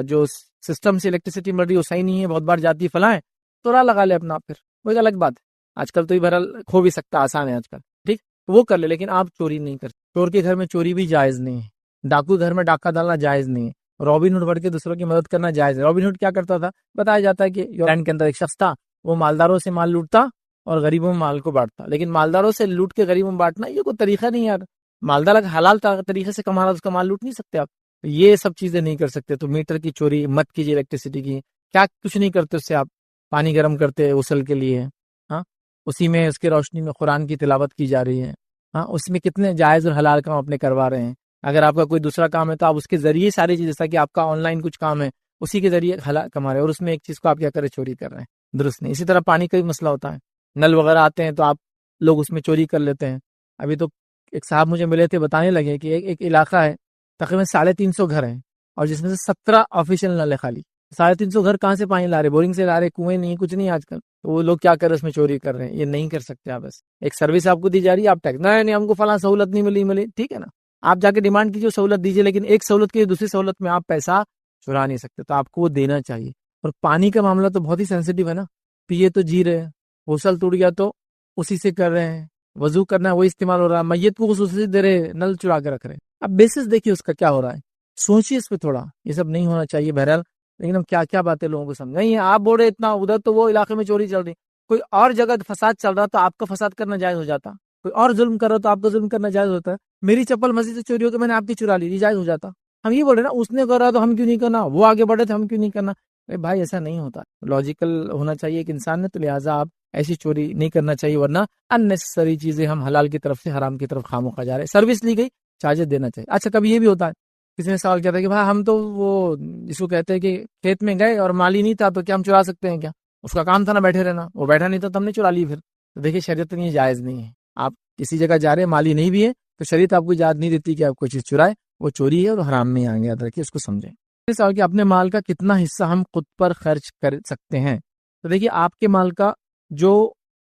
جو سسٹم سے الیکٹریسٹی مل رہی ہے وہ صحیح نہیں ہے، بہت بار جاتی فلاں ہے، تو راہ لگا لے اپنا، پھر وہ ایک الگ بات ہے۔ آج کل تو یہ بہرحال کھو بھی سکتا، آسان ہے آج کل، ٹھیک وہ کر لے، لیکن آپ چوری نہیں کرتے۔ چور کے گھر میں چوری بھی جائز نہیں ہے، ڈاکو گھر میں ڈاکہ ڈالنا جائز نہیں ہے، رابن ہوڈ بڑھ کے دوسروں کی مدد کرنا جائز ہے۔ رابن ہوڈ کیا کرتا تھا؟ بتایا جاتا ہے کہ لینڈ کے اندر ایک شخص تھا، وہ مالداروں سے مال لوٹتا اور غریبوں میں مال کو بانٹتا، لیکن مالداروں سے لوٹ کے غریبوں میں بانٹنا یہ کوئی طریقہ نہیں یار، مالدار حلال طریقے سے کما رہا اس کا مال لوٹ نہیں سکتے آپ، یہ سب چیزیں نہیں کر سکتے۔ تو میٹر کی چوری مت کیجیے، الیکٹریسٹی کی کیا کچھ نہیں کرتے اس سے، آپ پانی گرم کرتے غسل کے لیے، ہاں اسی میں اس کی روشنی میں قرآن کی تلاوت کی جا رہی ہے، ہاں اس میں کتنے جائز اور حلال کام اپنے کروا رہے ہیں۔ اگر آپ کا کوئی دوسرا کام ہے تو آپ اس کے ذریعے ساری چیز، جیسا کہ آپ کا آن لائن کچھ کام ہے اسی کے ذریعے حلال کما رہے ہیں، اور اس میں ایک چیز کو آپ کیا کریں؟ چوری کر رہے ہیں، درست نہیں۔ اسی طرح پانی کا بھی مسئلہ ہوتا ہے، نل وغیرہ آتے ہیں تو آپ لوگ اس میں چوری کر لیتے ہیں۔ ابھی تو ایک صاحب مجھے ملے تھے، بتانے لگے کہ ایک علاقہ ہے تقریباً 350 گھر ہیں اور جس میں سے 17 آفیشیل نل ہے خالی۔ 350 گھر کہاں سے پانی لا رہے؟ بورنگ سے لا رہے، کنویں نہیں، کچھ نہیں آج کل، تو وہ لوگ کیا کر رہے ہیں؟ اس میں چوری کر رہے ہیں۔ یہ نہیں کر سکتے آپ، بس ایک سروس آپ کو دی جا رہی ہے، آپ ٹیکس نہیں ہم کو فلاں سہولت نہیں ملی، ٹھیک ہے نا، آپ جا کے ڈیمانڈ کیجیے سہولت دیجیے، لیکن ایک سہولت کی دوسری سہولت میں آپ پیسہ چرا نہیں سکتے، تو آپ کو وہ دینا چاہیے۔ اور پانی کا معاملہ تو بہت ہی سینسیٹیو ہے نا، پیے تو جی رہے ہیں، غسل ٹوٹ گیا تو اسی سے کر رہے ہیں، وضو کرنا ہے وہی استعمال ہو رہا ہے، میت کو خصوصی دے رہے، نل چرا کے رکھ رہے ہیں۔ اب بیسس دیکھیے اس کا کیا ہو رہا ہے، سوچیے اس پہ تھوڑا، یہ سب نہیں ہونا چاہیے بہرحال، لیکن ہم کیا کیا باتیں لوگوں کو سمجھائیں۔ آپ بول رہے اتنا ادھر تو وہ علاقے میں چوری چل رہی، کوئی اور جگہ فساد چل رہا تو آپ کا فساد کرنا جائز ہو جاتا، کوئی اور ظلم کر رہا تو آپ کا ظلم کرنا جائز ہوتا ہے۔ میری چپل مسجد سے چوری ہو کے میں نے آپ کی چرا لی، جائز ہو جاتا۔ ہم یہ بول رہے نا اس نے کر رہا تو ہم کیوں نہیں کرنا، وہ آگے بڑھے تھے ہم کیوں نہیں کرنا؟ بھائی ایسا نہیں ہوتا، لاجیکل ہونا چاہیے ایک انسان نے، تو لہٰذا آپ ایسی چوری نہیں کرنا چاہیے، ورنہ اننیسسری چیزیں ہم حلال کی طرف سے حرام کی طرف خاموخواہ جا رہے ہیں۔ سروس لی گئی، چارجز دینا چاہیے۔ اچھا کبھی یہ بھی ہوتا ہے، کسی نے سوال کیا تھا کہ بھائی ہم تو وہ جس کو کہتے ہیں کہ کھیت میں گئے اور مالی نہیں تھا تو کیا ہم چرا سکتے ہیں کیا؟ اس کا کام تھا نا بیٹھے رہنا، وہ بیٹھا نہیں تھا تو ہم نے چرا لی۔ پھر تو دیکھیے شریعت میں یہ جائز نہیں ہے، آپ کسی جگہ جا رہے ہیں مالی نہیں بھی ہے تو شریعت آپ کو اجازت نہیں دیتی کہ آپ کوئی چیز چرائے، وہ چوری ہے اور حرام میں آئیں گے، یاد رکھیے اس کو سمجھیں۔ سوال کہ اپنے مال کا کتنا حصہ ہم خود پر خرچ کر سکتے ہیں؟ تو دیکھیے آپ کے مال کا جو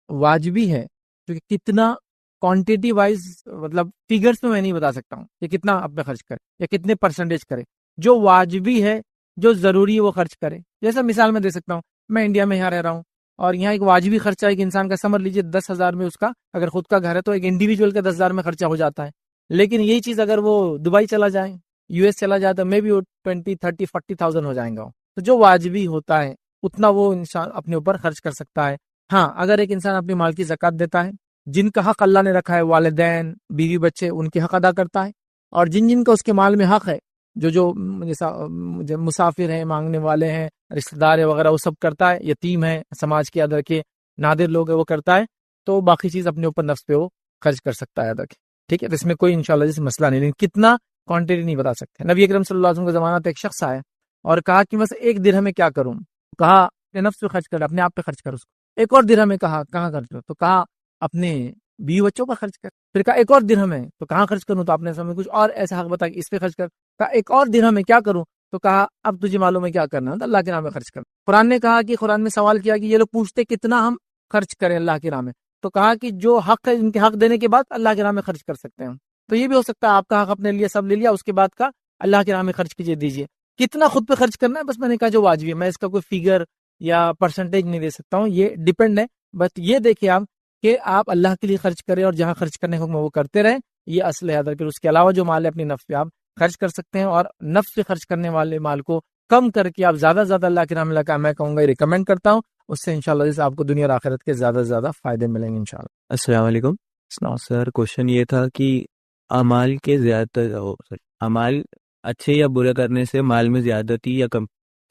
واجبی ہے، جو کتنا کوانٹیٹی وائز، مطلب فیگرز میں نہیں بتا سکتا ہوں کہ کتنا آپ میں خرچ کرے یا کتنے پرسنٹیج کرے، جو واجبی ہے جو ضروری ہے وہ خرچ کرے. جیسا مثال میں دے سکتا ہوں, میں انڈیا میں یہاں رہ رہا ہوں اور یہاں ایک واجبی خرچہ ایک انسان کا سمجھ لیجیے 10,000 میں اس کا اگر خود کا گھر ہے تو ایک انڈیویجول کا 10,000 میں خرچہ ہو جاتا ہے. لیکن یہی چیز اگر وہ دبئی چلا جائے, یو ایس چلا جائے تو میں بھی وہ 20, 30, 40,000 ہو جائیں گا. تو جو واجبی ہوتا ہے اتنا وہ انسان اپنے اوپر خرچ کر سکتا ہے. ہاں اگر ایک انسان اپنی مال کی زکوٰۃ دیتا ہے, جن کا حق اللہ نے رکھا ہے, والدین, بیوی بچے, ان کے حق ادا کرتا ہے, اور جن کا اس کے مال میں حق ہے, جو مسافر ہیں, مانگنے والے ہیں, رشتہ دار ہے وغیرہ, وہ سب کرتا ہے, یتیم ہے, سماج کے ادر کے نادر لوگ ہیں وہ کرتا ہے, تو باقی چیز اپنے اوپر نفس پہ وہ خرچ کر سکتا ہے ادر کے. ٹھیک ہے, تو اس میں کوئی انشاءاللہ جیسے مسئلہ نہیں, لیکن کتنا کوانٹٹی نہیں بتا سکتے. نبی اکرم صلی اللہ علیہ وسلم کا زمانہ تھا, ایک شخص آیا اور کہا کہ بس 1 درہم میں کیا کروں. کہا اپنے نفس پہ خرچ کر, اپنے آپ پہ خرچ کر. اس کو ایک اور درہم میں کہا کہاں خرچ کرو, تو کہا اپنے بیوی بچوں پر خرچ کر. پھر کہا ایک اور درہم ہے, تو کہاں خرچ کروں, تو آپ نے سمجھ کچھ اور ایسا حق بتا کہ اس پہ خرچ کر. کہا ایک اور درہم میں کیا کروں, تو کہا اب تجھے معلوم ہے کیا کرنا ہے, تو اللہ کے نام میں خرچ کر. قرآن نے کہا کہ قرآن میں سوال کیا کہ یہ لوگ پوچھتے کتنا ہم خرچ کریں اللہ کے نام میں, تو کہا کہ جو حق ہے ان کے حق دینے کے بعد اللہ کے نام میں خرچ کر سکتے ہیں. تو یہ بھی ہو سکتا ہے آپ کا حق اپنے لیے سب لے لیا, اس کے بعد کا اللہ کے نام میں خرچ کیجیے, دیجیے. کتنا خود پہ خرچ کرنا ہے بس میں نے کہا جو واجبی ہے, میں اس کا کوئی فگر یا پرسنٹیج نہیں دے سکتا ہوں, یہ ڈیپینڈ ہے. بس یہ دیکھیں آپ کہ آپ اللہ کے لیے خرچ کریں اور جہاں خرچ کرنے کا حکم ہے وہ کرتے رہیں, یہ اصل ہے. اگر اس کے علاوہ جو مال ہے اپنی نفس پہ آپ خرچ کر سکتے ہیں, اور نفس پہ خرچ کرنے والے مال کو کم کر کے آپ زیادہ سے زیادہ اللہ کے نام میں لگا, میں کہوں گا یہ ریکمینڈ کرتا ہوں. اس سے انشاءاللہ جیسے آپ کو دنیا اور آخرت کے زیادہ سے زیادہ فائدے ملیں گے انشاءاللہ. السلام علیکم سر. کوشچن یہ تھا کہ اعمال کے اعمال اچھے یا برے کرنے سے مال میں زیادتی یا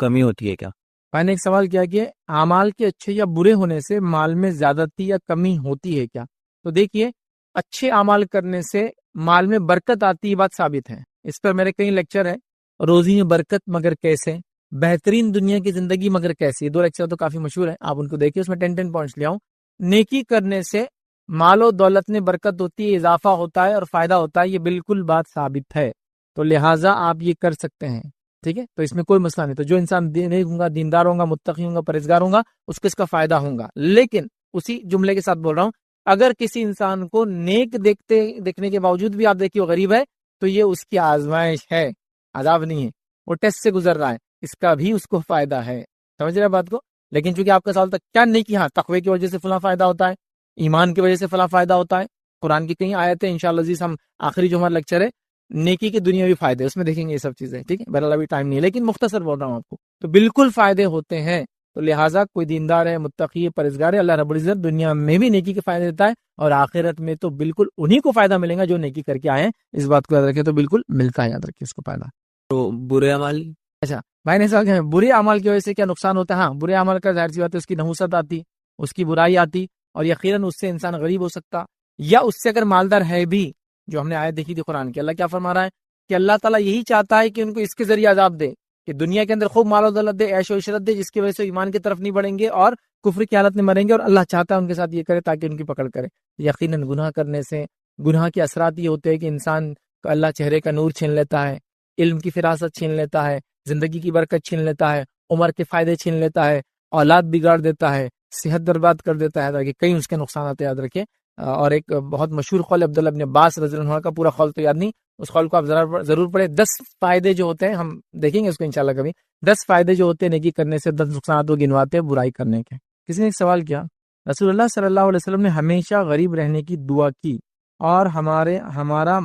کمی ہوتی ہے کیا؟ میں نے ایک سوال کیا کہ اعمال کے اچھے یا برے ہونے سے مال میں زیادتی یا کمی ہوتی ہے کیا. تو دیکھیے, اچھے اعمال کرنے سے مال میں برکت آتی, یہ بات ثابت ہے. اس پر میرے کئی لیکچر ہیں, روزی میں برکت مگر کیسے, بہترین دنیا کی زندگی مگر کیسے, 2 لیکچر تو کافی مشہور ہیں, آپ ان کو دیکھیے, اس میں 10 پوائنٹس لے آؤں. نیکی کرنے سے مال و دولت میں برکت ہوتی ہے, اضافہ ہوتا ہے اور فائدہ ہوتا ہے, یہ بالکل بات ثابت ہے. تو لہٰذا آپ یہ کر سکتے ہیں. ٹھیک ہے, تو اس میں کوئی مسئلہ نہیں. تو جو انسان نیک ہوں گا, دیندار ہوں گا, متقی ہوں گا, پرہیزگار ہوں گا, اس کو اس کا فائدہ ہوگا. لیکن اسی جملے کے ساتھ بول رہا ہوں, اگر کسی انسان کو نیک دیکھنے کے باوجود بھی آپ دیکھیے وہ غریب ہے, تو یہ اس کی آزمائش ہے, عذاب نہیں ہے, وہ ٹیسٹ سے گزر رہا ہے, اس کا بھی اس کو فائدہ ہے. سمجھ رہے بات کو. لیکن چونکہ آپ کا سوال تک کیا نہیں کیا, تقوی کی وجہ سے فلاں فائدہ ہوتا ہے, ایمان کی وجہ سے فلاں فائدہ ہوتا ہے, قرآن کی کئی آیتیں انشاءاللہ عزیز ہم آخری جو ہمارا لیکچر ہے نیکی کے دنیاوی فائدے اس میں دیکھیں گے یہ سب چیزیں. ٹھیک ہے, بہرحال ابھی ٹائم نہیں ہے, لیکن مختصر بول رہا ہوں آپ کو, تو بالکل فائدے ہوتے ہیں. تو لہٰذا کوئی دیندار ہے, متقی ہے, پرہیزگار ہے, اللہ رب العزت دنیا میں بھی نیکی کے فائدے دیتا ہے, اور آخرت میں تو بالکل انہی کو فائدہ ملے گا جو نیکی کر کے آئے ہیں. اس بات کو یاد رکھیں, تو بالکل ملتا ہے, یاد رکھیں اس کو فائدہ. تو برے اعمال, اچھا بھائی نے سوال کیا برے اعمال کی وجہ سے کیا نقصان ہوتا ہے. ہاں, برے اعمال کا ظاہر سی بات ہے اس کی نحوست آتی, اس کی برائی آتی, اور یقیناً اس سے انسان غریب ہو سکتا, یا اس سے اگر مالدار ہے بھی, جو ہم نے آیت دیکھی تھی قرآن کی, اللہ کیا فرما رہا ہے کہ اللہ تعالیٰ یہی چاہتا ہے کہ ان کو اس کے ذریعے عذاب دے, کہ دنیا کے اندر خوب مال و دولت دے, عیش و عشرت دے, جس کی وجہ سے ایمان کی طرف نہیں بڑھیں گے اور کفر کی حالت میں مریں گے, اور اللہ چاہتا ہے ان کے ساتھ یہ کرے تاکہ ان کی پکڑ کرے. یقیناً گناہ کرنے سے گناہ کے اثرات یہ ہوتے ہیں کہ انسان کو اللہ چہرے کا نور چھین لیتا ہے, علم کی فراست چھین لیتا ہے, زندگی کی برکت چھین لیتا ہے, عمر کے فائدے چھین لیتا ہے, اولاد بگاڑ دیتا ہے, صحت برباد کر دیتا ہے, تاکہ کئی اس کے نقصانات یاد رکھیں. اور ایک بہت مشہور قول عبداللہ ابن عباس رضی اللہ عنہ کا, پورا قول تو یاد نہیں, اس قول کو آپ ضرور پڑھیں. 10 فائدے جو ہوتے ہیں, ہم دیکھیں گے اس کو انشاءاللہ کبھی, 10 فائدے جو ہوتے ہیں نیکی کرنے سے, 10 نقصانات وہ گنواتے ہیں برائی کرنے کے. کسی نے ایک سوال کیا, رسول اللہ صلی اللہ علیہ وسلم نے ہمیشہ غریب رہنے کی دعا کی, اور ہمارا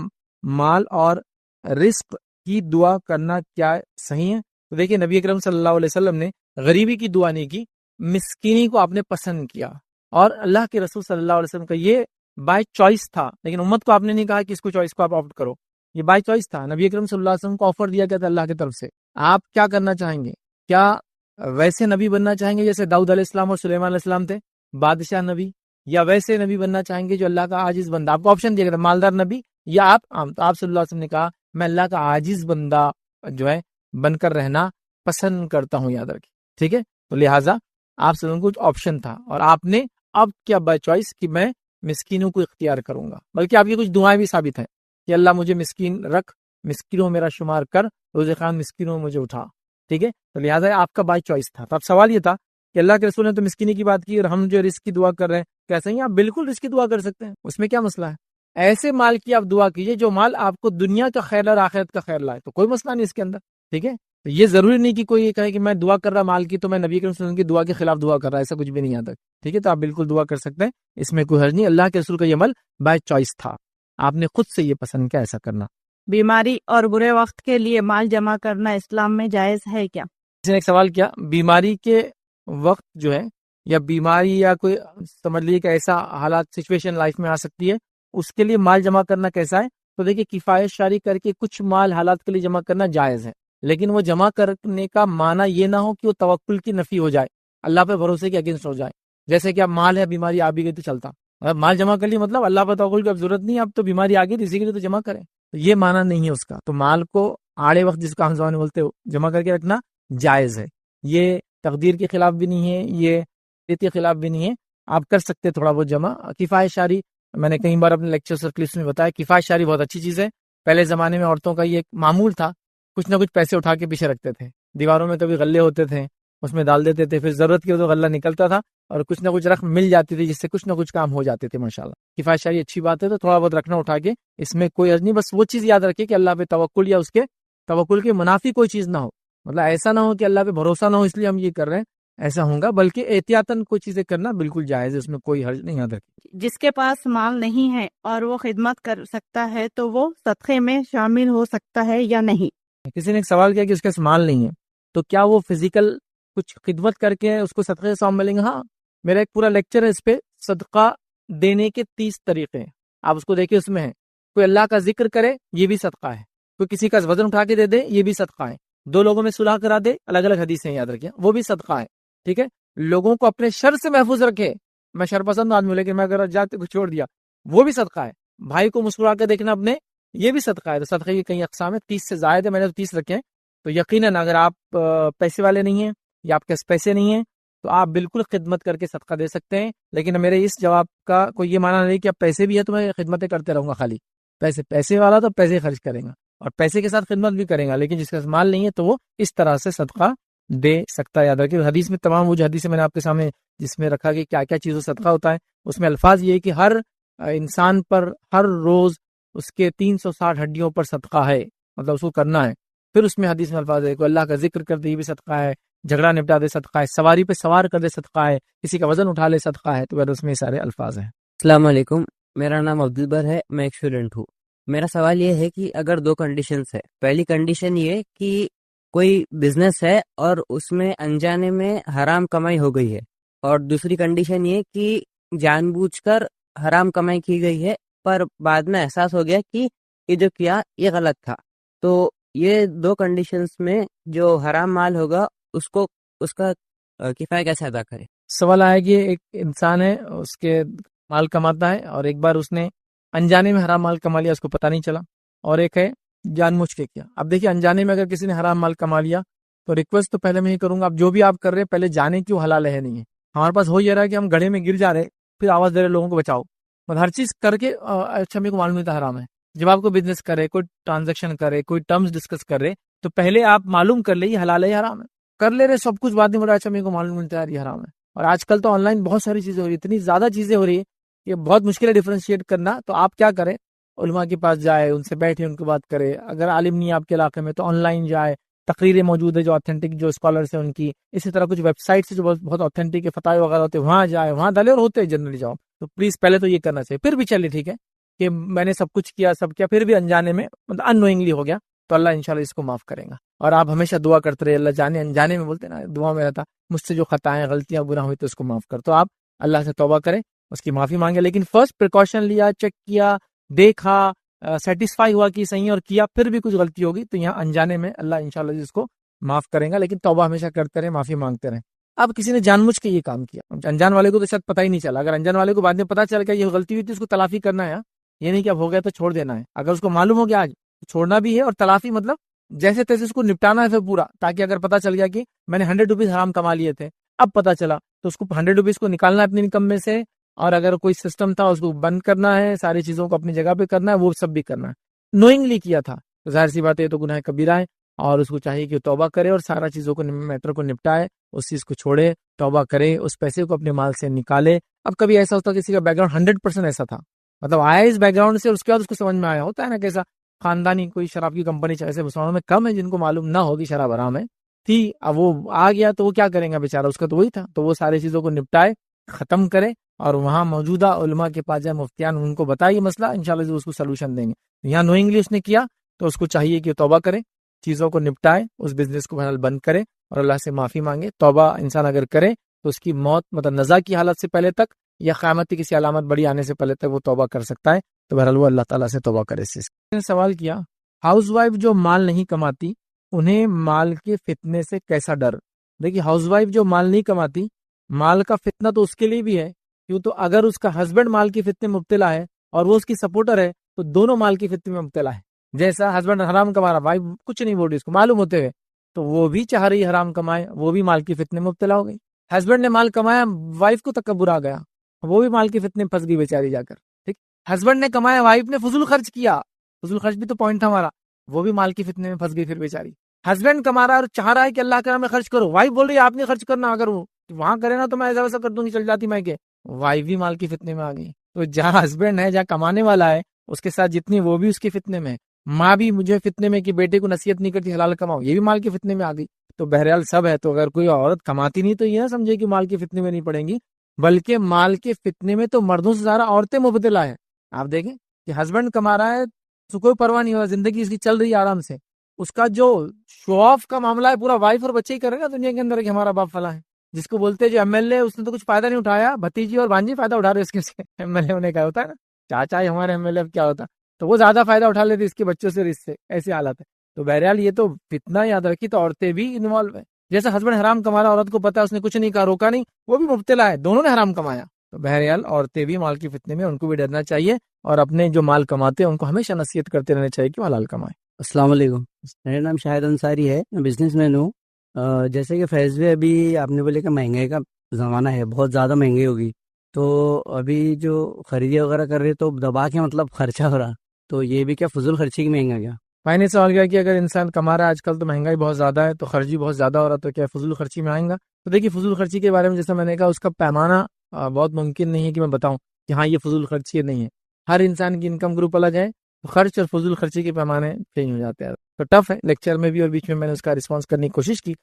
مال اور رزق کی دعا کرنا کیا صحیح ہے؟ تو دیکھیں, نبی اکرم صلی اللہ علیہ وسلم نے غریبی کی دعا نہیں کی, مسکینی کو آپ نے پسند کیا, اور اللہ کے رسول صلی اللہ علیہ وسلم کا یہ بائی چوائس تھا. لیکن امت کو آپ نے نہیں کہا کہ اس کو چوائس کو آپ آپٹ کرو, یہ بائی چوائس تھا. نبی اکرم صلی اللہ علیہ وسلم کو آفر دیا گیا تھا اللہ کی طرف سے, آپ کیا کرنا چاہیں گے, کیا ویسے نبی بننا چاہیں گے جیسے داؤد علیہ السلام اور سلیمان علیہ السلام تھے, بادشاہ نبی, یا ویسے نبی بننا چاہیں گے جو اللہ کا عاجز بندہ. آپ کو آپشن دیا گیا تھا, مالدار نبی یا آپ عام. تو آپ صلی اللہ علیہ وسلم نے کہا میں اللہ کا عاجز بندہ جو ہے بن کر رہنا پسند کرتا ہوں, یاد رکھیں. ٹھیک ہے, تو لہٰذا آپ سے کچھ آپشن تھا, اور آپ نے اب کیا بائی چوائس کہ میں مسکینوں کو اختیار کروں گا. بلکہ آپ کی کچھ دعائیں بھی ثابت ہیں کہ اللہ مجھے مسکین رکھ, مسکینوں میرا شمار کر, روز خان مسکینوں مجھے اٹھا. ٹھیک ہے, تو لہٰذا آپ کا بائی چوائس تھا. تو اب سوال یہ تھا کہ اللہ کے رسول نے تو مسکینی کی بات کی, اور ہم جو رزق کی دعا کر رہے ہیں, کیسے ہی آپ بالکل رزق کی دعا کر سکتے ہیں, اس میں کیا مسئلہ ہے. ایسے مال کی آپ دعا کیجئے جو مال آپ کو دنیا کا خیر اور آخرت کا خیر لائے, تو کوئی مسئلہ نہیں اس کے اندر. ٹھیک ہے, تو یہ ضروری نہیں کہ کوئی یہ کہے کہ میں دعا کر رہا مال کی تو میں نبی کریم صلی اللہ علیہ وسلم کی دعا کے خلاف دعا کر رہا، ایسا کچھ بھی نہیں آتا، ٹھیک ہے؟ تو آپ بالکل دعا کر سکتے ہیں، اس میں کوئی حرج نہیں، اللہ کے رسول کا یہ عمل بائی چوائس تھا، آپ نے خود سے یہ پسند کیا ایسا کرنا۔ بیماری اور برے وقت کے لیے مال جمع کرنا اسلام میں جائز ہے کیا؟ کسی نے ایک سوال کیا، بیماری کے وقت جو ہے یا بیماری یا کوئی سمجھ لیجیے کہ ایسا حالات سچویشن لائف میں آ سکتی ہے، اس کے لیے مال جمع کرنا کیسا ہے؟ تو دیکھیے کفایت شاری کر کے کچھ مال حالات کے لیے جمع کرنا جائز ہے، لیکن وہ جمع کرنے کا معنی یہ نہ ہو کہ وہ توکل کی نفی ہو جائے، اللہ پہ بھروسے کے اگینسٹ ہو جائے، جیسے کہ اب مال ہے بیماری آ بھی گئی تو چلتا، اب مال جمع کر لی مطلب اللہ پہ توکل کی اب ضرورت نہیں، اب تو بیماری آ گئی اسی کے لیے تو جمع کریں، تو یہ معنی نہیں ہے اس کا۔ تو مال کو آڑے وقت جس کا ہم زبان میں بولتے ہو جمع کر کے رکھنا جائز ہے، یہ تقدیر کے خلاف بھی نہیں ہے، یہ کے خلاف بھی نہیں ہے، آپ کر سکتے تھوڑا بہت جمع۔ کفایت شاری میں نے کئی بار اپنے لیکچرز اور کلپس میں بتایا، کفایت شاری بہت اچھی چیز ہے، پہلے زمانے میں عورتوں کا یہ ایک معمول تھا، کچھ نہ کچھ پیسے اٹھا کے پیچھے رکھتے تھے، دیواروں میں کبھی غلے ہوتے تھے اس میں ڈال دیتے تھے، پھر ضرورت کی تو غلہ نکلتا تھا اور کچھ نہ کچھ رقم مل جاتی تھی جس سے کچھ نہ کچھ کام ہو جاتے تھے ماشاءاللہ۔ کفایت شاری اچھی بات ہے، تو تھوڑا بہت رکھنا اٹھا کے، اس میں کوئی حرج نہیں، بس وہ چیز یاد رکھے کہ اللہ پہ توکل یا اس کے توکل کے منافی کوئی چیز نہ ہو، مطلب ایسا نہ ہو کہ اللہ پہ بھروسہ نہ ہو اس لیے ہم یہ کر رہے ہیں، ایسا ہوگا، بلکہ احتیاطاً کوئی چیزیں کرنا بالکل جائز ہے، اس میں کوئی حرج نہیں، یاد رکھے۔ جس کے پاس مال نہیں ہے اور وہ خدمت کر سکتا ہے تو وہ صدقے میں شامل ہو سکتا ہے یا نہیں؟ کسی نے ایک سوال کیا کہ اس کے پاس مال نہیں ہے تو کیا وہ فزیکل کچھ خدمت کر کے اس کو صدقے سے ثواب ملیں گے؟ ہاں، میرا ایک پورا لیکچر ہے اس پہ، صدقہ دینے کے 30 طریقے ہیں، آپ اس کو دیکھیں، اس میں ہے کوئی اللہ کا ذکر کرے یہ بھی صدقہ ہے، کوئی کسی کا وزن اٹھا کے دے دے یہ بھی صدقہ ہے، دو لوگوں میں صلح کرا دے، الگ الگ حدیثیں یاد رکھیں، وہ بھی صدقہ ہے، ٹھیک ہے؟ لوگوں کو اپنے شر سے محفوظ رکھے، میں شر پسند آدمی ہوں لیکن میں اگر جاتے کو چھوڑ دیا وہ بھی صدقہ ہے، بھائی کو مسکرا کے دیکھنا اپنے یہ بھی صدقہ ہے۔ تو صدقے کی کئی اقسام ہے، 30 سے زائد ہے، میں نے تو 30 رکھے ہیں، تو یقیناً اگر آپ پیسے والے نہیں ہیں یا آپ کے پاس پیسے نہیں ہیں تو آپ بالکل خدمت کر کے صدقہ دے سکتے ہیں، لیکن میرے اس جواب کا کوئی یہ معنی نہیں کہ اب پیسے بھی ہے تو میں خدمتیں کرتے رہوں گا، خالی پیسے والا تو پیسے خرچ کرے گا اور پیسے کے ساتھ خدمت بھی کرے گا، لیکن جس کے پاس مال نہیں ہے تو وہ اس طرح سے صدقہ دے سکتا ہے۔ یاد رکھیے حدیث میں تمام وہ جو حدیث میں نے آپ کے سامنے جس میں رکھا کہ کیا کیا چیزوں صدقہ ہوتا ہے، اس میں الفاظ یہ ہے کہ ہر انسان پر ہر روز اس کے 360 ہڈیوں پر صدقہ ہے، مطلب اس کو کرنا ہے۔ پھر اس میں حدیث میں الفاظ ہے کہ اللہ کا ذکر کر دے یہ بھی صدقہ ہے، جھگڑا نپٹا دے صدقہ ہے، سواری پہ سوار کر دے صدقہ ہے، کسی کا وزن اٹھا لے صدقہ ہے، تو اس میں سارے الفاظ ہیں۔ السلام علیکم، میرا نام عبدالبر ہے، میں ایک اسٹوڈنٹ ہوں۔ میرا سوال یہ ہے کہ اگر 2 کنڈیشنز ہے، پہلی کنڈیشن یہ کہ کوئی بزنس ہے اور اس میں انجانے میں حرام کمائی ہو گئی ہے، اور دوسری کنڈیشن یہ کہ جان بوجھ کر حرام کمائی کی گئی ہے پر بعد میں احساس ہو گیا کہ یہ جو کیا یہ غلط تھا، تو یہ 2 کنڈیشنز میں جو حرام مال ہوگا اس کا کفایہ کیسے ادا کرے؟ سوال آیا کہ ایک انسان ہے اس کے مال کماتا ہے اور ایک بار اس نے انجانے میں حرام مال کما لیا، اس کو پتہ نہیں چلا، اور ایک ہے جان بوجھ کے کیا۔ اب دیکھیے انجانے میں اگر کسی نے حرام مال کما لیا تو ریکویسٹ تو پہلے میں ہی کروں گا، اب جو بھی آپ کر رہے ہیں پہلے جانے کیوں حلال ہے نہیں ہے۔ ہمارے پاس ہو یہ رہا ہے کہ ہم گڑھے میں گر جا رہے پھر آواز دے رہے لوگوں کو بچاؤ، مطلب ہر چیز کر کے اچھا میرے کو معلوم نہیں تھا حرام ہے۔ جب آپ کو بزنس کرے، کوئی ٹرانزیکشن کرے، کوئی ٹرمز ڈسکس کر رہے تو پہلے آپ معلوم کر لے یہ حلال ہے یا حرام ہے، کر لے رہے سب کچھ بعد میں بڑا اچھا میرے کو معلوم ملتا ہے یہ حرام ہے۔ اور آج کل تو آن لائن بہت ساری چیزیں ہو رہی ہے، اتنی زیادہ چیزیں ہو رہی ہے یہ بہت مشکل ہے ڈیفرینشیٹ کرنا، تو آپ کیا کریں، علماء کے پاس جائے، ان سے بیٹھے، ان کو بات کرے، اگر عالم نہیں ہے آپ کے علاقے میں تو آن لائن جائے، تقریریں موجود ہے جو آتھینٹک جو اسکالرس ہیں ان کی، اسی طرح کچھ ویب سائٹ سے جو بہت آتھینٹک فتاوی وغیرہ ہوتے ہیں وہاں جائے، وہاں ڈالے، اور ہوتے ہیں جنرلی جاؤ، تو پلیز پہلے تو یہ کرنا چاہیے، پھر بھی چلیے ٹھیک ہے کہ میں نے سب کچھ کیا پھر بھی انجانے میں مطلب ان نوئنگلی ہو گیا تو اللہ انشاءاللہ اس کو معاف کرے گا۔ اور آپ ہمیشہ دعا کرتے رہے، اللہ جانے انجانے میں بولتے نا دعا میں رہتا مجھ سے جو خطائیں غلطیاں گناہ ہوئی تو اس کو معاف کر، تو آپ اللہ سے توبہ کریں، اس کی معافی مانگے، لیکن فرسٹ پریکاشن لیا، چیک کیا، دیکھا، سیٹسفائی ہوا کہ صحیح اور کیا، پھر بھی کچھ غلطی ہوگی تو یہاں انجانے میں اللہ انشاءاللہ اس کو معاف کرے گا، لیکن توبہ ہمیشہ کرتے رہے، معافی مانگتے رہیں۔ اب کسی نے جان بوجھ کے یہ کام کیا، انجان والے کو تو شاید پتہ ہی نہیں چلا، اگر انجان والے کو بعد میں پتہ چل گیا یہ غلطی ہوئی تو اس کو تلافی کرنا ہے، یہ نہیں کہ اب ہو گیا تو چھوڑ دینا ہے، اگر اس کو معلوم ہو گیا آج چھوڑنا بھی ہے، اور تلافی مطلب جیسے تیسے اس کو نپٹانا ہے پھر پورا، تاکہ اگر پتہ چل گیا کہ میں نے 100 روپیز حرام کما لیے تھے، اب پتہ چلا تو اس کو 100 روپیز کو نکالنا ہے اپنی انکم میں سے، اور اگر کوئی سسٹم تھا اس کو بند کرنا ہے، ساری چیزوں کو اپنی جگہ پہ کرنا ہے، وہ سب بھی کرنا ہے۔ نوئنگلی کیا تھا تو ظاہر سی بات ہے تو گناہ کبیرہ ہے، اور اس کو چاہیے کہ توبہ کرے اور سارا چیزوں کو میٹر کو نپٹائے، اس چیز کو چھوڑے، توبہ کرے، اس پیسے کو اپنے مال سے نکالے۔ اب کبھی ایسا ہوتا کسی کا بیک گراؤنڈ 100% ایسا تھا، مطلب آیا اس بیک گراؤنڈ سے، اس کے بعد اس کو سمجھ میں آیا ہوتا ہے نا کیسا خاندانی کوئی شراب کی کمپنی ایسے مسلمانوں میں کم ہے جن کو معلوم نہ ہوگی شراب حرام ہے تھی. اب وہ آ گیا تو وہ کیا کریں گا بیچارہ, اس کا تو وہی تھا. تو وہ ساری چیزوں کو نپٹائے, ختم کرے, اور وہاں موجودہ علماء کے پاس جائے, مفتیان, ان کو بتائیے مسئلہ, انشاءاللہ اس کو سلوشن دیں گے. یہاں نوئنگلی اس نے کیا تو اس کو چاہیے کہ توبہ کرے, چیزوں کو نپٹائے, اس بزنس کو بہرحال بند کرے اور اللہ سے معافی مانگے. توبہ انسان اگر کرے تو اس کی موت مطلب نزا کی حالت سے پہلے تک یا قیامت کی کسی علامت بڑی آنے سے پہلے تک وہ توبہ کر سکتا ہے. تو بہرحال وہ اللہ تعالیٰ سے توبہ کرے. نے سوال کیا, ہاؤس وائف جو مال نہیں کماتی انہیں مال کے فتنے سے کیسا ڈر؟ دیکھیے, ہاؤس وائف جو مال نہیں کماتی, مال کا فتنہ تو اس کے لیے بھی ہے, کیوں تو اگر اس کا ہسبینڈ مال کی فتنے میں مبتلا ہے اور وہ اس کی سپورٹر ہے تو دونوں مال کی فتنے میں مبتلا ہے. جیسا ہسبینڈ حرام کما رہا, وائف کچھ نہیں بول رہی اس کو معلوم ہوتے ہوئے, تو وہ بھی چاہ رہی حرام کمائے, وہ بھی مال کی فتنے میں مبتلا ہو گئی. ہسبینڈ نے مال کمایا, وائف کو تکبر آ گیا, وہ بھی مال کی فتنے میں پھنس گئی بیچاری جا کر. ٹھیک, ہسبینڈ نے کمایا, وائف نے فضول خرچ کیا, فضول خرچ بھی تو پوائنٹ تھا ہمارا, وہ بھی مال کی فتنے میں پھنس گئی پھر بیچاری. ہسبینڈ کما رہا ہے اور چاہ رہا ہے کہ اللہ کے نام میں خرچ کرو, وائف بول رہی ہے آپ نے خرچ کرنا, اگر وہ وہاں کرے نا تو میں ایسا ویسا کر دوں گی, چل جاتی میں کہ, وائف بھی مال کی فتنے میں آ گئی. تو جہاں ہسبینڈ ہے, جہاں کمانے والا ہے, اس کے ساتھ جتنی وہ بھی اس کے فتنے میں, ماں بھی مجھے فتنے میں کہ بیٹے کو نصیحت نہیں کرتی حلال کماؤ, یہ بھی مال کے فتنے میں آ گئی. تو بہرحال سب ہے. تو اگر کوئی عورت کماتی نہیں تو یہ نہ سمجھے کہ مال کے فتنے میں نہیں پڑیں گی, بلکہ مال کے فتنے میں تو مردوں سے زیادہ عورتیں مبتلا ہے. آپ دیکھیں کہ ہسبینڈ کما رہا ہے تو کوئی پرواہ نہیں ہو رہا, زندگی اس کی چل رہی ہے آرام سے, اس کا جو شو آف کا معاملہ ہے پورا وائف اور بچے ہی کرے گا دنیا کے اندر کہ ہمارا باپ فلاں ہے, جس کو بولتے ہیں جو ایم ایل اے, اس نے تو کچھ فائدہ نہیں اٹھایا, بھتیجی اور بھانجی فائدہ اٹھا رہے اس کے سے. ایم ایل اے ہونے کا ہوتا ہے نا, چاچا ہی ہمارے ایم ایل اے کیا ہوتا, تو وہ زیادہ فائدہ اٹھا لیتے اس کے بچوں سے, اس سے ایسی حالت ہے. تو بہرحال یہ تو فتنہ یاد رکھی تو عورتیں بھی انوالو ہے. جیسا ہسبینڈ حرام کما رہا, عورت کو پتا ہے اس نے کچھ نہیں کہا, روکا نہیں, وہ بھی مبتلا ہے, دونوں نے حرام کمایا. تو بہرحال عورتیں بھی مال کی فتنے میں, ان کو بھی ڈرنا چاہیے, اور اپنے جو مال کماتے ہیں ان کو ہمیشہ نصیحت کرتے رہنا چاہیے کہ وہ حلال کمائیں. السلام علیکم, میرا نام شاہد انصاری ہے, میں بزنس مین ہوں. جیسے کہ فیض بھی ابھی آپ نے بولے کہ مہنگائی کا زمانہ ہے, بہت زیادہ مہنگائی ہوگی, تو ابھی جو خریدی وغیرہ کر رہے تو دبا کے مطلب خرچہ ہو رہا, تو یہ بھی کیا فضول خرچی کی مہنگا کیا؟ میں نے سوال کیا کہ اگر انسان کما رہا ہے, آج کل تو مہنگائی بہت زیادہ ہے تو خرچ بھی بہت زیادہ ہو رہا, تو کیا فضول خرچی میں آئیں گا؟ تو دیکھیے فضول خرچی کے بارے میں جیسا میں نے کہا, اس کا پیمانہ بہت ممکن نہیں ہے کہ میں بتاؤں کہ ہاں یہ فضول خرچی نہیں ہے. ہر انسان کی انکم گروپ الگ ہے, تو خرچ اور فضول خرچی کے پیمانے چینج ہو جاتے ہیں. تو ٹف ہے, لیکچر میں بھی اور بیچ میں نے اس کا رسپانس کرنے کی کوشش کی,